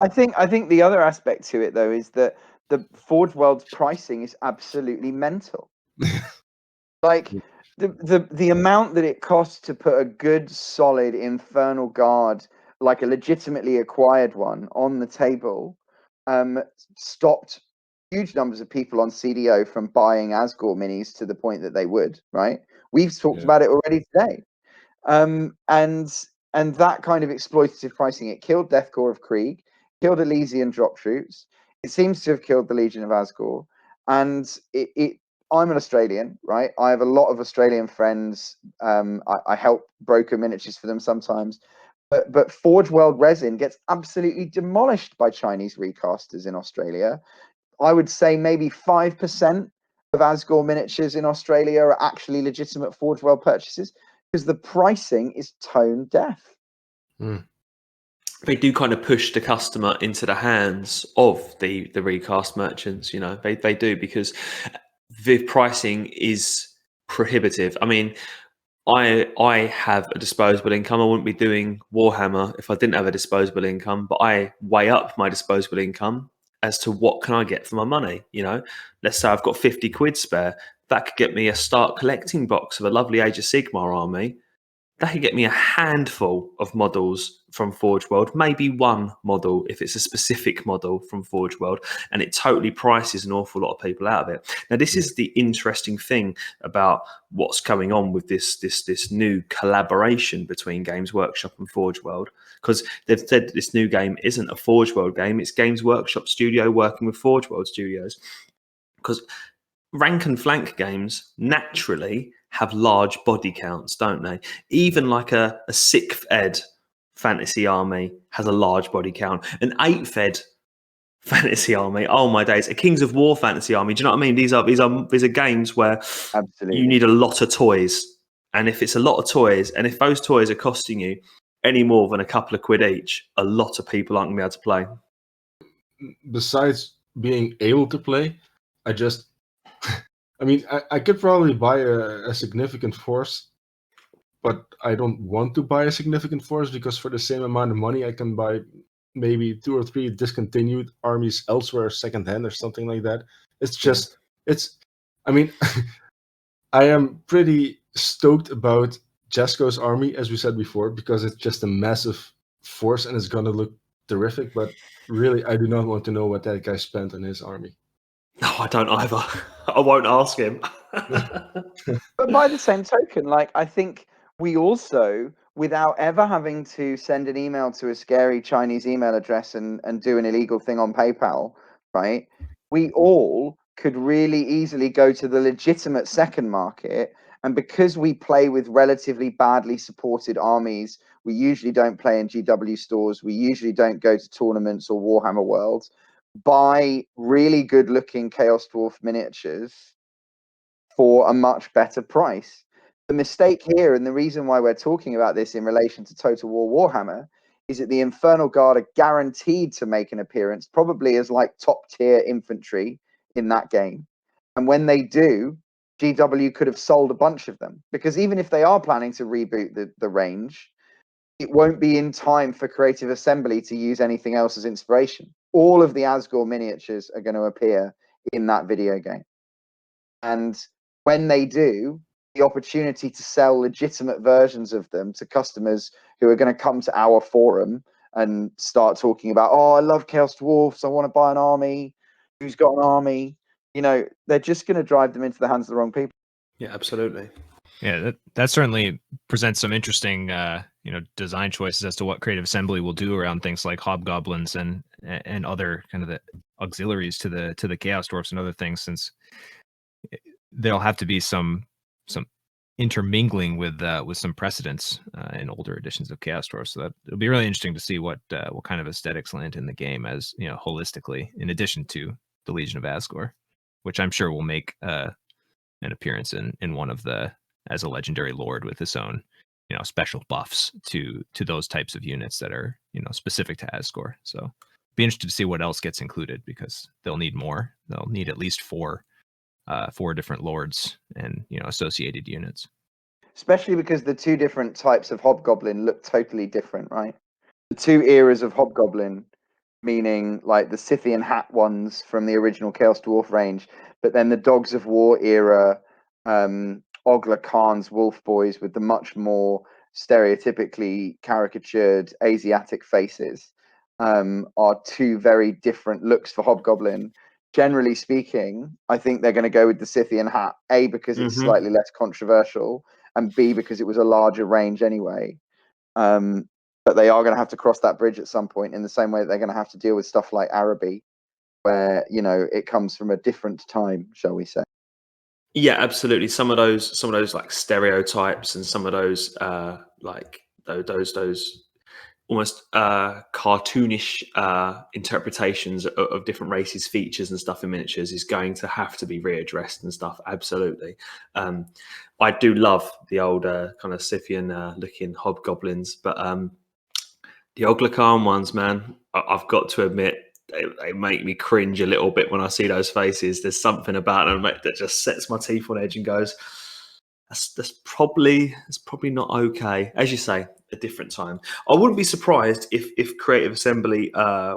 I think the other aspect to it though is that the Forge World's pricing is absolutely mental. Like the amount that it costs to put a good solid Infernal Guard, like a legitimately acquired one, on the table, stopped huge numbers of people on CDO from buying Azgorh minis to the point that they would, right? We've talked about it already today. And that kind of exploitative pricing, it killed Deathcore of Krieg, killed Elysian drop troops. It seems to have killed the Legion of Azgorh. And I'm an Australian, right? I have a lot of Australian friends. I help broker miniatures for them sometimes. But Forge World resin gets absolutely demolished by Chinese recasters in Australia. I would say maybe 5% of Azgorh miniatures in Australia are actually legitimate Forge World purchases, because the pricing is tone deaf. They do kind of push the customer into the hands of the recast merchants. You know, they do, because the pricing is prohibitive. I mean, I have a disposable income. I wouldn't be doing Warhammer if I didn't have a disposable income, but I weigh up my disposable income as to what can I get for my money. You know, let's say I've got 50 quid spare. That could get me a start collecting box of a lovely Age of Sigmar army. That could get me a handful of models from Forge World, maybe one model if it's a specific model from Forge World, and it totally prices an awful lot of people out of it. Now, this is the interesting thing about what's going on with this new collaboration between Games Workshop and Forge World, because they've said this new game isn't a Forge World game, it's Games Workshop Studio working with Forge World Studios. Because rank and flank games naturally have large body counts, don't they? Even like a 6th ed fantasy army has a large body count. An 8th ed fantasy army, oh my days, a Kings of War fantasy army. Do you know what I mean? These are games where you need a lot of toys. And if it's a lot of toys, and if those toys are costing you any more than a couple of quid each, a lot of people aren't going to be able to play. Besides being able to play, I mean, I could probably buy a significant force but I don't want to buy a significant force because for the same amount of money, I can buy maybe 2 or 3 discontinued armies elsewhere secondhand or something like that. It's just, I mean, I am pretty stoked about Jasko's army, as we said before, because it's just a massive force and it's going to look terrific. But really, I do not want to know what that guy spent on his army. No, I don't either. I won't ask him. But by the same token, like, I think we also, without ever having to send an email to a scary Chinese email address and do an illegal thing on PayPal, right? We all could really easily go to the legitimate second market. And because we play with relatively badly supported armies, we usually don't play in GW stores. We usually don't go to tournaments or Warhammer Worlds. Buy really good looking Chaos Dwarf miniatures for a much better price. The mistake here, and the reason why we're talking about this in relation to Total War Warhammer, is that the Infernal Guard are guaranteed to make an appearance, probably as like top tier infantry in that game. And when they do, GW could have sold a bunch of them, because even if they are planning to reboot the range, it won't be in time for Creative Assembly to use anything else as inspiration. All of the Azgorh miniatures are going to appear in that video game. And when they do, the opportunity to sell legitimate versions of them to customers who are going to come to our forum and start talking about, oh, I love Chaos Dwarfs, I want to buy an army, who's got an army? You know, they're just going to drive them into the hands of the wrong people. Yeah, absolutely. Yeah, that certainly presents some interesting, design choices as to what Creative Assembly will do around things like Hobgoblins and other kind of the auxiliaries to the Chaos Dwarfs and other things, since there'll have to be some intermingling with some precedents in older editions of Chaos Dwarfs. So that it'll be really interesting to see what kind of aesthetics land in the game, as holistically, in addition to the Legion of Azgorh, which I'm sure will make an appearance in one of the, as a legendary lord with his own special buffs to those types of units that are specific to Azgorh. So be interested to see what else gets included, because they'll need more. They'll need at least four different lords and associated units, especially because the two different types of Hobgoblin look totally different, right? The two eras of Hobgoblin, meaning like the Scythian hat ones from the original Chaos Dwarf range, but then the Dogs of War era, Ogla Khan's Wolf Boys with the much more stereotypically caricatured Asiatic faces, are two very different looks for Hobgoblin. Generally speaking, I think they're going to go with the Scythian hat, A, because it's slightly less controversial, and B, because it was a larger range anyway. But they are going to have to cross that bridge at some point, in the same way that they're going to have to deal with stuff like Araby, where it comes from a different time, shall we say. Yeah, absolutely. Some of those like stereotypes, and some of those like those almost cartoonish interpretations of different races' features and stuff in miniatures is going to have to be readdressed and stuff. Absolutely. I do love the old kind of Scythian looking Hobgoblins, but the Ogla Khan ones, man, I've got to admit, they make me cringe a little bit when I see those faces. There's something about them that just sets my teeth on edge and goes, that's probably not okay. As you say, a different time. I wouldn't be surprised if Creative Assembly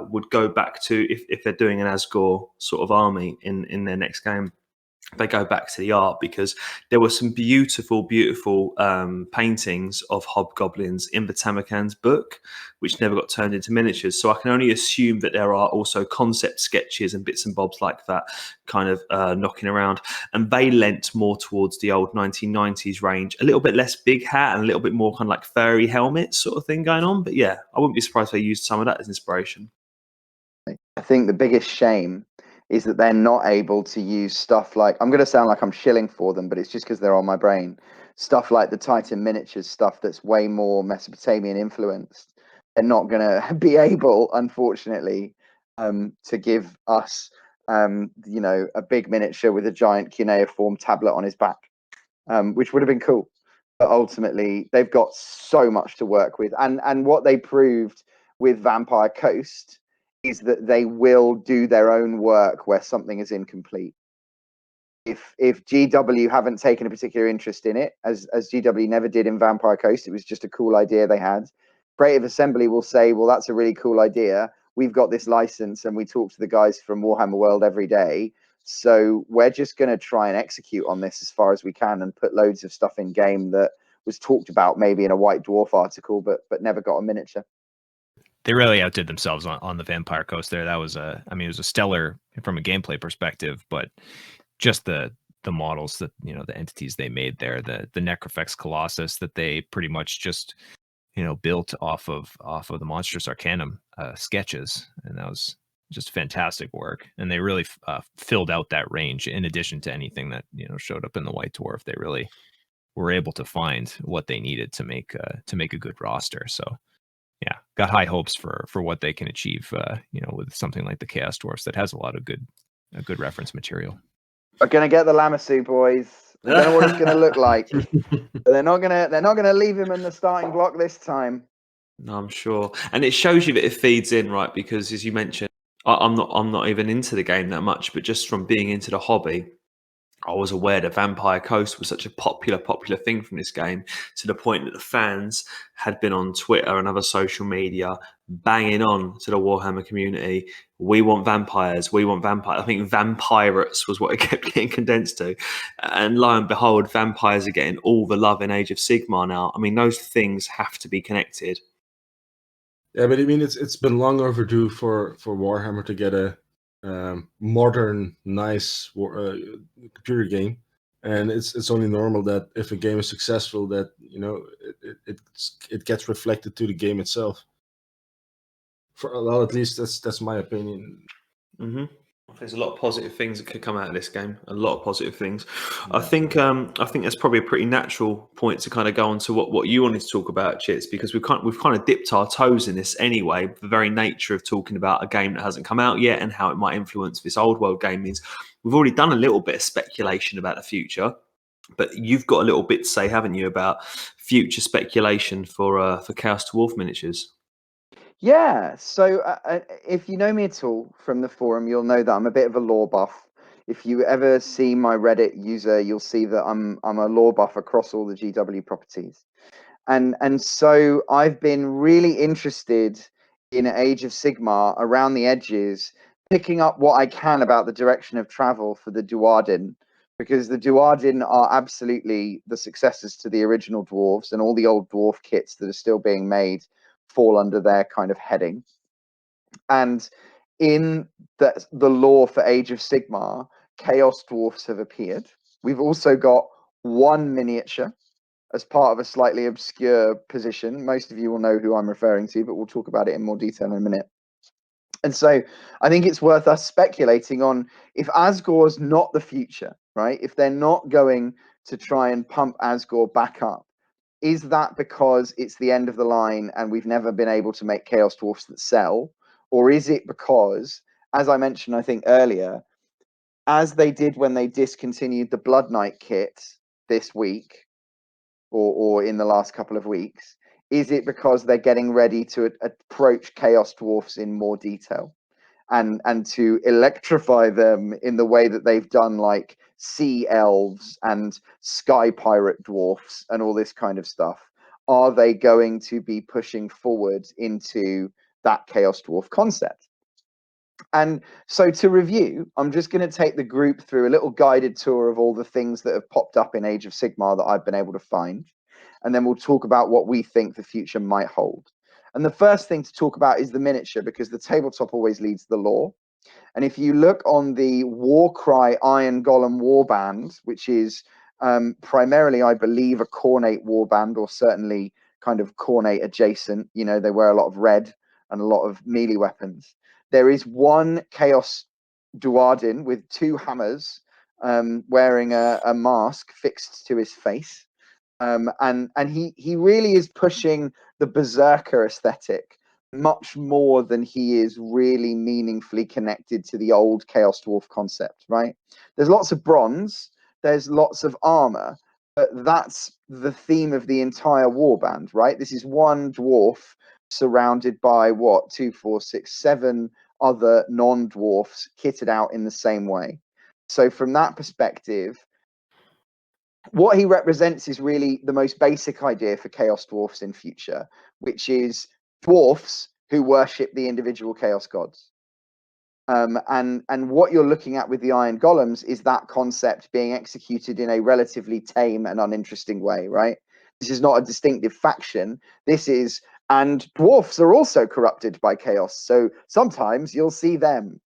would go back to, if they're doing an Azgorh sort of army in their next game, they go back to the art, because there were some beautiful paintings of Hobgoblins in the Tamarkan's book, which never got turned into miniatures. So I can only assume that there are also concept sketches and bits and bobs like that kind of knocking around, and they lent more towards the old 1990s range, a little bit less big hat and a little bit more kind of like furry helmet sort of thing going on. But yeah, I wouldn't be surprised if they used some of that as inspiration. I think the biggest shame is that they're not able to use stuff like, I'm going to sound like I'm shilling for them, but it's just because they're on my brain, stuff like the Titan miniatures, stuff that's way more Mesopotamian influenced. They're not going to be able, unfortunately, to give us, a big miniature with a giant cuneiform tablet on his back, which would have been cool. But ultimately, they've got so much to work with. And what they proved with Vampire Coast is that they will do their own work where something is incomplete. if GW haven't taken a particular interest in it, as GW never did in Vampire Coast, it was just a cool idea they had. Creative Assembly will say, well, that's a really cool idea. We've got this license and we talk to the guys from Warhammer World every day. So we're just going to try and execute on this as far as we can and put loads of stuff in game that was talked about maybe in a White Dwarf article, but never got a miniature. They really outdid themselves on the Vampire Coast there. That was it was a stellar from a gameplay perspective, but just the models that, the entities they made there, the Necrofex Colossus that they pretty much just, built off of the Monstrous Arcanum sketches. And that was just fantastic work. And they really filled out that range in addition to anything that, showed up in the White Dwarf. They really were able to find what they needed to make a good roster. So yeah, got high hopes for what they can achieve, with something like the Chaos Dwarfs that has a lot of good reference material. We're gonna get the Lamassu, boys. I don't know what it's gonna look like. But they're not gonna leave him in the starting block this time. No, I'm sure, and it shows you that it feeds in, right? Because as you mentioned, I'm not even into the game that much, but just from being into the hobby, I was aware that Vampire Coast was such a popular thing from this game, to the point that the fans had been on Twitter and other social media banging on to the Warhammer community. We want vampires. We want vampires. I think vampirates was what it kept getting condensed to. And lo and behold, vampires are getting all the love in Age of Sigmar now. I mean, those things have to be connected. Yeah, but I mean, it's been long overdue for Warhammer to get a modern, nice computer game, and it's only normal that if a game is successful, that it gets reflected to the game itself. At least that's my opinion. Mm-hmm. There's a lot of positive things that could come out of this game. A lot of positive things. I think that's probably a pretty natural point to kind of go on to what you wanted to talk about, Chits, because we've kind of dipped our toes in this anyway. The very nature of talking about a game that hasn't come out yet and how it might influence this old world game means we've already done a little bit of speculation about the future, but you've got a little bit to say, haven't you, about future speculation for Chaos Dwarf miniatures? Yeah, so if you know me at all from the forum, you'll know that I'm a bit of a lore buff. If you ever see my Reddit user, you'll see that I'm a lore buff across all the GW properties. And so I've been really interested in Age of Sigmar around the edges, picking up what I can about the direction of travel for the Duardin, because the Duardin are absolutely the successors to the original dwarves, and all the old dwarf kits that are still being made fall under their kind of heading. And in the lore for Age of Sigmar, Chaos Dwarfs have appeared. We've also got one miniature as part of a slightly obscure position. Most of you will know who I'm referring to, but we'll talk about it in more detail in a minute. And so I think it's worth us speculating on if Azgor's not the future, right? If they're not going to try and pump Azgorh back up, is that because it's the end of the line and we've never been able to make Chaos Dwarfs that sell? Or is it because, as I mentioned, I think earlier, as they did when they discontinued the Blood Knight kit this week, or in the last couple of weeks, is it because they're getting ready to approach Chaos Dwarfs in more detail and to electrify them in the way that they've done, like sea elves and sky pirate dwarfs and all this kind of stuff? Are they going to be pushing forward into that Chaos Dwarf concept? And so to review, I'm just going to take the group through a little guided tour of all the things that have popped up in Age of Sigmar that I've been able to find. And then we'll talk about what we think the future might hold. And the first thing to talk about is the miniature, because the tabletop always leads the lore. And if you look on the Warcry Iron Golem warband, which is primarily, I believe, a Khornate warband, or certainly kind of Khornate adjacent, they wear a lot of red and a lot of melee weapons. There is one Chaos Duardin with two hammers, wearing a mask fixed to his face. And he really is pushing the Berserker aesthetic much more than he is really meaningfully connected to the old Chaos Dwarf concept, right? There's lots of bronze, there's lots of armor, but that's the theme of the entire warband, right? This is one dwarf surrounded by 2, 4, 6, 7 other non-dwarfs kitted out in the same way. So from that perspective, what he represents is really the most basic idea for Chaos Dwarfs in future, which is dwarfs who worship the individual Chaos gods. And what you're looking at with the Iron Golems is that concept being executed in a relatively tame and uninteresting way, right? This is not a distinctive faction. This is, and dwarfs are also corrupted by chaos. So sometimes you'll see them,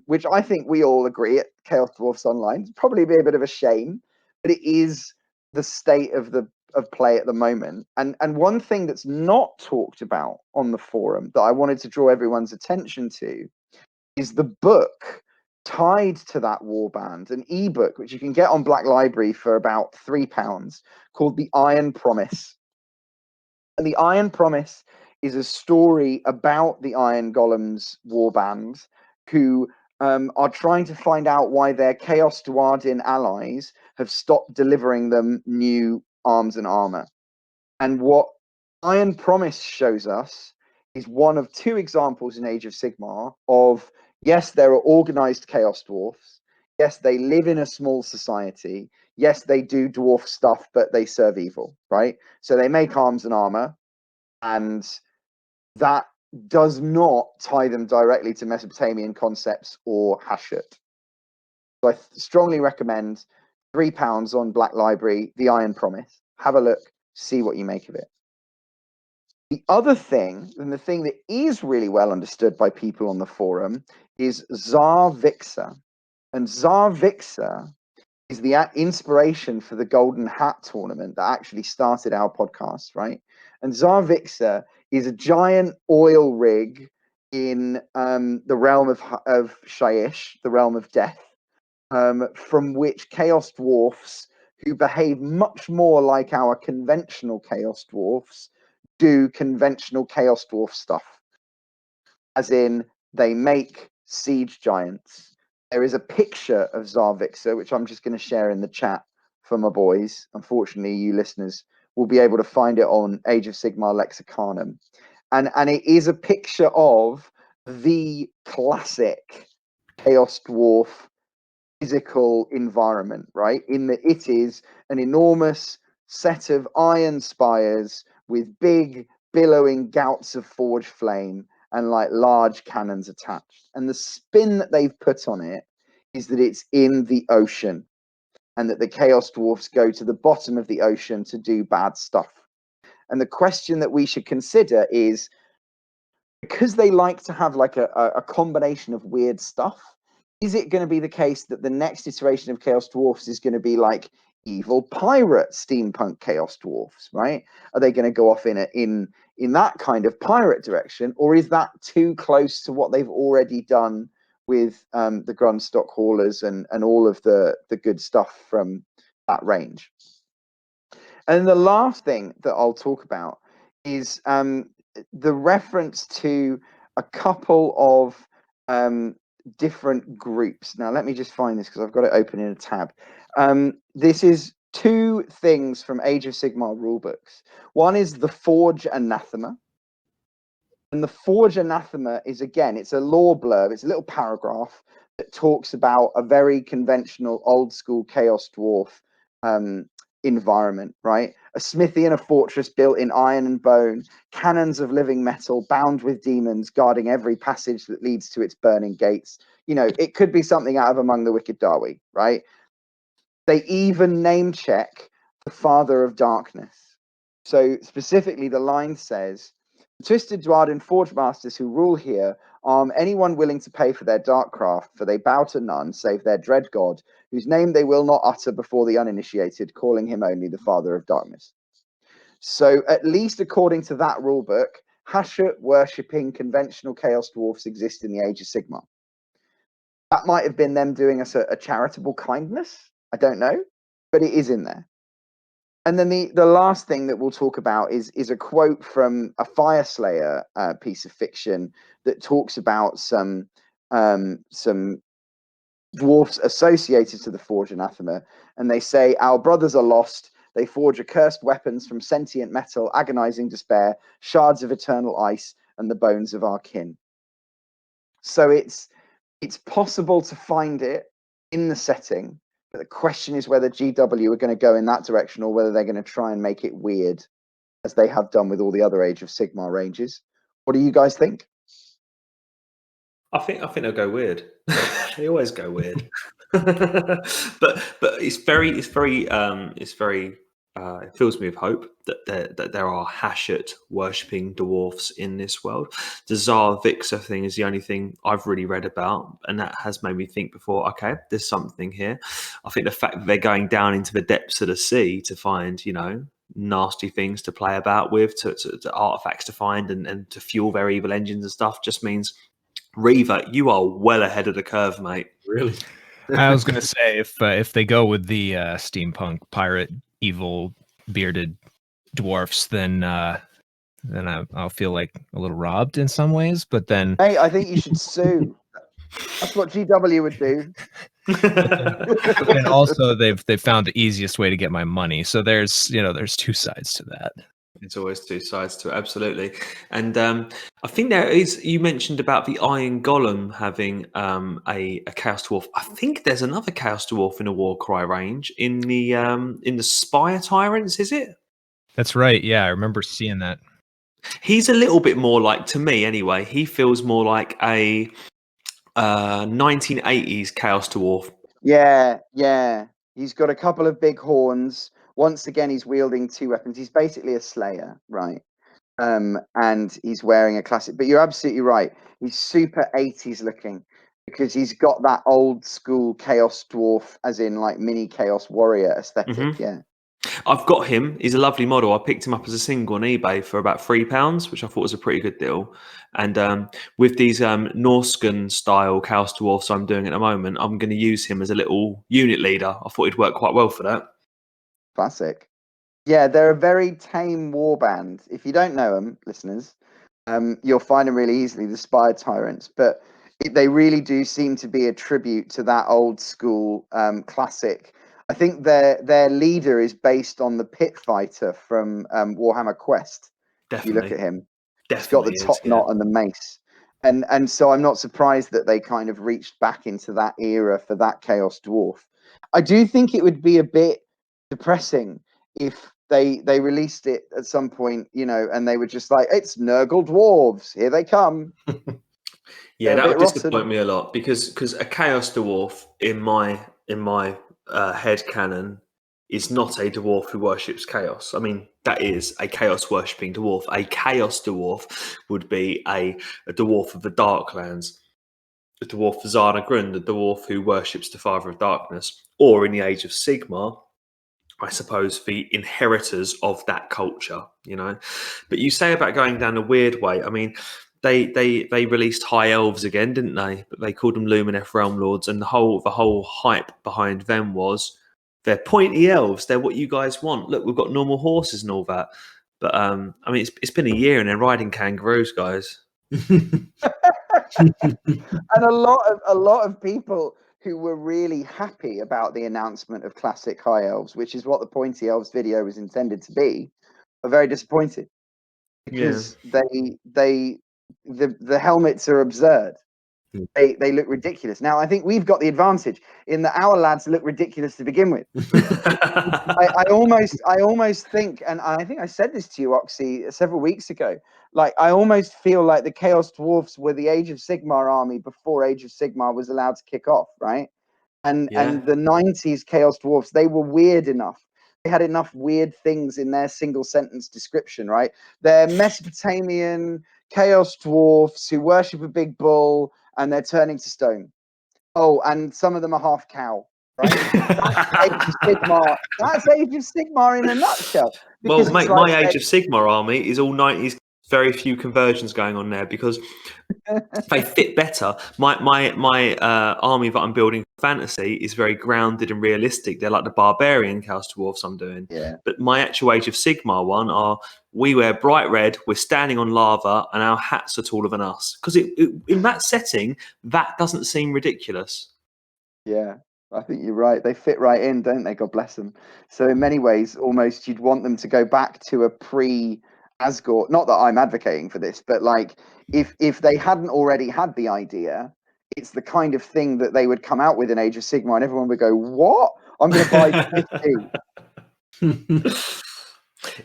which I think we all agree at Chaos Dwarfs Online. It'd probably be a bit of a shame, but it is the state of play at the moment. And one thing that's not talked about on the forum that I wanted to draw everyone's attention to is the book tied to that warband, an ebook which you can get on Black Library for about £3, called The Iron Promise. And The Iron Promise is a story about the Iron Golems warband who are trying to find out why their Chaos Dwarden allies have stopped delivering them new arms and armor. And what Iron Promise shows us is one of two examples in Age of Sigmar of, yes, there are organized Chaos Dwarfs. Yes, they live in a small society. Yes, they do dwarf stuff, but they serve evil, right? So they make arms and armor, and that does not tie them directly to Mesopotamian concepts or Hashut. So I strongly recommend £3 on Black Library, The Iron Promise. Have a look, see what you make of it. The other thing, and the thing that is really well understood by people on the forum, is Tsar Vixar. And Tsar Vixar is the inspiration for the Golden Hat tournament that actually started our podcast, right? And Tsar Vixar is a giant oil rig in the realm of Shaiish, the realm of death, from which Chaos Dwarfs, who behave much more like our conventional Chaos Dwarfs, do conventional Chaos Dwarf stuff. As in, they make siege giants. There is a picture of Tsar Vixar, which I'm just going to share in the chat for my boys. Unfortunately, you listeners will be able to find it on Age of Sigmar Lexicanum. And it is a picture of the classic Chaos Dwarf physical environment, right? It is an enormous set of iron spires with big billowing gouts of forge flame and like large cannons attached. And the spin that they've put on it is that it's in the ocean and that the Chaos Dwarfs go to the bottom of the ocean to do bad stuff. And the question that we should consider is, because they like to have like a combination of weird stuff, is it going to be the case that the next iteration of Chaos Dwarfs is going to be like evil pirate steampunk Chaos Dwarfs, right? Are they going to go off in that kind of pirate direction, or is that too close to what they've already done with the Grundstock haulers and all of the good stuff from that range? And the last thing that I'll talk about is the reference to a couple of different groups. Now, let me just find this because I've got it open in a tab. This is two things from Age of Sigmar rulebooks. One is the Forge Anathema. And the Forge Anathema is, again, it's a lore blurb. It's a little paragraph that talks about a very conventional old school Chaos Dwarf environment, right? A smithy and a fortress built in iron and bone, cannons of living metal bound with demons guarding every passage that leads to its burning gates. You know, it could be something out of Among the Wicked Dawi, right? They even name check the Father of Darkness. So specifically, the line says, "The Twisted Dwarden Forge Masters who rule here arm anyone willing to pay for their dark craft, for they bow to none save their dread god, whose name they will not utter before the uninitiated, calling him only the Father of Darkness." So at least according to that rulebook, Hashut worshipping conventional Chaos Dwarfs exist in the Age of Sigmar. That might have been them doing us a charitable kindness. I don't know, but it is in there. And then the last thing that we'll talk about is a quote from a Fireslayer piece of fiction that talks about some dwarfs associated to the Forge Anathema. And they say, "Our brothers are lost. They forge accursed weapons from sentient metal, agonizing despair, shards of eternal ice, and the bones of our kin." So it's possible to find it in the setting. But the question is whether GW are going to go in that direction or whether they're going to try and make it weird, as they have done with all the other Age of Sigmar ranges. What do you guys think? I think they'll go weird. They always go weird. but it fills me with hope that there are Hashut worshipping dwarfs in this world. The Tsar Vixer thing is the only thing I've really read about, and that has made me think before, okay, there's something here. I think the fact that they're going down into the depths of the sea to find, nasty things to play about with, to artifacts to find and to fuel their evil engines and stuff just means, Reaver, you are well ahead of the curve, mate. Really? I was going to say, if they go with the steampunk pirate evil bearded dwarfs, then I'll feel like a little robbed in some ways. But then, Hey, I think you should sue. That's what GW would do. and also they've found the easiest way to get my money. So there's two sides to that. It's always two sides to it, absolutely. And I think there is. You mentioned about the Iron Golem having a Chaos Dwarf. I think there's another Chaos Dwarf in a Warcry range in the Spire Tyrants. Is it? That's right. Yeah, I remember seeing that. He's a little bit more like, to me anyway. He feels more like a 1980s Chaos Dwarf. Yeah. He's got a couple of big horns. Once again, he's wielding two weapons. He's basically a slayer, right? And he's wearing a classic. But you're absolutely right. He's super 80s looking because he's got that old school Chaos Dwarf, as in like mini Chaos Warrior aesthetic. Mm-hmm. Yeah. I've got him. He's a lovely model. I picked him up as a single on eBay for about £3, which I thought was a pretty good deal. And with these Norscan style Chaos Dwarfs I'm doing at the moment, I'm going to use him as a little unit leader. I thought he'd work quite well for that. Classic. Yeah, they're a very tame warband. If you don't know them, listeners, you'll find them really easily, the Spire Tyrants. But they really do seem to be a tribute to that old school classic. I think their leader is based on the Pit Fighter from Warhammer Quest. Definitely. If you look at him. Definitely. He's got the top knot and the mace. And so I'm not surprised that they kind of reached back into that era for that Chaos Dwarf. I do think it would be a bit depressing if they released it at some point, and they were just like, it's Nergling dwarves, here they come. Yeah, that would disappoint me a lot because a Chaos Dwarf in my head canon is not a dwarf who worships chaos. I mean, that is a chaos worshipping dwarf. A Chaos Dwarf would be a dwarf of the Darklands, a dwarf of Zarnagrund, a dwarf who worships the Father of Darkness, or in the Age of Sigmar, I suppose, the inheritors of that culture, But you say about going down a weird way. I mean, they released High Elves again, didn't they? But they called them Lumineth Realm Lords, and the whole hype behind them was they're pointy elves. They're what you guys want. Look, we've got normal horses and all that. But I mean, it's been a year and they're riding kangaroos, guys. And a lot of people who were really happy about the announcement of classic High Elves, which is what the Pointy Elves video was intended to be, are very disappointed because the helmets are absurd. They look ridiculous. Now, I think we've got the advantage in that our lads look ridiculous to begin with. I almost think, and I think I said this to you, Oxy, several weeks ago, like I almost feel like the Chaos Dwarfs were the Age of Sigmar army before Age of Sigmar was allowed to kick off, right? And the 90s Chaos Dwarfs, they were weird enough. They had enough weird things in their single sentence description, right? They're Mesopotamian Chaos Dwarfs who worship a big bull and they're turning to stone. Oh, and some of them are half cow, right? That's Age of Sigmar. That's Age of Sigmar in a nutshell. Well, mate, my Age of Sigmar army is all 90s. Very few conversions going on there because they fit better. My army that I'm building for fantasy is very grounded and realistic. They're like the barbarian Chaos Dwarfs I'm doing. Yeah. But my actual Age of Sigmar one we wear bright red, we're standing on lava, and our hats are taller than us. Because in that setting, that doesn't seem ridiculous. Yeah, I think you're right. They fit right in, don't they? God bless them. So in many ways, almost you'd want them to go back to a pre-Azgorh. Not that I'm advocating for this, but like if they hadn't already had the idea, it's the kind of thing that they would come out with in Age of Sigmar, and everyone would go, "What? I'm going to buy 50."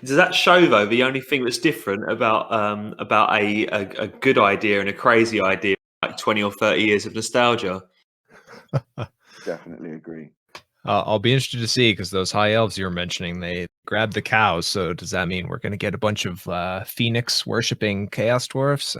Does that show, though, the only thing that's different about a good idea and a crazy idea, like 20 or 30 years of nostalgia? Definitely agree. I'll be interested to see, because those high elves you were mentioning, they grabbed the cows. So does that mean we're going to get a bunch of Phoenix worshipping Chaos Dwarfs?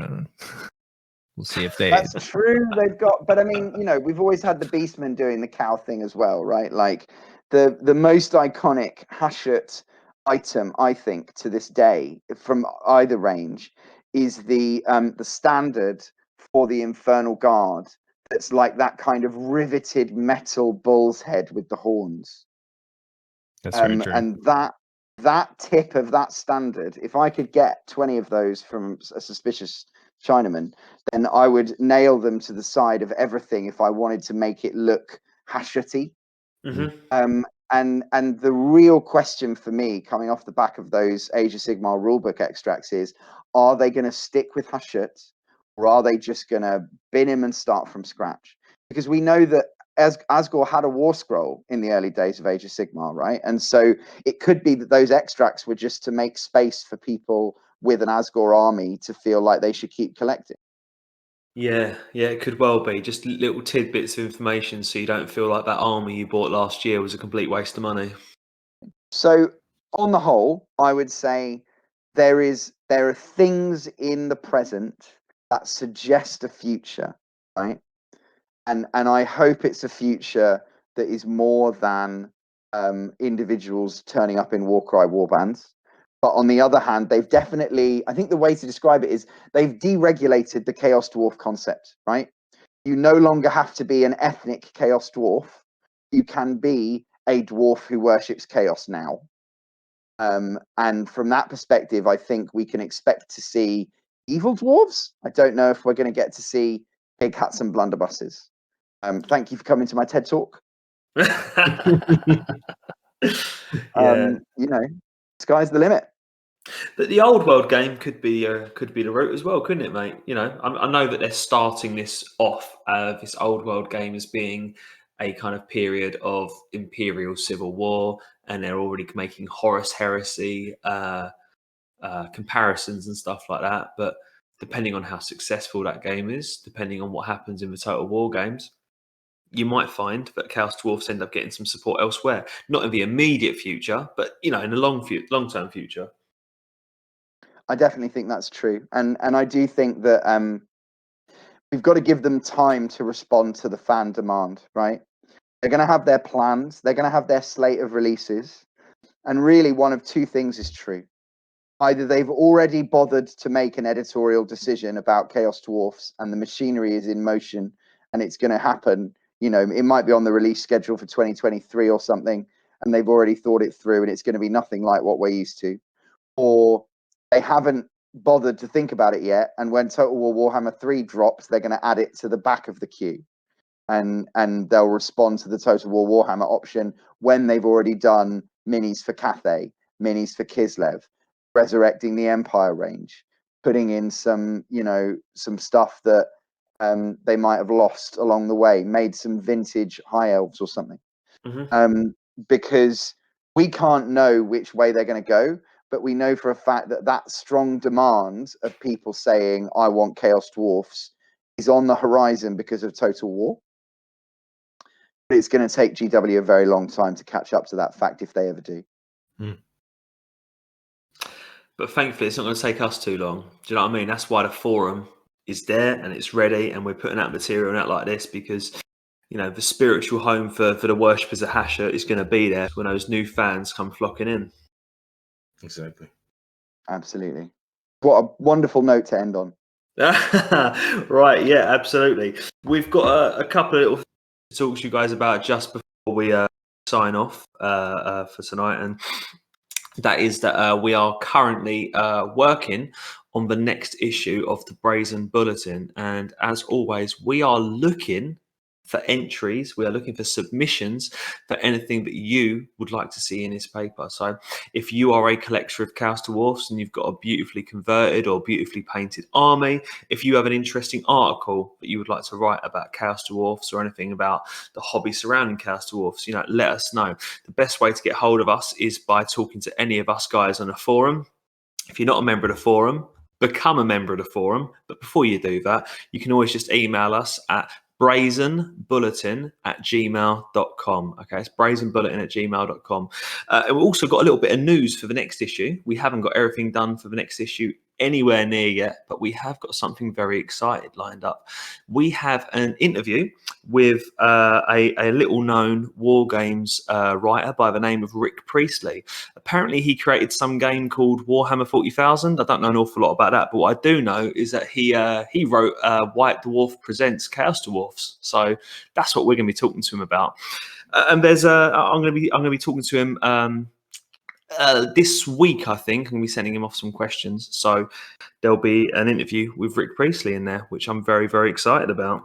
We'll see if they. That's true. They've got, but I mean, we've always had the Beastmen doing the cow thing as well, right? Like the most iconic Hashut item, I think, to this day from either range is the standard for the Infernal Guard. It's like that kind of riveted metal bull's head with the horns. That's very true. And that tip of that standard, if I could get 20 of those from a suspicious Chinaman, then I would nail them to the side of everything if I wanted to make it look Hashutty. Mm-hmm. And the real question for me, coming off the back of those Age of Sigmar rulebook extracts, is: are they going to stick with Hashut, or are they just going to bin him and start from scratch? Because we know that Azgorh had a war scroll in the early days of Age of Sigmar, right? And so it could be that those extracts were just to make space for people with an Azgorh army to feel like they should keep collecting. Yeah, it could well be. Just little tidbits of information so you don't feel like that army you bought last year was a complete waste of money. So on the whole, I would say there are things in the present that suggest a future, right? And I hope it's a future that is more than individuals turning up in Warcry warbands. But on the other hand, they've definitely, I think the way to describe it is they've deregulated the Chaos Dwarf concept, right? You no longer have to be an ethnic Chaos Dwarf. You can be a dwarf who worships chaos now. And from that perspective, I think we can expect to see evil dwarves. I don't know if we're going to get to see big hats and blunderbusses. Thank you for coming to my TED Talk. Sky's the limit. But the old world game could be the route as well, couldn't it, mate? I know that they're starting this off, this old world game, as being a kind of period of imperial civil war, and they're already making Horus Heresy comparisons and stuff like that. But depending on how successful that game is, depending on what happens in the Total War games, you might find that Chaos Dwarfs end up getting some support elsewhere. Not in the immediate future, but in the long-term future. I definitely think that's true, and I do think that we've got to give them time to respond to the fan demand. Right? They're going to have their plans. They're going to have their slate of releases, and really, one of two things is true: either they've already bothered to make an editorial decision about Chaos Dwarfs, and the machinery is in motion, and it's going to happen. It might be on the release schedule for 2023 or something, and they've already thought it through, and it's going to be nothing like what we're used to, or they haven't bothered to think about it yet, and when Total War Warhammer 3 drops, they're going to add it to the back of the queue, and they'll respond to the Total War Warhammer option when they've already done minis for Cathay, minis for Kislev, resurrecting the Empire range, putting in some stuff that they might have lost along the way, made some vintage high elves or something. Mm-hmm. Because we can't know which way they're going to go, but we know for a fact that strong demand of people saying, I want Chaos Dwarfs, is on the horizon because of Total War. But it's going to take GW a very long time to catch up to that fact, if they ever do. But thankfully, it's not going to take us too long. Do you know what I mean? That's why the forum is there and it's ready, and we're putting out material out like this, because the spiritual home for the worshippers of Hashut is going to be there when those new fans come flocking in. Exactly. Absolutely. What a wonderful note to end on. Right, yeah, absolutely. We've got a couple of little to talk to you guys about just before we sign off for tonight, and that is that we are currently working on the next issue of the Brazen Bulletin, and as always, we are looking for entries. We are looking for submissions for anything that you would like to see in this paper. So if you are a collector of Chaos Dwarfs and you've got a beautifully converted or beautifully painted army, if you have an interesting article that you would like to write about Chaos Dwarfs or anything about the hobby surrounding Chaos Dwarfs, let us know. The best way to get hold of us is by talking to any of us guys on a forum. If you're not a member of the forum, become a member of the forum. But before you do that, you can always just email us at brazenbulletin@gmail.com. Okay, it's brazenbulletin@gmail.com. And we've also got a little bit of news for the next issue. We haven't got everything done for the next issue anywhere near yet, but we have got something very exciting lined up. We have an interview with a little known war games writer by the name of Rick Priestley. Apparently he created some game called Warhammer 40,000. I don't know an awful lot about that, but what I do know is that he wrote White Dwarf Presents Chaos Dwarfs. So that's what we're going to be talking to him about. And there's I'm going to be talking to him this week. I think I'm going to be sending him off some questions. So there'll be an interview with Rick Priestley in there, which I'm very, very excited about.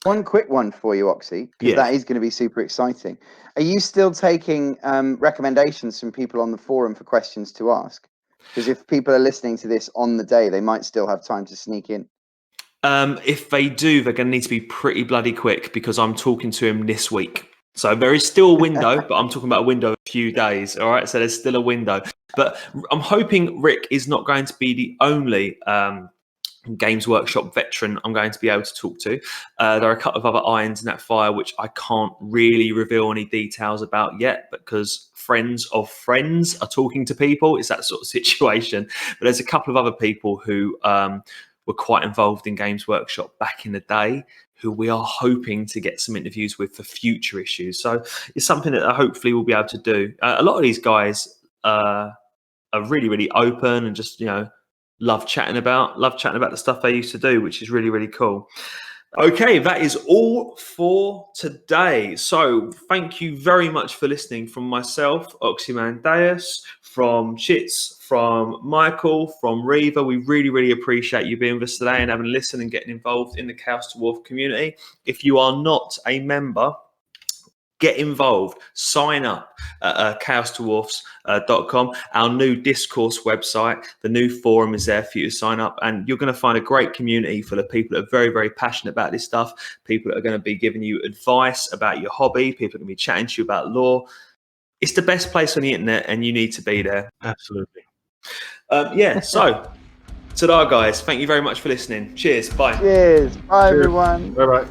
One quick one for you, Oxy, because that is going to be super exciting. Are you still taking recommendations from people on the forum for questions to ask? Because if people are listening to this on the day, they might still have time to sneak in. If they do, they're going to need to be pretty bloody quick because I'm talking to him this week. So there is still a window, but I'm talking about a window of a few days. All right, so there's still a window. But I'm hoping Rick is not going to be the only Games Workshop veteran I'm going to be able to talk to. There are a couple of other irons in that fire which I can't really reveal any details about yet because friends of friends are talking to people. It's that sort of situation. But there's a couple of other people who were quite involved in Games Workshop back in the day who we are hoping to get some interviews with for future issues. So it's something that hopefully we'll be able to do. A lot of these guys are really, really open and just, love chatting about the stuff they used to do, which is really, really cool. Okay, that is all for today. So thank you very much for listening from myself, Oxymandias, from Chitz, from Michael, from Reaver. We really, really appreciate you being with us today and having a listen and getting involved in the Chaos Dwarf community. If you are not a member, get involved. Sign up at chaosdwarfs.com, our new discourse website. The new forum is there for you to sign up, and you're going to find a great community full of people that are very, very passionate about this stuff, people that are going to be giving you advice about your hobby, people are going to be chatting to you about lore. It's the best place on the internet, and you need to be there. Absolutely. So ta-da, guys. Thank you very much for listening. Cheers. Bye. Cheers. Bye, everyone. Bye-bye.